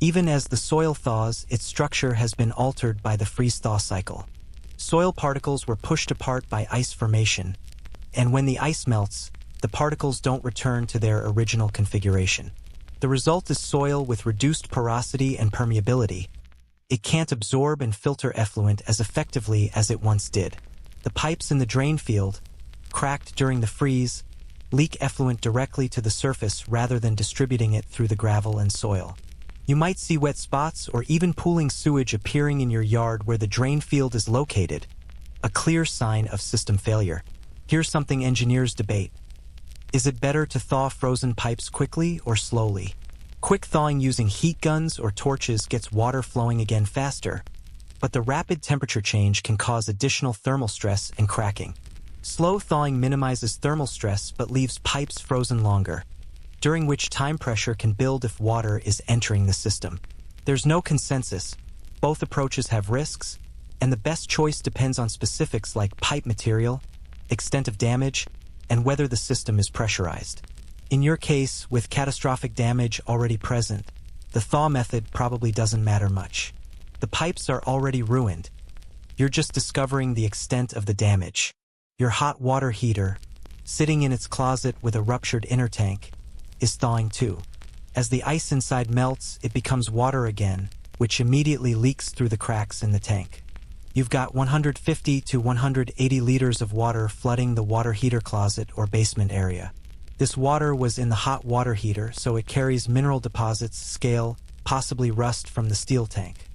Even as the soil thaws, its structure has been altered by the freeze-thaw cycle. Soil particles were pushed apart by ice formation, and when the ice melts, the particles don't return to their original configuration. The result is soil with reduced porosity and permeability. It can't absorb and filter effluent as effectively as it once did. The pipes in the drain field, cracked during the freeze, leak effluent directly to the surface rather than distributing it through the gravel and soil. You might see wet spots or even pooling sewage appearing in your yard where the drain field is located, a clear sign of system failure. Here's something engineers debate. Is it better to thaw frozen pipes quickly or slowly? Quick thawing using heat guns or torches gets water flowing again faster, but the rapid temperature change can cause additional thermal stress and cracking. Slow thawing minimizes thermal stress but leaves pipes frozen longer, during which time pressure can build if water is entering the system. There's no consensus. Both approaches have risks, and the best choice depends on specifics like pipe material, extent of damage, and whether the system is pressurized. In your case, with catastrophic damage already present, the thaw method probably doesn't matter much. The pipes are already ruined. You're just discovering the extent of the damage. Your hot water heater, sitting in its closet with a ruptured inner tank, is thawing too. As the ice inside melts, it becomes water again, which immediately leaks through the cracks in the tank. You've got 150 to 180 liters of water flooding the water heater closet or basement area. This water was in the hot water heater, so it carries mineral deposits, scale, possibly rust from the steel tank.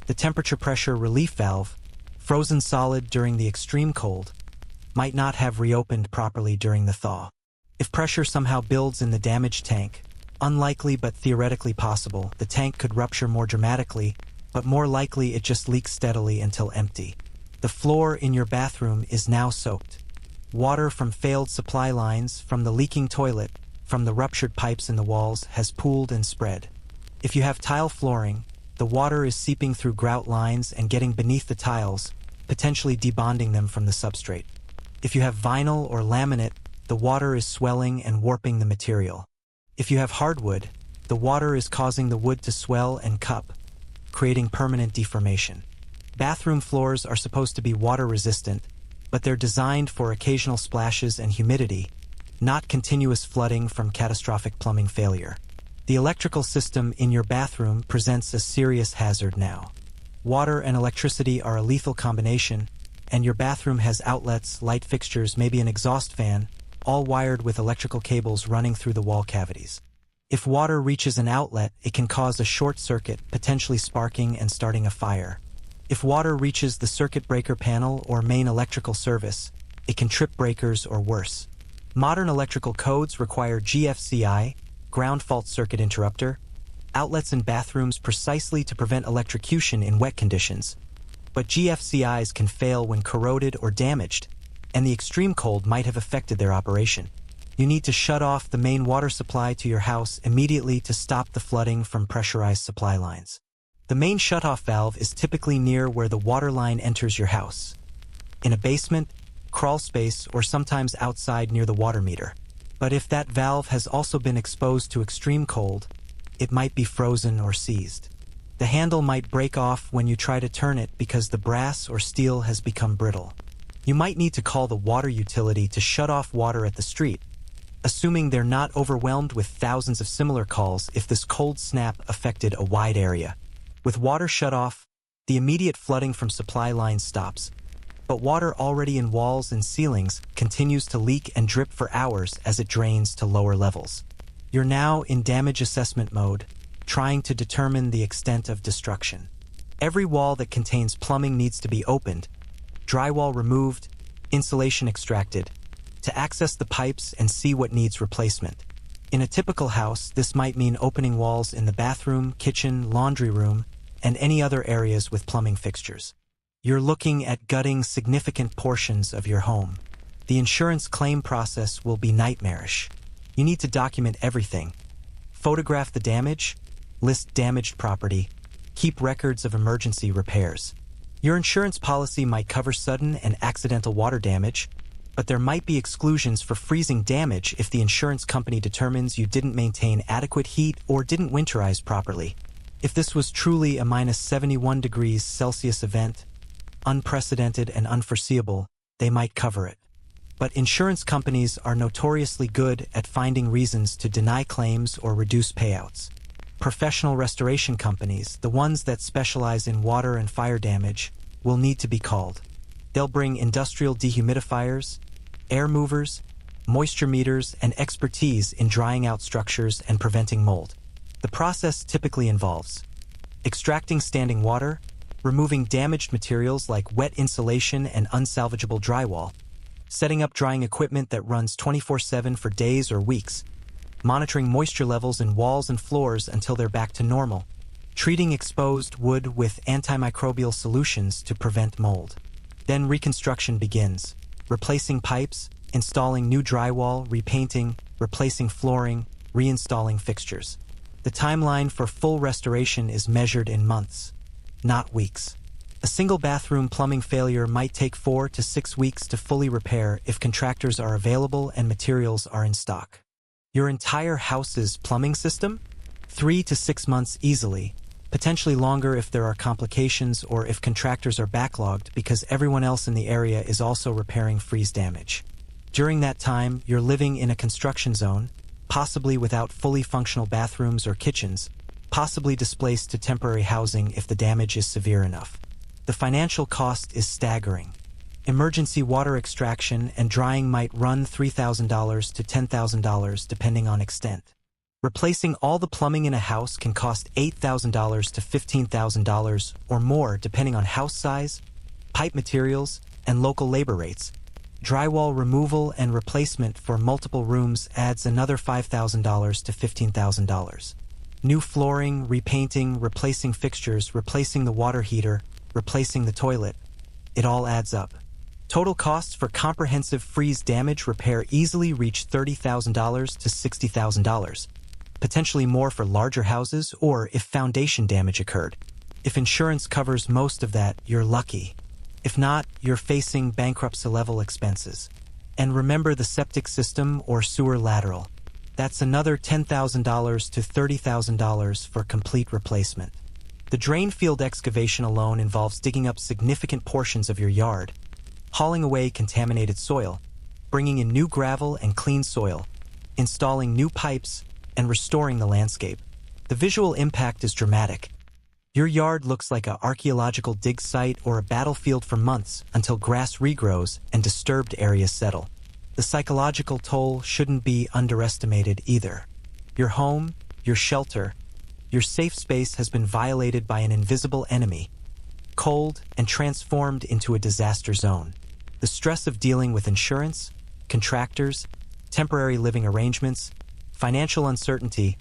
The temperature pressure relief valve, frozen solid during the extreme cold, might not have reopened properly during the thaw. If pressure somehow builds in the damaged tank, unlikely but theoretically possible, the tank could rupture more dramatically, but more likely it just leaks steadily until empty. The floor in your bathroom is now soaked. Water from failed supply lines, from the leaking toilet, from the ruptured pipes in the walls has pooled and spread. If you have tile flooring, the water is seeping through grout lines and getting beneath the tiles, potentially debonding them from the substrate. If you have vinyl or laminate, the water is swelling and warping the material. If you have hardwood, the water is causing the wood to swell and cup, creating permanent deformation. Bathroom floors are supposed to be water resistant, but they're designed for occasional splashes and humidity, not continuous flooding from catastrophic plumbing failure. The electrical system in your bathroom presents a serious hazard now. Water and electricity are a lethal combination, and your bathroom has outlets, light fixtures, maybe an exhaust fan, all wired with electrical cables running through the wall cavities. If water reaches an outlet, it can cause a short circuit, potentially sparking and starting a fire. If water reaches the circuit breaker panel or main electrical service, it can trip breakers or worse. Modern electrical codes require GFCI, ground fault circuit interrupter, outlets in bathrooms precisely to prevent electrocution in wet conditions. But GFCIs can fail when corroded or damaged, and the extreme cold might have affected their operation. You need to shut off the main water supply to your house immediately to stop the flooding from pressurized supply lines. The main shutoff valve is typically near where the water line enters your house, in a basement, crawl space, or sometimes outside near the water meter. But if that valve has also been exposed to extreme cold, it might be frozen or seized. The handle might break off when you try to turn it because the brass or steel has become brittle. You might need to call the water utility to shut off water at the street, assuming they're not overwhelmed with thousands of similar calls if this cold snap affected a wide area. With water shut off, the immediate flooding from supply lines stops, but water already in walls and ceilings continues to leak and drip for hours as it drains to lower levels. You're now in damage assessment mode, trying to determine the extent of destruction. Every wall that contains plumbing needs to be opened, drywall removed, insulation extracted, to access the pipes and see what needs replacement. In a typical house, this might mean opening walls in the bathroom, kitchen, laundry room, and any other areas with plumbing fixtures. You're looking at gutting significant portions of your home. The insurance claim process will be nightmarish. You need to document everything. Photograph the damage, list damaged property, keep records of emergency repairs. Your insurance policy might cover sudden and accidental water damage, but there might be exclusions for freezing damage if the insurance company determines you didn't maintain adequate heat or didn't winterize properly. If this was truly a minus 71 degrees Celsius event, unprecedented and unforeseeable, they might cover it. But insurance companies are notoriously good at finding reasons to deny claims or reduce payouts. Professional restoration companies, the ones that specialize in water and fire damage, will need to be called. They'll bring industrial dehumidifiers, air movers, moisture meters, and expertise in drying out structures and preventing mold. The process typically involves extracting standing water, removing damaged materials like wet insulation and unsalvageable drywall, setting up drying equipment that runs 24/7 for days or weeks, monitoring moisture levels in walls and floors until they're back to normal, treating exposed wood with antimicrobial solutions to prevent mold. Then reconstruction begins, replacing pipes, installing new drywall, repainting, replacing flooring, reinstalling fixtures. The timeline for full restoration is measured in months, not weeks. A single bathroom plumbing failure might take 4 to 6 weeks to fully repair if contractors are available and materials are in stock. Your entire house's plumbing system? 3 to 6 months easily, potentially longer if there are complications or if contractors are backlogged because everyone else in the area is also repairing freeze damage. During that time, you're living in a construction zone, possibly without fully functional bathrooms or kitchens, possibly displaced to temporary housing if the damage is severe enough. The financial cost is staggering. Emergency water extraction and drying might run $3,000 to $10,000 depending on extent. Replacing all the plumbing in a house can cost $8,000 to $15,000 or more depending on house size, pipe materials, and local labor rates. Drywall removal and replacement for multiple rooms adds another $5,000 to $15,000. New flooring, repainting, replacing fixtures, replacing the water heater, replacing the toilet. It all adds up. Total costs for comprehensive freeze damage repair easily reach $30,000 to $60,000, potentially more for larger houses or if foundation damage occurred. If insurance covers most of that, you're lucky. If not, you're facing bankruptcy-level expenses. And remember the septic system or sewer lateral. That's another $10,000 to $30,000 for complete replacement. The drain field excavation alone involves digging up significant portions of your yard, hauling away contaminated soil, bringing in new gravel and clean soil, installing new pipes, and restoring the landscape. The visual impact is dramatic. Your yard looks like an archaeological dig site or a battlefield for months until grass regrows and disturbed areas settle. The psychological toll shouldn't be underestimated either. Your home, your shelter, your safe space has been violated by an invisible enemy, cold and transformed into a disaster zone. The stress of dealing with insurance, contractors, temporary living arrangements, financial uncertainty,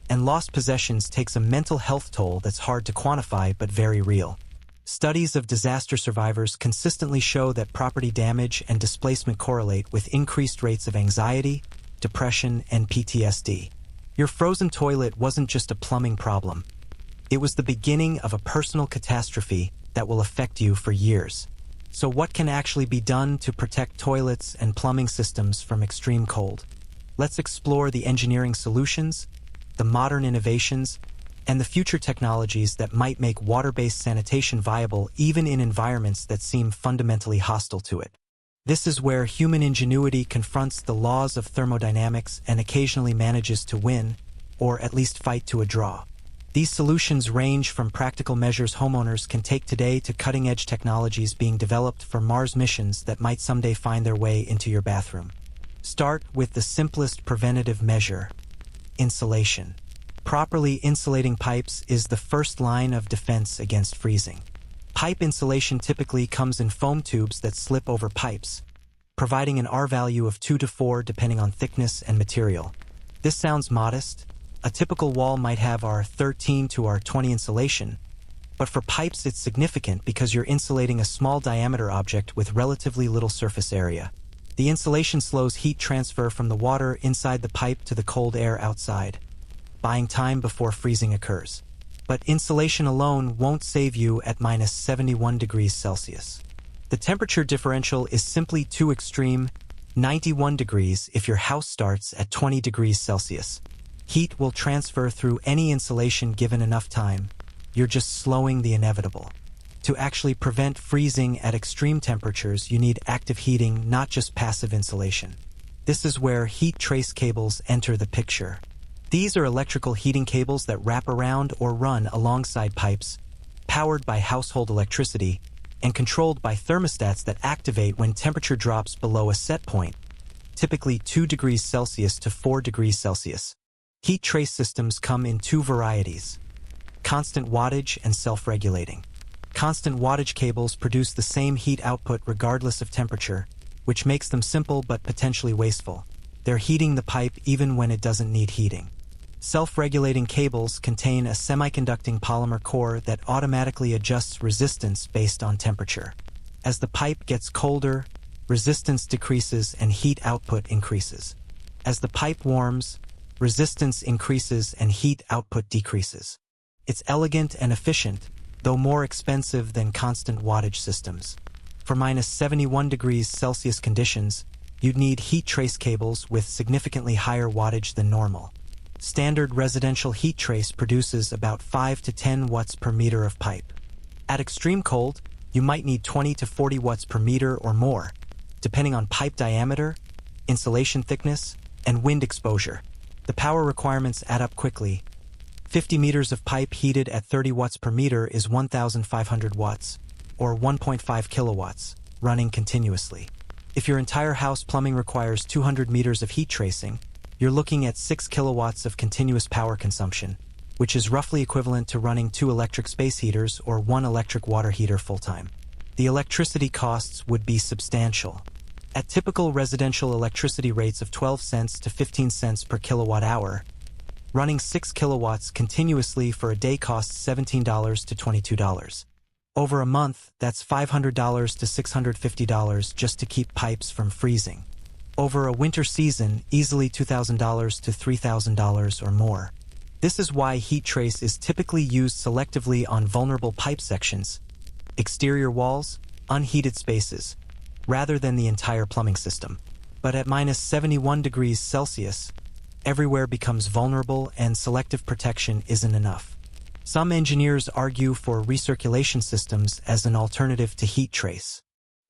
and lost possessions takes a mental health toll that's hard to quantify but very real. Studies of disaster survivors consistently show that property damage and displacement correlate with increased rates of anxiety, depression, and PTSD. Your frozen toilet wasn't just a plumbing problem. It was the beginning of a personal catastrophe that will affect you for years. So what can actually be done to protect toilets and plumbing systems from extreme cold? Let's explore the engineering solutions, the modern innovations, and the future technologies that might make water-based sanitation viable even in environments that seem fundamentally hostile to it. This is where human ingenuity confronts the laws of thermodynamics and occasionally manages to win, or at least fight to a draw. These solutions range from practical measures homeowners can take today to cutting-edge technologies being developed for Mars missions that might someday find their way into your bathroom. Start with the simplest preventative measure: insulation. Properly insulating pipes is the first line of defense against freezing. Pipe insulation typically comes in foam tubes that slip over pipes, providing an R value of 2 to 4 depending on thickness and material. This sounds modest. A typical wall might have R13 to R20 insulation, but for pipes it's significant because you're insulating a small diameter object with relatively little surface area. The insulation slows heat transfer from the water inside the pipe to the cold air outside, buying time before freezing occurs. But insulation alone won't save you at minus 71 degrees Celsius. The temperature differential is simply too extreme, 91 degrees if your house starts at 20 degrees Celsius. Heat will transfer through any insulation given enough time. You're just slowing the inevitable. To actually prevent freezing at extreme temperatures, you need active heating, not just passive insulation. This is where heat trace cables enter the picture. These are electrical heating cables that wrap around or run alongside pipes, powered by household electricity, and controlled by thermostats that activate when temperature drops below a set point, typically 2 degrees Celsius to 4 degrees Celsius. Heat trace systems come in two varieties: constant wattage and self-regulating. Constant wattage cables produce the same heat output regardless of temperature, which makes them simple but potentially wasteful. They're heating the pipe even when it doesn't need heating. Self-regulating cables contain a semiconducting polymer core that automatically adjusts resistance based on temperature. As the pipe gets colder, resistance decreases and heat output increases. As the pipe warms, resistance increases and heat output decreases. It's elegant and efficient, though more expensive than constant wattage systems. For minus 71 degrees Celsius conditions, you'd need heat trace cables with significantly higher wattage than normal. Standard residential heat trace produces about 5 to 10 watts per meter of pipe. At extreme cold, you might need 20 to 40 watts per meter or more, depending on pipe diameter, insulation thickness, and wind exposure. The power requirements add up quickly. 50 meters of pipe heated at 30 watts per meter is 1,500 watts, or 1.5 kilowatts, running continuously. If your entire house plumbing requires 200 meters of heat tracing, you're looking at 6 kilowatts of continuous power consumption, which is roughly equivalent to running 2 electric space heaters or 1 electric water heater full-time. The electricity costs would be substantial. At typical residential electricity rates of 12 cents to 15 cents per kilowatt hour, running 6 kilowatts continuously for a day costs $17 to $22. Over a month, that's $500 to $650 just to keep pipes from freezing. Over a winter season, easily $2,000 to $3,000 or more. This is why heat trace is typically used selectively on vulnerable pipe sections, exterior walls, unheated spaces, rather than the entire plumbing system. But at minus 71 degrees Celsius, everywhere becomes vulnerable and selective protection isn't enough. Some engineers argue for recirculation systems as an alternative to heat trace.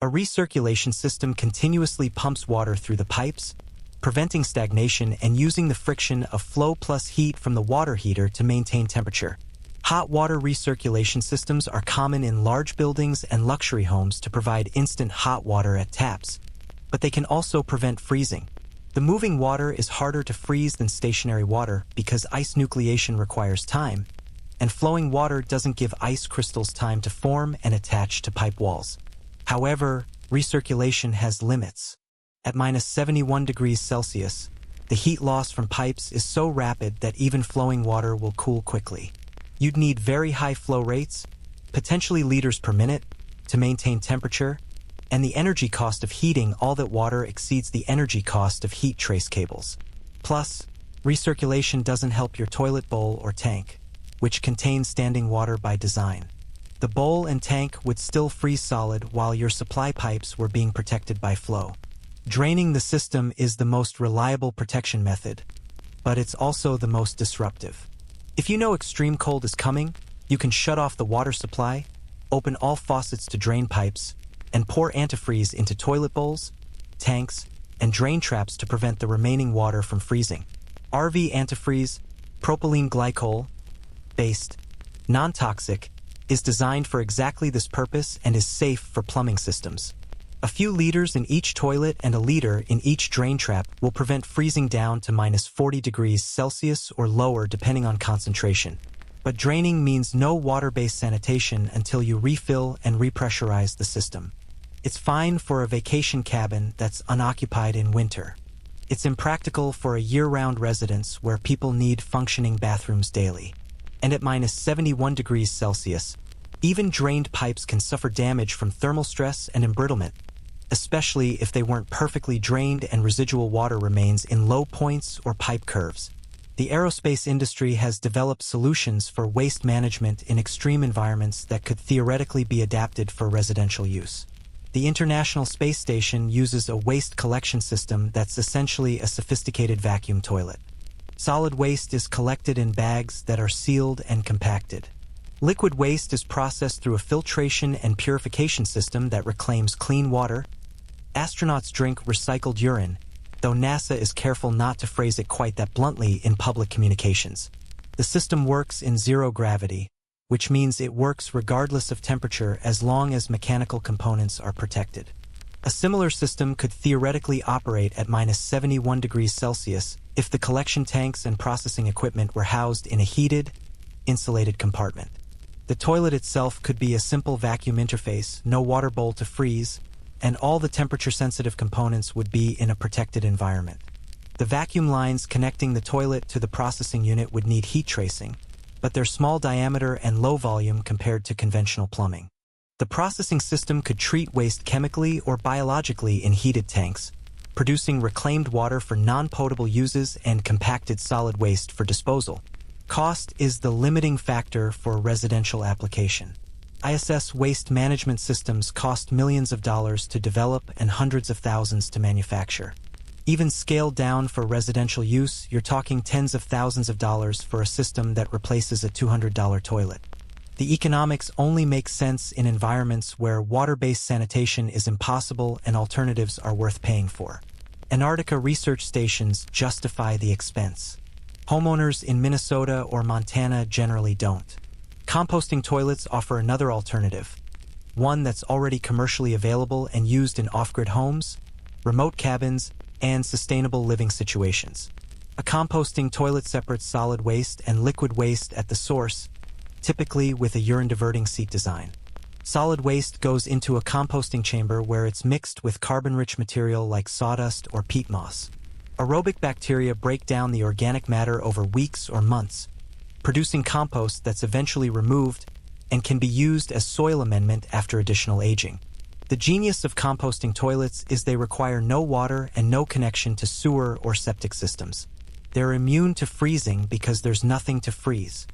A recirculation system continuously pumps water through the pipes, preventing stagnation and using the friction of flow plus heat from the water heater to maintain temperature. Hot water recirculation systems are common in large buildings and luxury homes to provide instant hot water at taps, but they can also prevent freezing. The moving water is harder to freeze than stationary water because ice nucleation requires time, and flowing water doesn't give ice crystals time to form and attach to pipe walls. However, recirculation has limits. At minus 71 degrees Celsius, the heat loss from pipes is so rapid that even flowing water will cool quickly. You'd need very high flow rates, potentially liters per minute, to maintain temperature, and the energy cost of heating all that water exceeds the energy cost of heat trace cables. Plus, recirculation doesn't help your toilet bowl or tank, which contains standing water by design. The bowl and tank would still freeze solid while your supply pipes were being protected by flow. Draining the system is the most reliable protection method, but it's also the most disruptive. If you know extreme cold is coming, you can shut off the water supply, open all faucets to drain pipes, and pour antifreeze into toilet bowls, tanks, and drain traps to prevent the remaining water from freezing. RV antifreeze, propylene glycol, based, non-toxic, is designed for exactly this purpose and is safe for plumbing systems. A few liters in each toilet and a liter in each drain trap will prevent freezing down to minus 40 degrees Celsius or lower depending on concentration. But draining means no water-based sanitation until you refill and repressurize the system. It's fine for a vacation cabin that's unoccupied in winter. It's impractical for a year-round residence where people need functioning bathrooms daily. And at minus 71 degrees Celsius, even drained pipes can suffer damage from thermal stress and embrittlement. especially if they weren't perfectly drained and residual water remains in low points or pipe curves. The aerospace industry has developed solutions for waste management in extreme environments that could theoretically be adapted for residential use. The International Space Station uses a waste collection system that's essentially a sophisticated vacuum toilet. Solid waste is collected in bags that are sealed and compacted. Liquid waste is processed through a filtration and purification system that reclaims clean water. Astronauts drink recycled urine, though NASA is careful not to phrase it quite that bluntly in public communications. The system works in zero gravity, which means it works regardless of temperature as long as mechanical components are protected. A similar system could theoretically operate at -71 degrees Celsius if the collection tanks and processing equipment were housed in a heated, insulated compartment. The toilet itself could be a simple vacuum interface, no water bowl to freeze, and all the temperature-sensitive components would be in a protected environment. The vacuum lines connecting the toilet to the processing unit would need heat tracing, but they're small diameter and low volume compared to conventional plumbing. The processing system could treat waste chemically or biologically in heated tanks, producing reclaimed water for non-potable uses and compacted solid waste for disposal. Cost is the limiting factor for residential application. ISS waste management systems cost millions of dollars to develop and hundreds of thousands to manufacture. Even scaled down for residential use, you're talking tens of thousands of dollars for a system that replaces a $200 toilet. The economics only make sense in environments where water-based sanitation is impossible and alternatives are worth paying for. Antarctica research stations justify the expense. Homeowners in Minnesota or Montana generally don't. Composting toilets offer another alternative, one that's already commercially available and used in off-grid homes, remote cabins, and sustainable living situations. A composting toilet separates solid waste and liquid waste at the source, typically with a urine-diverting seat design. Solid waste goes into a composting chamber where it's mixed with carbon-rich material like sawdust or peat moss. Aerobic bacteria break down the organic matter over weeks or months, producing compost that's eventually removed and can be used as soil amendment after additional aging. The genius of composting toilets is they require no water and no connection to sewer or septic systems. They're immune to freezing because there's nothing to freeze.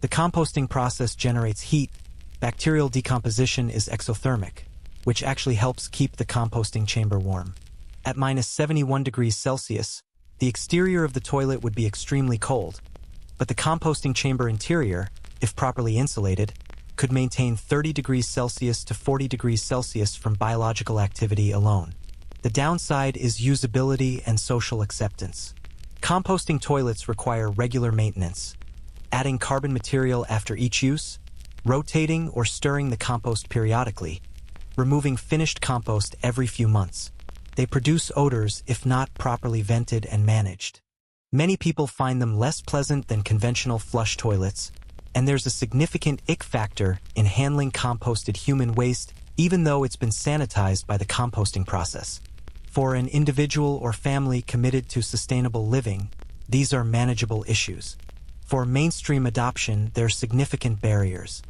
The composting process generates heat. Bacterial decomposition is exothermic, which actually helps keep the composting chamber warm. At -71 degrees Celsius, the exterior of the toilet would be extremely cold, but the composting chamber interior, if properly insulated, could maintain 30 degrees Celsius to 40 degrees Celsius from biological activity alone. The downside is usability and social acceptance. Composting toilets require regular maintenance, adding carbon material after each use, rotating or stirring the compost periodically, removing finished compost every few months. They produce odors if not properly vented and managed. Many people find them less pleasant than conventional flush toilets, and there's a significant ick factor in handling composted human waste even though it's been sanitized by the composting process. For an individual or family committed to sustainable living, these are manageable issues. For mainstream adoption, there are significant barriers.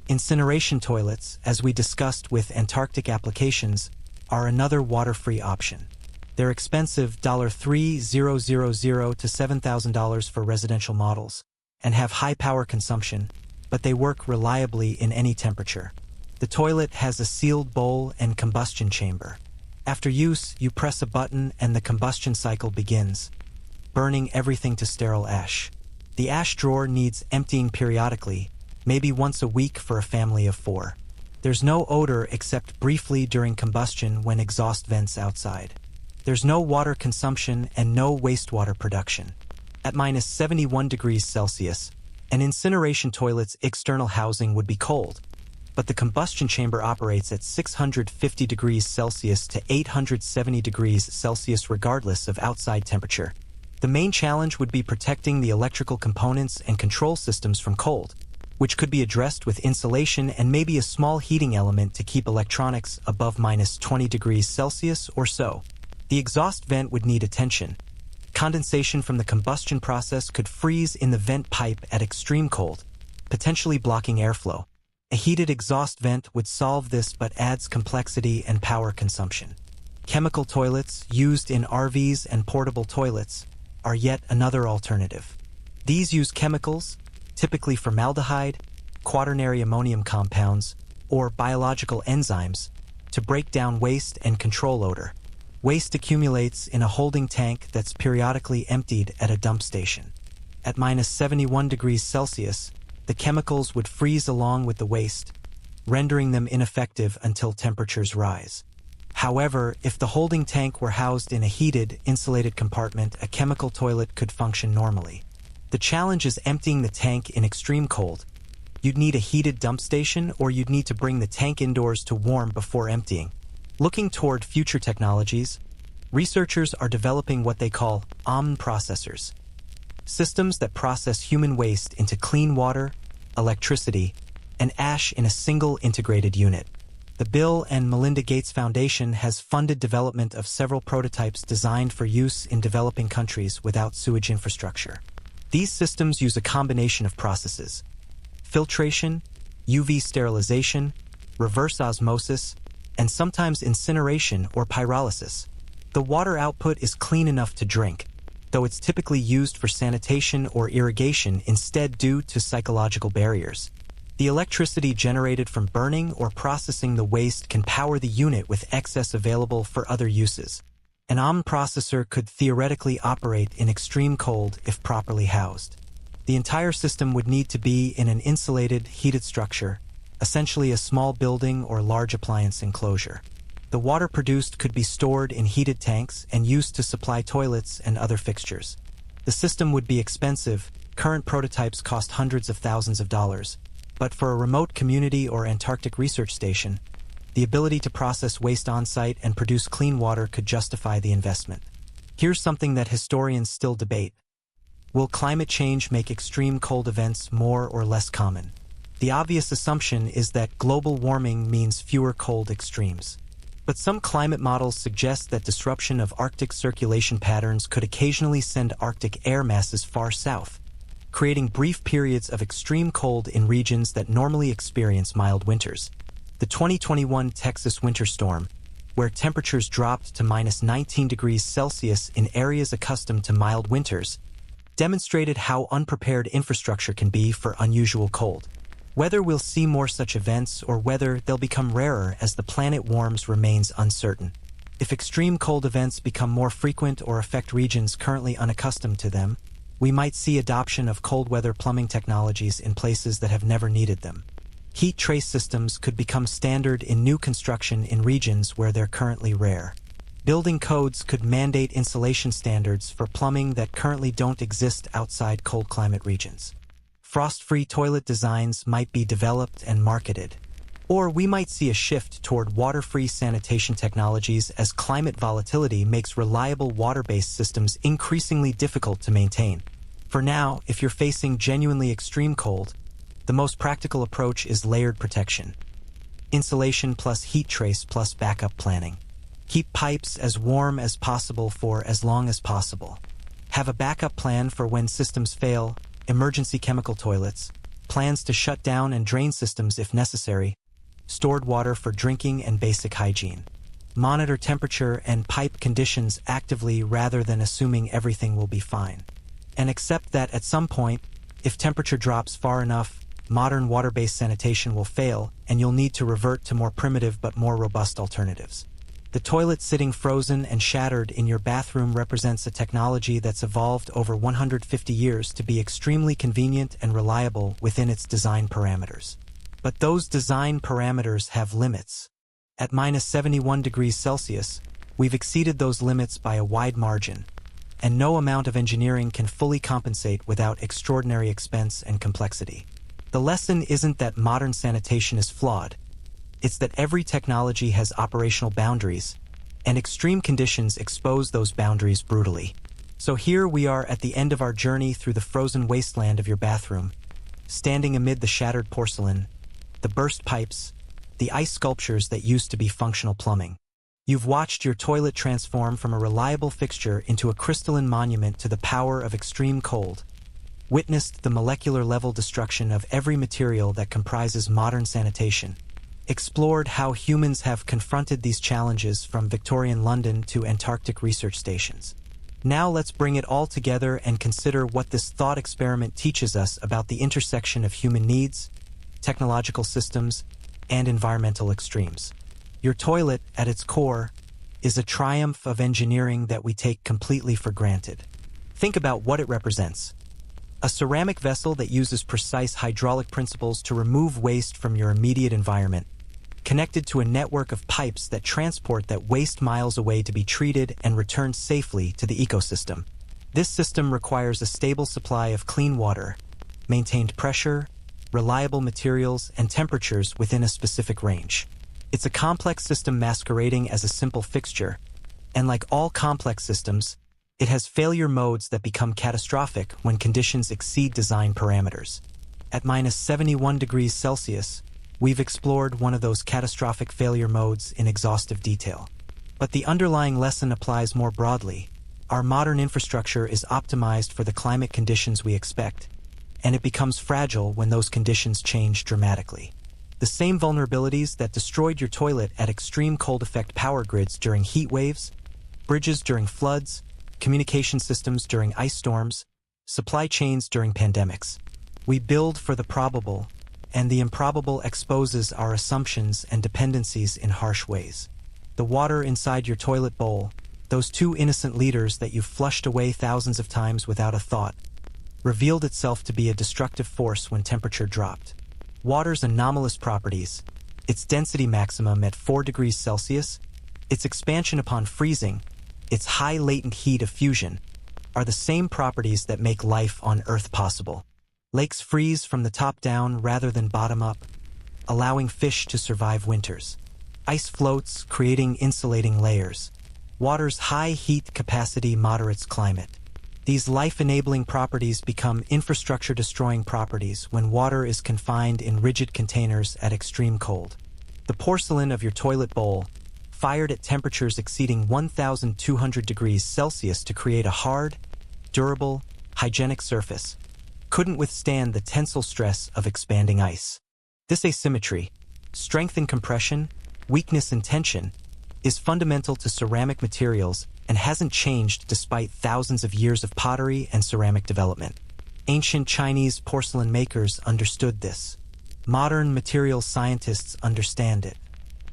Incineration toilets, as we discussed with Antarctic applications, are another water-free option. They're expensive $3,000 to $7,000 for residential models and have high power consumption, but they work reliably in any temperature. The toilet has a sealed bowl and combustion chamber. After use, you press a button and the combustion cycle begins, burning everything to sterile ash. The ash drawer needs emptying periodically, maybe once a week for a family of 4. There's no odor except briefly during combustion when exhaust vents outside. There's no water consumption and no wastewater production. At -71 degrees Celsius, an incineration toilet's external housing would be cold, but the combustion chamber operates at 650 degrees Celsius to 870 degrees Celsius regardless of outside temperature. The main challenge would be protecting the electrical components and control systems from cold, which could be addressed with insulation and maybe a small heating element to keep electronics above -20 degrees Celsius or so. The exhaust vent would need attention. Condensation from the combustion process could freeze in the vent pipe at extreme cold, potentially blocking airflow. A heated exhaust vent would solve this but adds complexity and power consumption. Chemical toilets, used in RVs and portable toilets, are yet another alternative. These use chemicals, typically formaldehyde, quaternary ammonium compounds, or biological enzymes, to break down waste and control odor. Waste accumulates in a holding tank that's periodically emptied at a dump station. At -71 degrees Celsius, the chemicals would freeze along with the waste, rendering them ineffective until temperatures rise. However, if the holding tank were housed in a heated, insulated compartment, a chemical toilet could function normally. The challenge is emptying the tank in extreme cold. You'd need a heated dump station, or you'd need to bring the tank indoors to warm before emptying. Looking toward future technologies, researchers are developing what they call OMN processors, systems that process human waste into clean water, electricity, and ash in a single integrated unit. The Bill and Melinda Gates Foundation has funded development of several prototypes designed for use in developing countries without sewage infrastructure. These systems use a combination of processes: filtration, UV sterilization, reverse osmosis, and sometimes incineration or pyrolysis. The water output is clean enough to drink, though it's typically used for sanitation or irrigation instead due to psychological barriers. The electricity generated from burning or processing the waste can power the unit with excess available for other uses. An OMN processor could theoretically operate in extreme cold if properly housed. The entire system would need to be in an insulated, heated structure, essentially a small building or large appliance enclosure. The water produced could be stored in heated tanks and used to supply toilets and other fixtures. The system would be expensive. Current prototypes cost hundreds of thousands of dollars. But for a remote community or Antarctic research station, the ability to process waste on-site and produce clean water could justify the investment. Here's something that historians still debate. Will climate change make extreme cold events more or less common? The obvious assumption is that global warming means fewer cold extremes. But some climate models suggest that disruption of Arctic circulation patterns could occasionally send Arctic air masses far south, creating brief periods of extreme cold in regions that normally experience mild winters. The 2021 Texas winter storm, where temperatures dropped to -19 degrees Celsius in areas accustomed to mild winters, demonstrated how unprepared infrastructure can be for unusual cold. Whether we'll see more such events or whether they'll become rarer as the planet warms remains uncertain. If extreme cold events become more frequent or affect regions currently unaccustomed to them, we might see adoption of cold weather plumbing technologies in places that have never needed them. Heat trace systems could become standard in new construction in regions where they're currently rare. Building codes could mandate insulation standards for plumbing that currently don't exist outside cold climate regions. Frost-free toilet designs might be developed and marketed. Or we might see a shift toward water-free sanitation technologies as climate volatility makes reliable water-based systems increasingly difficult to maintain. For now, if you're facing genuinely extreme cold, the most practical approach is layered protection. Insulation plus heat trace plus backup planning. Keep pipes as warm as possible for as long as possible. Have a backup plan for when systems fail, emergency chemical toilets, plans to shut down and drain systems if necessary, stored water for drinking and basic hygiene. Monitor temperature and pipe conditions actively rather than assuming everything will be fine. And accept that at some point, if temperature drops far enough, modern water-based sanitation will fail and you'll need to revert to more primitive but more robust alternatives. The toilet sitting frozen and shattered in your bathroom represents a technology that's evolved over 150 years to be extremely convenient and reliable within its design parameters. But those design parameters have limits. At -71 degrees Celsius, we've exceeded those limits by a wide margin, and no amount of engineering can fully compensate without extraordinary expense and complexity. The lesson isn't that modern sanitation is flawed. It's that every technology has operational boundaries, and extreme conditions expose those boundaries brutally. So here we are at the end of our journey through the frozen wasteland of your bathroom, standing amid the shattered porcelain, the burst pipes, the ice sculptures that used to be functional plumbing. You've watched your toilet transform from a reliable fixture into a crystalline monument to the power of extreme cold, witnessed the molecular level destruction of every material that comprises modern sanitation, explored how humans have confronted these challenges from Victorian London to Antarctic research stations. Now let's bring it all together and consider what this thought experiment teaches us about the intersection of human needs, technological systems, and environmental extremes. Your toilet, at its core, is a triumph of engineering that we take completely for granted. Think about what it represents. A ceramic vessel that uses precise hydraulic principles to remove waste from your immediate environment, connected to a network of pipes that transport that waste miles away to be treated and returned safely to the ecosystem. This system requires a stable supply of clean water, maintained pressure, reliable materials, and temperatures within a specific range. It's a complex system masquerading as a simple fixture, and like all complex systems, it has failure modes that become catastrophic when conditions exceed design parameters. At -71°C, we've explored one of those catastrophic failure modes in exhaustive detail. But the underlying lesson applies more broadly. Our modern infrastructure is optimized for the climate conditions we expect, and it becomes fragile when those conditions change dramatically. The same vulnerabilities that destroyed your toilet at extreme cold affect power grids during heat waves, bridges during floods, communication systems during ice storms, supply chains during pandemics. We build for the probable, and the improbable exposes our assumptions and dependencies in harsh ways. The water inside your toilet bowl, those 2 innocent liters that you've flushed away thousands of times without a thought, revealed itself to be a destructive force when temperature dropped. Water's anomalous properties, its density maximum at 4°C, its expansion upon freezing, its high latent heat of fusion, are the same properties that make life on Earth possible. Lakes freeze from the top down rather than bottom up, allowing fish to survive winters. Ice floats, creating insulating layers. Water's high heat capacity moderates climate. These life-enabling properties become infrastructure-destroying properties when water is confined in rigid containers at extreme cold. The porcelain of your toilet bowl, fired at temperatures exceeding 1,200°C to create a hard, durable, hygienic surface, couldn't withstand the tensile stress of expanding ice. This asymmetry, strength in compression, weakness in tension, is fundamental to ceramic materials and hasn't changed despite thousands of years of pottery and ceramic development. Ancient Chinese porcelain makers understood this. Modern materials scientists understand it.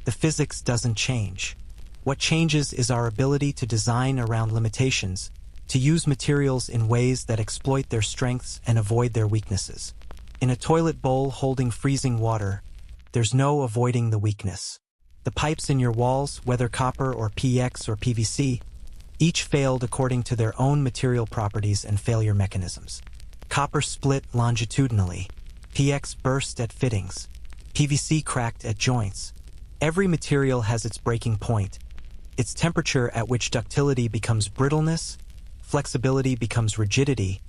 The physics doesn't change. What changes is our ability to design around limitations, to use materials in ways that exploit their strengths and avoid their weaknesses. In a toilet bowl holding freezing water, there's no avoiding the weakness. The pipes in your walls, whether copper or PX or PVC, each failed according to their own material properties and failure mechanisms. Copper split longitudinally, PX burst at fittings, PVC cracked at joints. Every material has its breaking point, its temperature at which ductility becomes brittleness, flexibility becomes rigidity,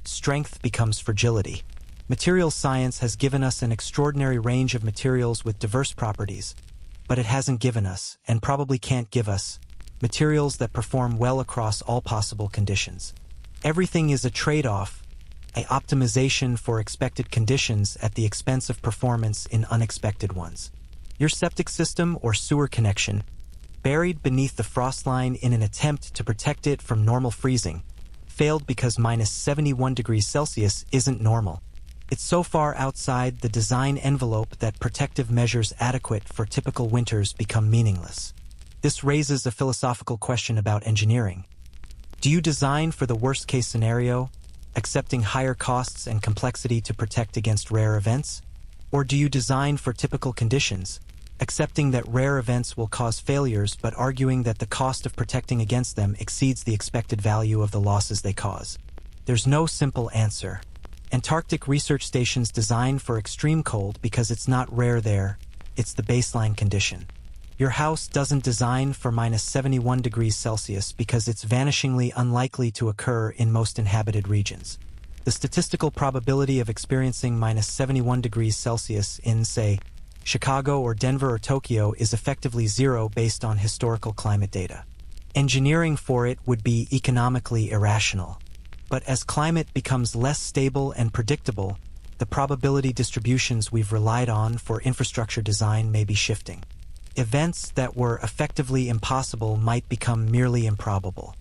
strength becomes fragility. Materials science has given us an extraordinary range of materials with diverse properties, but it hasn't given us, and probably can't give us, materials that perform well across all possible conditions. Everything is a trade-off, an optimization for expected conditions at the expense of performance in unexpected ones. Your septic system or sewer connection, buried beneath the frost line in an attempt to protect it from normal freezing, failed because -71°C isn't normal. It's so far outside the design envelope that protective measures adequate for typical winters become meaningless. This raises a philosophical question about engineering. Do you design for the worst-case scenario, accepting higher costs and complexity to protect against rare events? Or do you design for typical conditions, accepting that rare events will cause failures but arguing that the cost of protecting against them exceeds the expected value of the losses they cause? There's no simple answer. Antarctic research stations design for extreme cold because it's not rare there, it's the baseline condition. Your house doesn't design for -71°C because it's vanishingly unlikely to occur in most inhabited regions. The statistical probability of experiencing -71°C in, say, Chicago or Denver or Tokyo is effectively zero based on historical climate data. Engineering for it would be economically irrational. But as climate becomes less stable and predictable, the probability distributions we've relied on for infrastructure design may be shifting. Events that were effectively impossible might become merely improbable.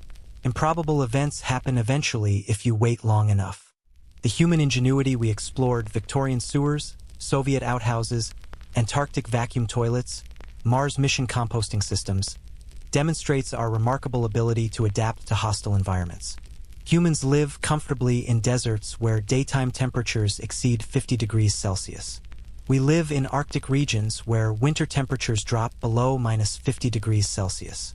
Improbable events happen eventually if you wait long enough. The human ingenuity we explored: Victorian sewers, Soviet outhouses, Antarctic vacuum toilets, Mars mission composting systems, demonstrates our remarkable ability to adapt to hostile environments. Humans live comfortably in deserts where daytime temperatures exceed 50 degrees Celsius. We live in Arctic regions where winter temperatures drop below -50 degrees Celsius.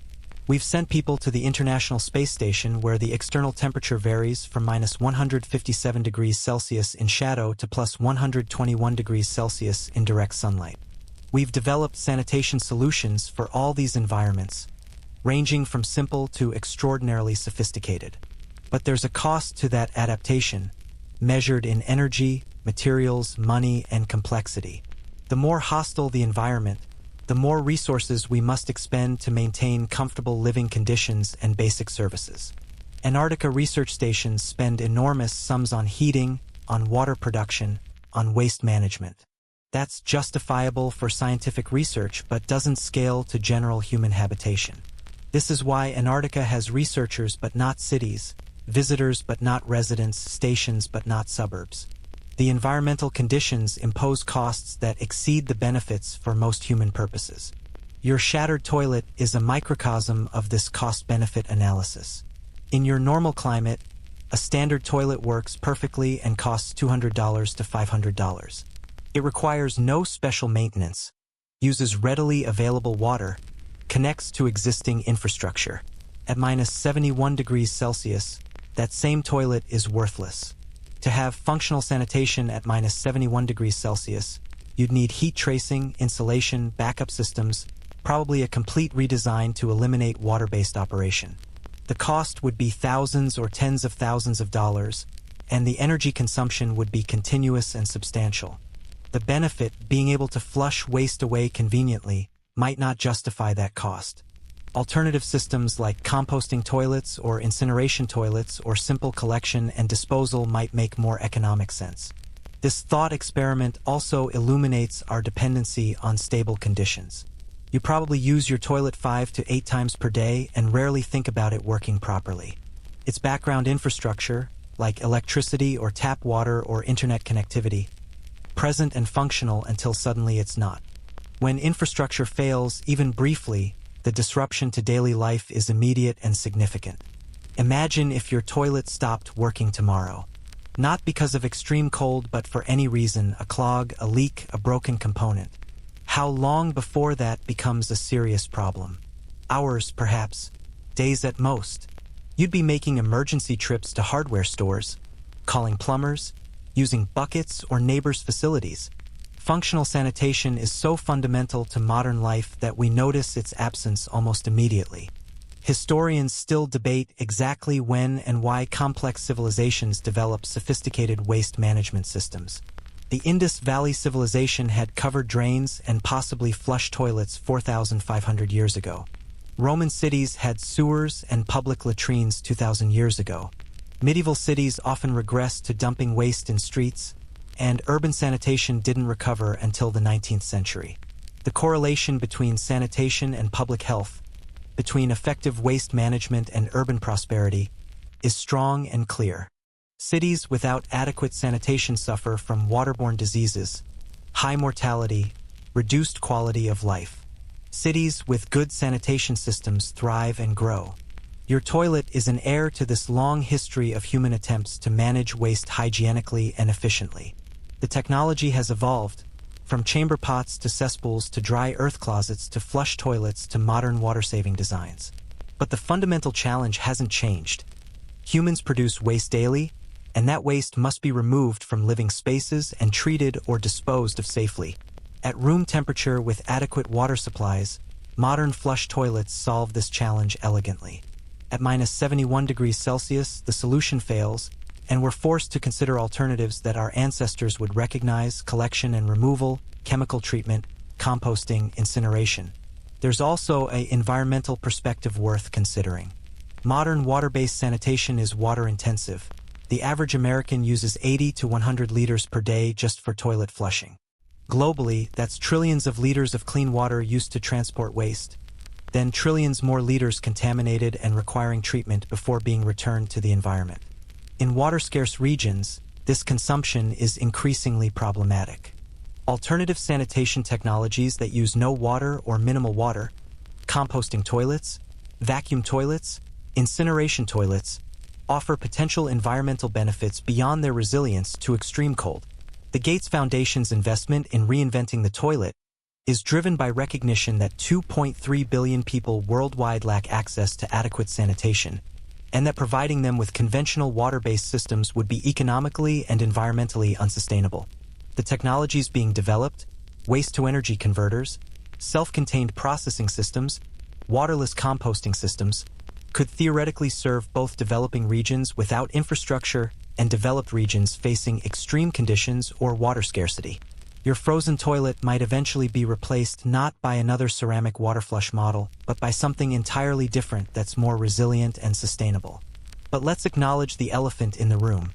We've sent people to the International Space Station where the external temperature varies from -157 degrees Celsius in shadow to +121 degrees Celsius in direct sunlight. We've developed sanitation solutions for all these environments, ranging from simple to extraordinarily sophisticated. But there's a cost to that adaptation, measured in energy, materials, money, and complexity. The more hostile the environment, the more resources we must expend to maintain comfortable living conditions and basic services. Antarctica research stations spend enormous sums on heating, on water production, on waste management. That's justifiable for scientific research but doesn't scale to general human habitation. This is why Antarctica has researchers but not cities, visitors but not residents, stations but not suburbs. The environmental conditions impose costs that exceed the benefits for most human purposes. Your shattered toilet is a microcosm of this cost-benefit analysis. In your normal climate, a standard toilet works perfectly and costs $200 to $500. It requires no special maintenance, uses readily available water, connects to existing infrastructure. At -71 degrees Celsius, that same toilet is worthless. To have functional sanitation at -71 degrees Celsius, you'd need heat tracing, insulation, backup systems, probably a complete redesign to eliminate water-based operation. The cost would be thousands or tens of thousands of dollars, and the energy consumption would be continuous and substantial. The benefit, being able to flush waste away conveniently, might not justify that cost. Alternative systems like composting toilets or incineration toilets or simple collection and disposal might make more economic sense. This thought experiment also illuminates our dependency on stable conditions. You probably use your toilet 5 to 8 times per day and rarely think about it working properly. Its background infrastructure, like electricity or tap water or internet connectivity, present and functional until suddenly it's not. When infrastructure fails, even briefly, the disruption to daily life is immediate and significant. Imagine if your toilet stopped working tomorrow. Not because of extreme cold, but for any reason: a clog, a leak, a broken component. How long before that becomes a serious problem? Hours, perhaps. Days at most. You'd be making emergency trips to hardware stores, calling plumbers, using buckets or neighbors' facilities. Functional sanitation is so fundamental to modern life that we notice its absence almost immediately. Historians still debate exactly when and why complex civilizations developed sophisticated waste management systems. The Indus Valley Civilization had covered drains and possibly flush toilets 4,500 years ago. Roman cities had sewers and public latrines 2,000 years ago. Medieval cities often regressed to dumping waste in streets, and urban sanitation didn't recover until the 19th century. The correlation between sanitation and public health, between effective waste management and urban prosperity, is strong and clear. Cities without adequate sanitation suffer from waterborne diseases, high mortality, reduced quality of life. Cities with good sanitation systems thrive and grow. Your toilet is an heir to this long history of human attempts to manage waste hygienically and efficiently. The technology has evolved, from chamber pots to cesspools to dry earth closets to flush toilets to modern water-saving designs. But the fundamental challenge hasn't changed. Humans produce waste daily, and that waste must be removed from living spaces and treated or disposed of safely. At room temperature with adequate water supplies, modern flush toilets solve this challenge elegantly. At -71 degrees Celsius, the solution fails, and we're forced to consider alternatives that our ancestors would recognize: collection and removal, chemical treatment, composting, incineration. There's also an environmental perspective worth considering. Modern water-based sanitation is water-intensive. The average American uses 80 to 100 liters per day just for toilet flushing. Globally, that's trillions of liters of clean water used to transport waste, then trillions more liters contaminated and requiring treatment before being returned to the environment. In water-scarce regions, this consumption is increasingly problematic. Alternative sanitation technologies that use no water or minimal water, composting toilets, vacuum toilets, incineration toilets, offer potential environmental benefits beyond their resilience to extreme cold. The Gates Foundation's investment in reinventing the toilet is driven by recognition that 2.3 billion people worldwide lack access to adequate sanitation, and that providing them with conventional water-based systems would be economically and environmentally unsustainable. The technologies being developed, waste-to-energy converters, self-contained processing systems, waterless composting systems, could theoretically serve both developing regions without infrastructure and developed regions facing extreme conditions or water scarcity. Your frozen toilet might eventually be replaced not by another ceramic water flush model, but by something entirely different that's more resilient and sustainable. But let's acknowledge the elephant in the room.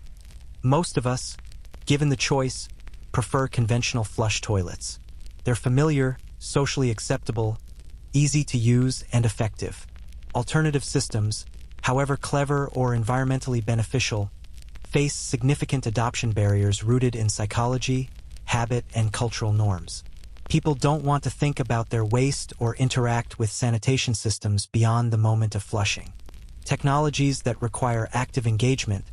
Most of us, given the choice, prefer conventional flush toilets. They're familiar, socially acceptable, easy to use, and effective. Alternative systems, however clever or environmentally beneficial, face significant adoption barriers rooted in psychology, habit, and cultural norms. People don't want to think about their waste or interact with sanitation systems beyond the moment of flushing. Technologies that require active engagement,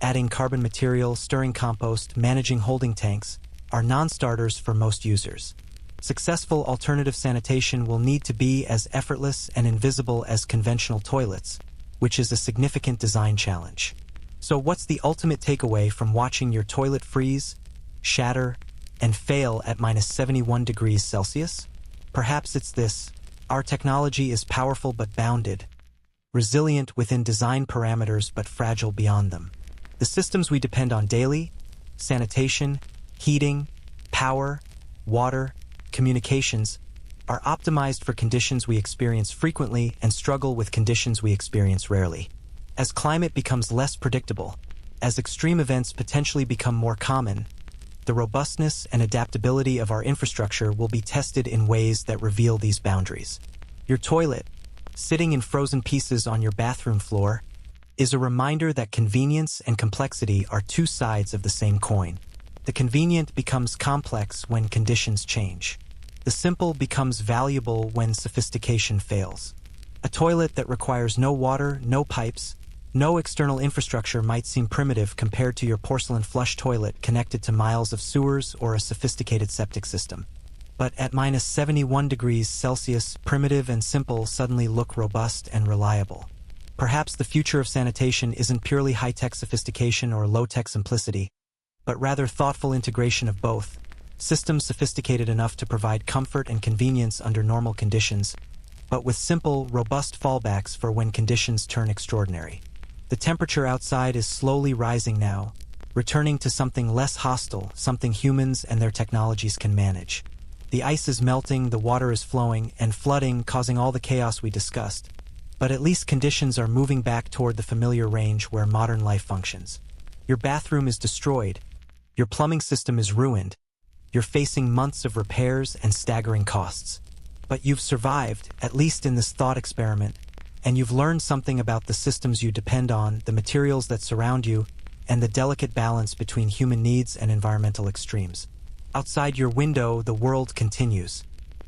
adding carbon material, stirring compost, managing holding tanks, are non-starters for most users. Successful alternative sanitation will need to be as effortless and invisible as conventional toilets, which is a significant design challenge. So what's the ultimate takeaway from watching your toilet freeze, shatter, and fail at -71 degrees Celsius? Perhaps it's this: our technology is powerful but bounded, resilient within design parameters but fragile beyond them. The systems we depend on daily, sanitation, heating, power, water, communications, are optimized for conditions we experience frequently and struggle with conditions we experience rarely. As climate becomes less predictable, as extreme events potentially become more common, the robustness and adaptability of our infrastructure will be tested in ways that reveal these boundaries. Your toilet, sitting in frozen pieces on your bathroom floor, is a reminder that convenience and complexity are two sides of the same coin. The convenient becomes complex when conditions change. The simple becomes valuable when sophistication fails. A toilet that requires no water, no pipes, no external infrastructure might seem primitive compared to your porcelain flush toilet connected to miles of sewers or a sophisticated septic system. But at -71 degrees Celsius, primitive and simple suddenly look robust and reliable. Perhaps the future of sanitation isn't purely high-tech sophistication or low-tech simplicity, but rather thoughtful integration of both. Systems sophisticated enough to provide comfort and convenience under normal conditions, but with simple, robust fallbacks for when conditions turn extraordinary. The temperature outside is slowly rising now, returning to something less hostile, something humans and their technologies can manage. The ice is melting, the water is flowing, and flooding, causing all the chaos we discussed. But at least conditions are moving back toward the familiar range where modern life functions. Your bathroom is destroyed. Your plumbing system is ruined. You're facing months of repairs and staggering costs. But you've survived, at least in this thought experiment, and you've learned something about the systems you depend on, the materials that surround you, and the delicate balance between human needs and environmental extremes. Outside your window, the world continues.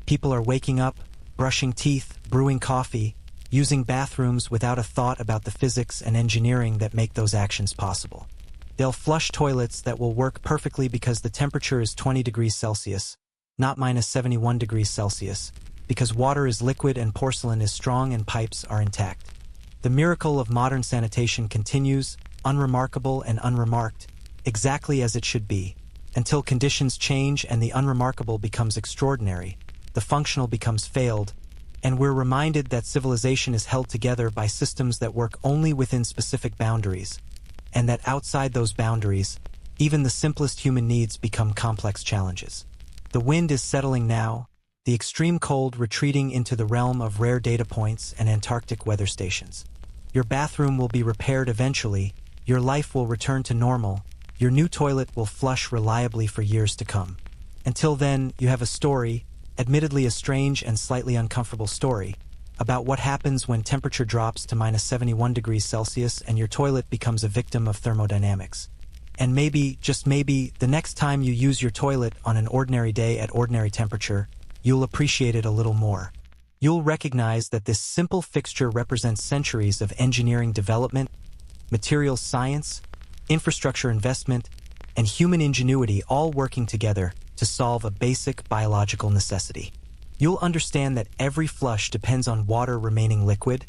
People are waking up, brushing teeth, brewing coffee, using bathrooms without a thought about the physics and engineering that make those actions possible. They'll flush toilets that will work perfectly because the temperature is 20 degrees Celsius, not -71 degrees Celsius, because water is liquid and porcelain is strong and pipes are intact. The miracle of modern sanitation continues, unremarkable and unremarked, exactly as it should be, until conditions change and the unremarkable becomes extraordinary, the functional becomes failed, and we're reminded that civilization is held together by systems that work only within specific boundaries, and that outside those boundaries, even the simplest human needs become complex challenges. The wind is settling now, the extreme cold retreating into the realm of rare data points and Antarctic weather stations. Your bathroom will be repaired eventually, your life will return to normal, your new toilet will flush reliably for years to come. Until then, you have a story, admittedly a strange and slightly uncomfortable story, about what happens when temperature drops to minus 71 degrees Celsius and your toilet becomes a victim of thermodynamics. And maybe, just maybe, the next time you use your toilet on an ordinary day at ordinary temperature, you'll appreciate it a little more. You'll recognize that this simple fixture represents centuries of engineering development, materials science, infrastructure investment, and human ingenuity all working together to solve a basic biological necessity. You'll understand that every flush depends on water remaining liquid,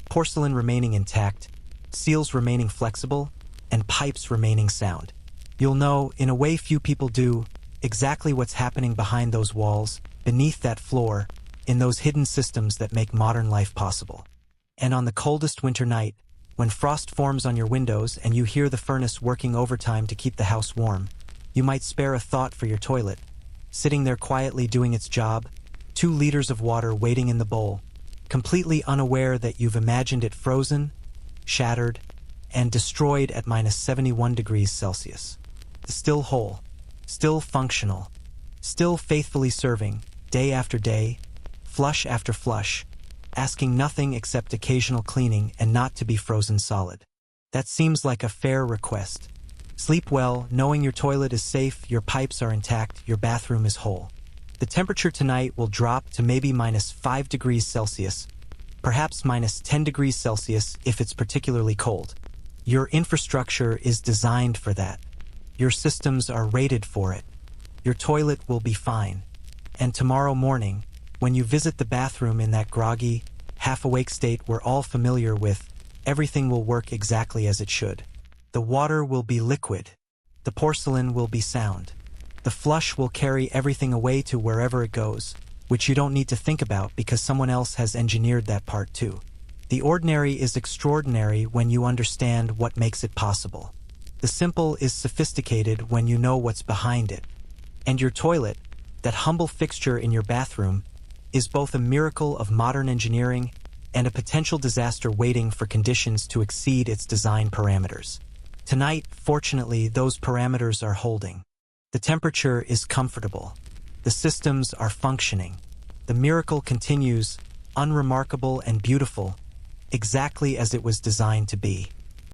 porcelain remaining intact, seals remaining flexible, and pipes remaining sound. You'll know, in a way few people do, exactly what's happening behind those walls, beneath that floor, in those hidden systems that make modern life possible. And on the coldest winter night, when frost forms on your windows and you hear the furnace working overtime to keep the house warm, you might spare a thought for your toilet, sitting there quietly doing its job, 2 liters of water waiting in the bowl, completely unaware that you've imagined it frozen, shattered, and destroyed at minus 71 degrees Celsius. Still whole, still functional, still faithfully serving, day after day, flush after flush, asking nothing except occasional cleaning and not to be frozen solid. That seems like a fair request. Sleep well, knowing your toilet is safe, your pipes are intact, your bathroom is whole. The temperature tonight will drop to maybe minus 5 degrees Celsius, perhaps minus 10 degrees Celsius if it's particularly cold. Your infrastructure is designed for that. Your systems are rated for it. Your toilet will be fine. And tomorrow morning, when you visit the bathroom in that groggy, half-awake state we're all familiar with, everything will work exactly as it should. The water will be liquid. The porcelain will be sound. The flush will carry everything away to wherever it goes, which you don't need to think about because someone else has engineered that part too. The ordinary is extraordinary when you understand what makes it possible. The simple is sophisticated when you know what's behind it. And your toilet, that humble fixture in your bathroom, is both a miracle of modern engineering and a potential disaster waiting for conditions to exceed its design parameters. Tonight, fortunately, those parameters are holding. The temperature is comfortable. The systems are functioning. The miracle continues, unremarkable and beautiful, exactly as it was designed to be.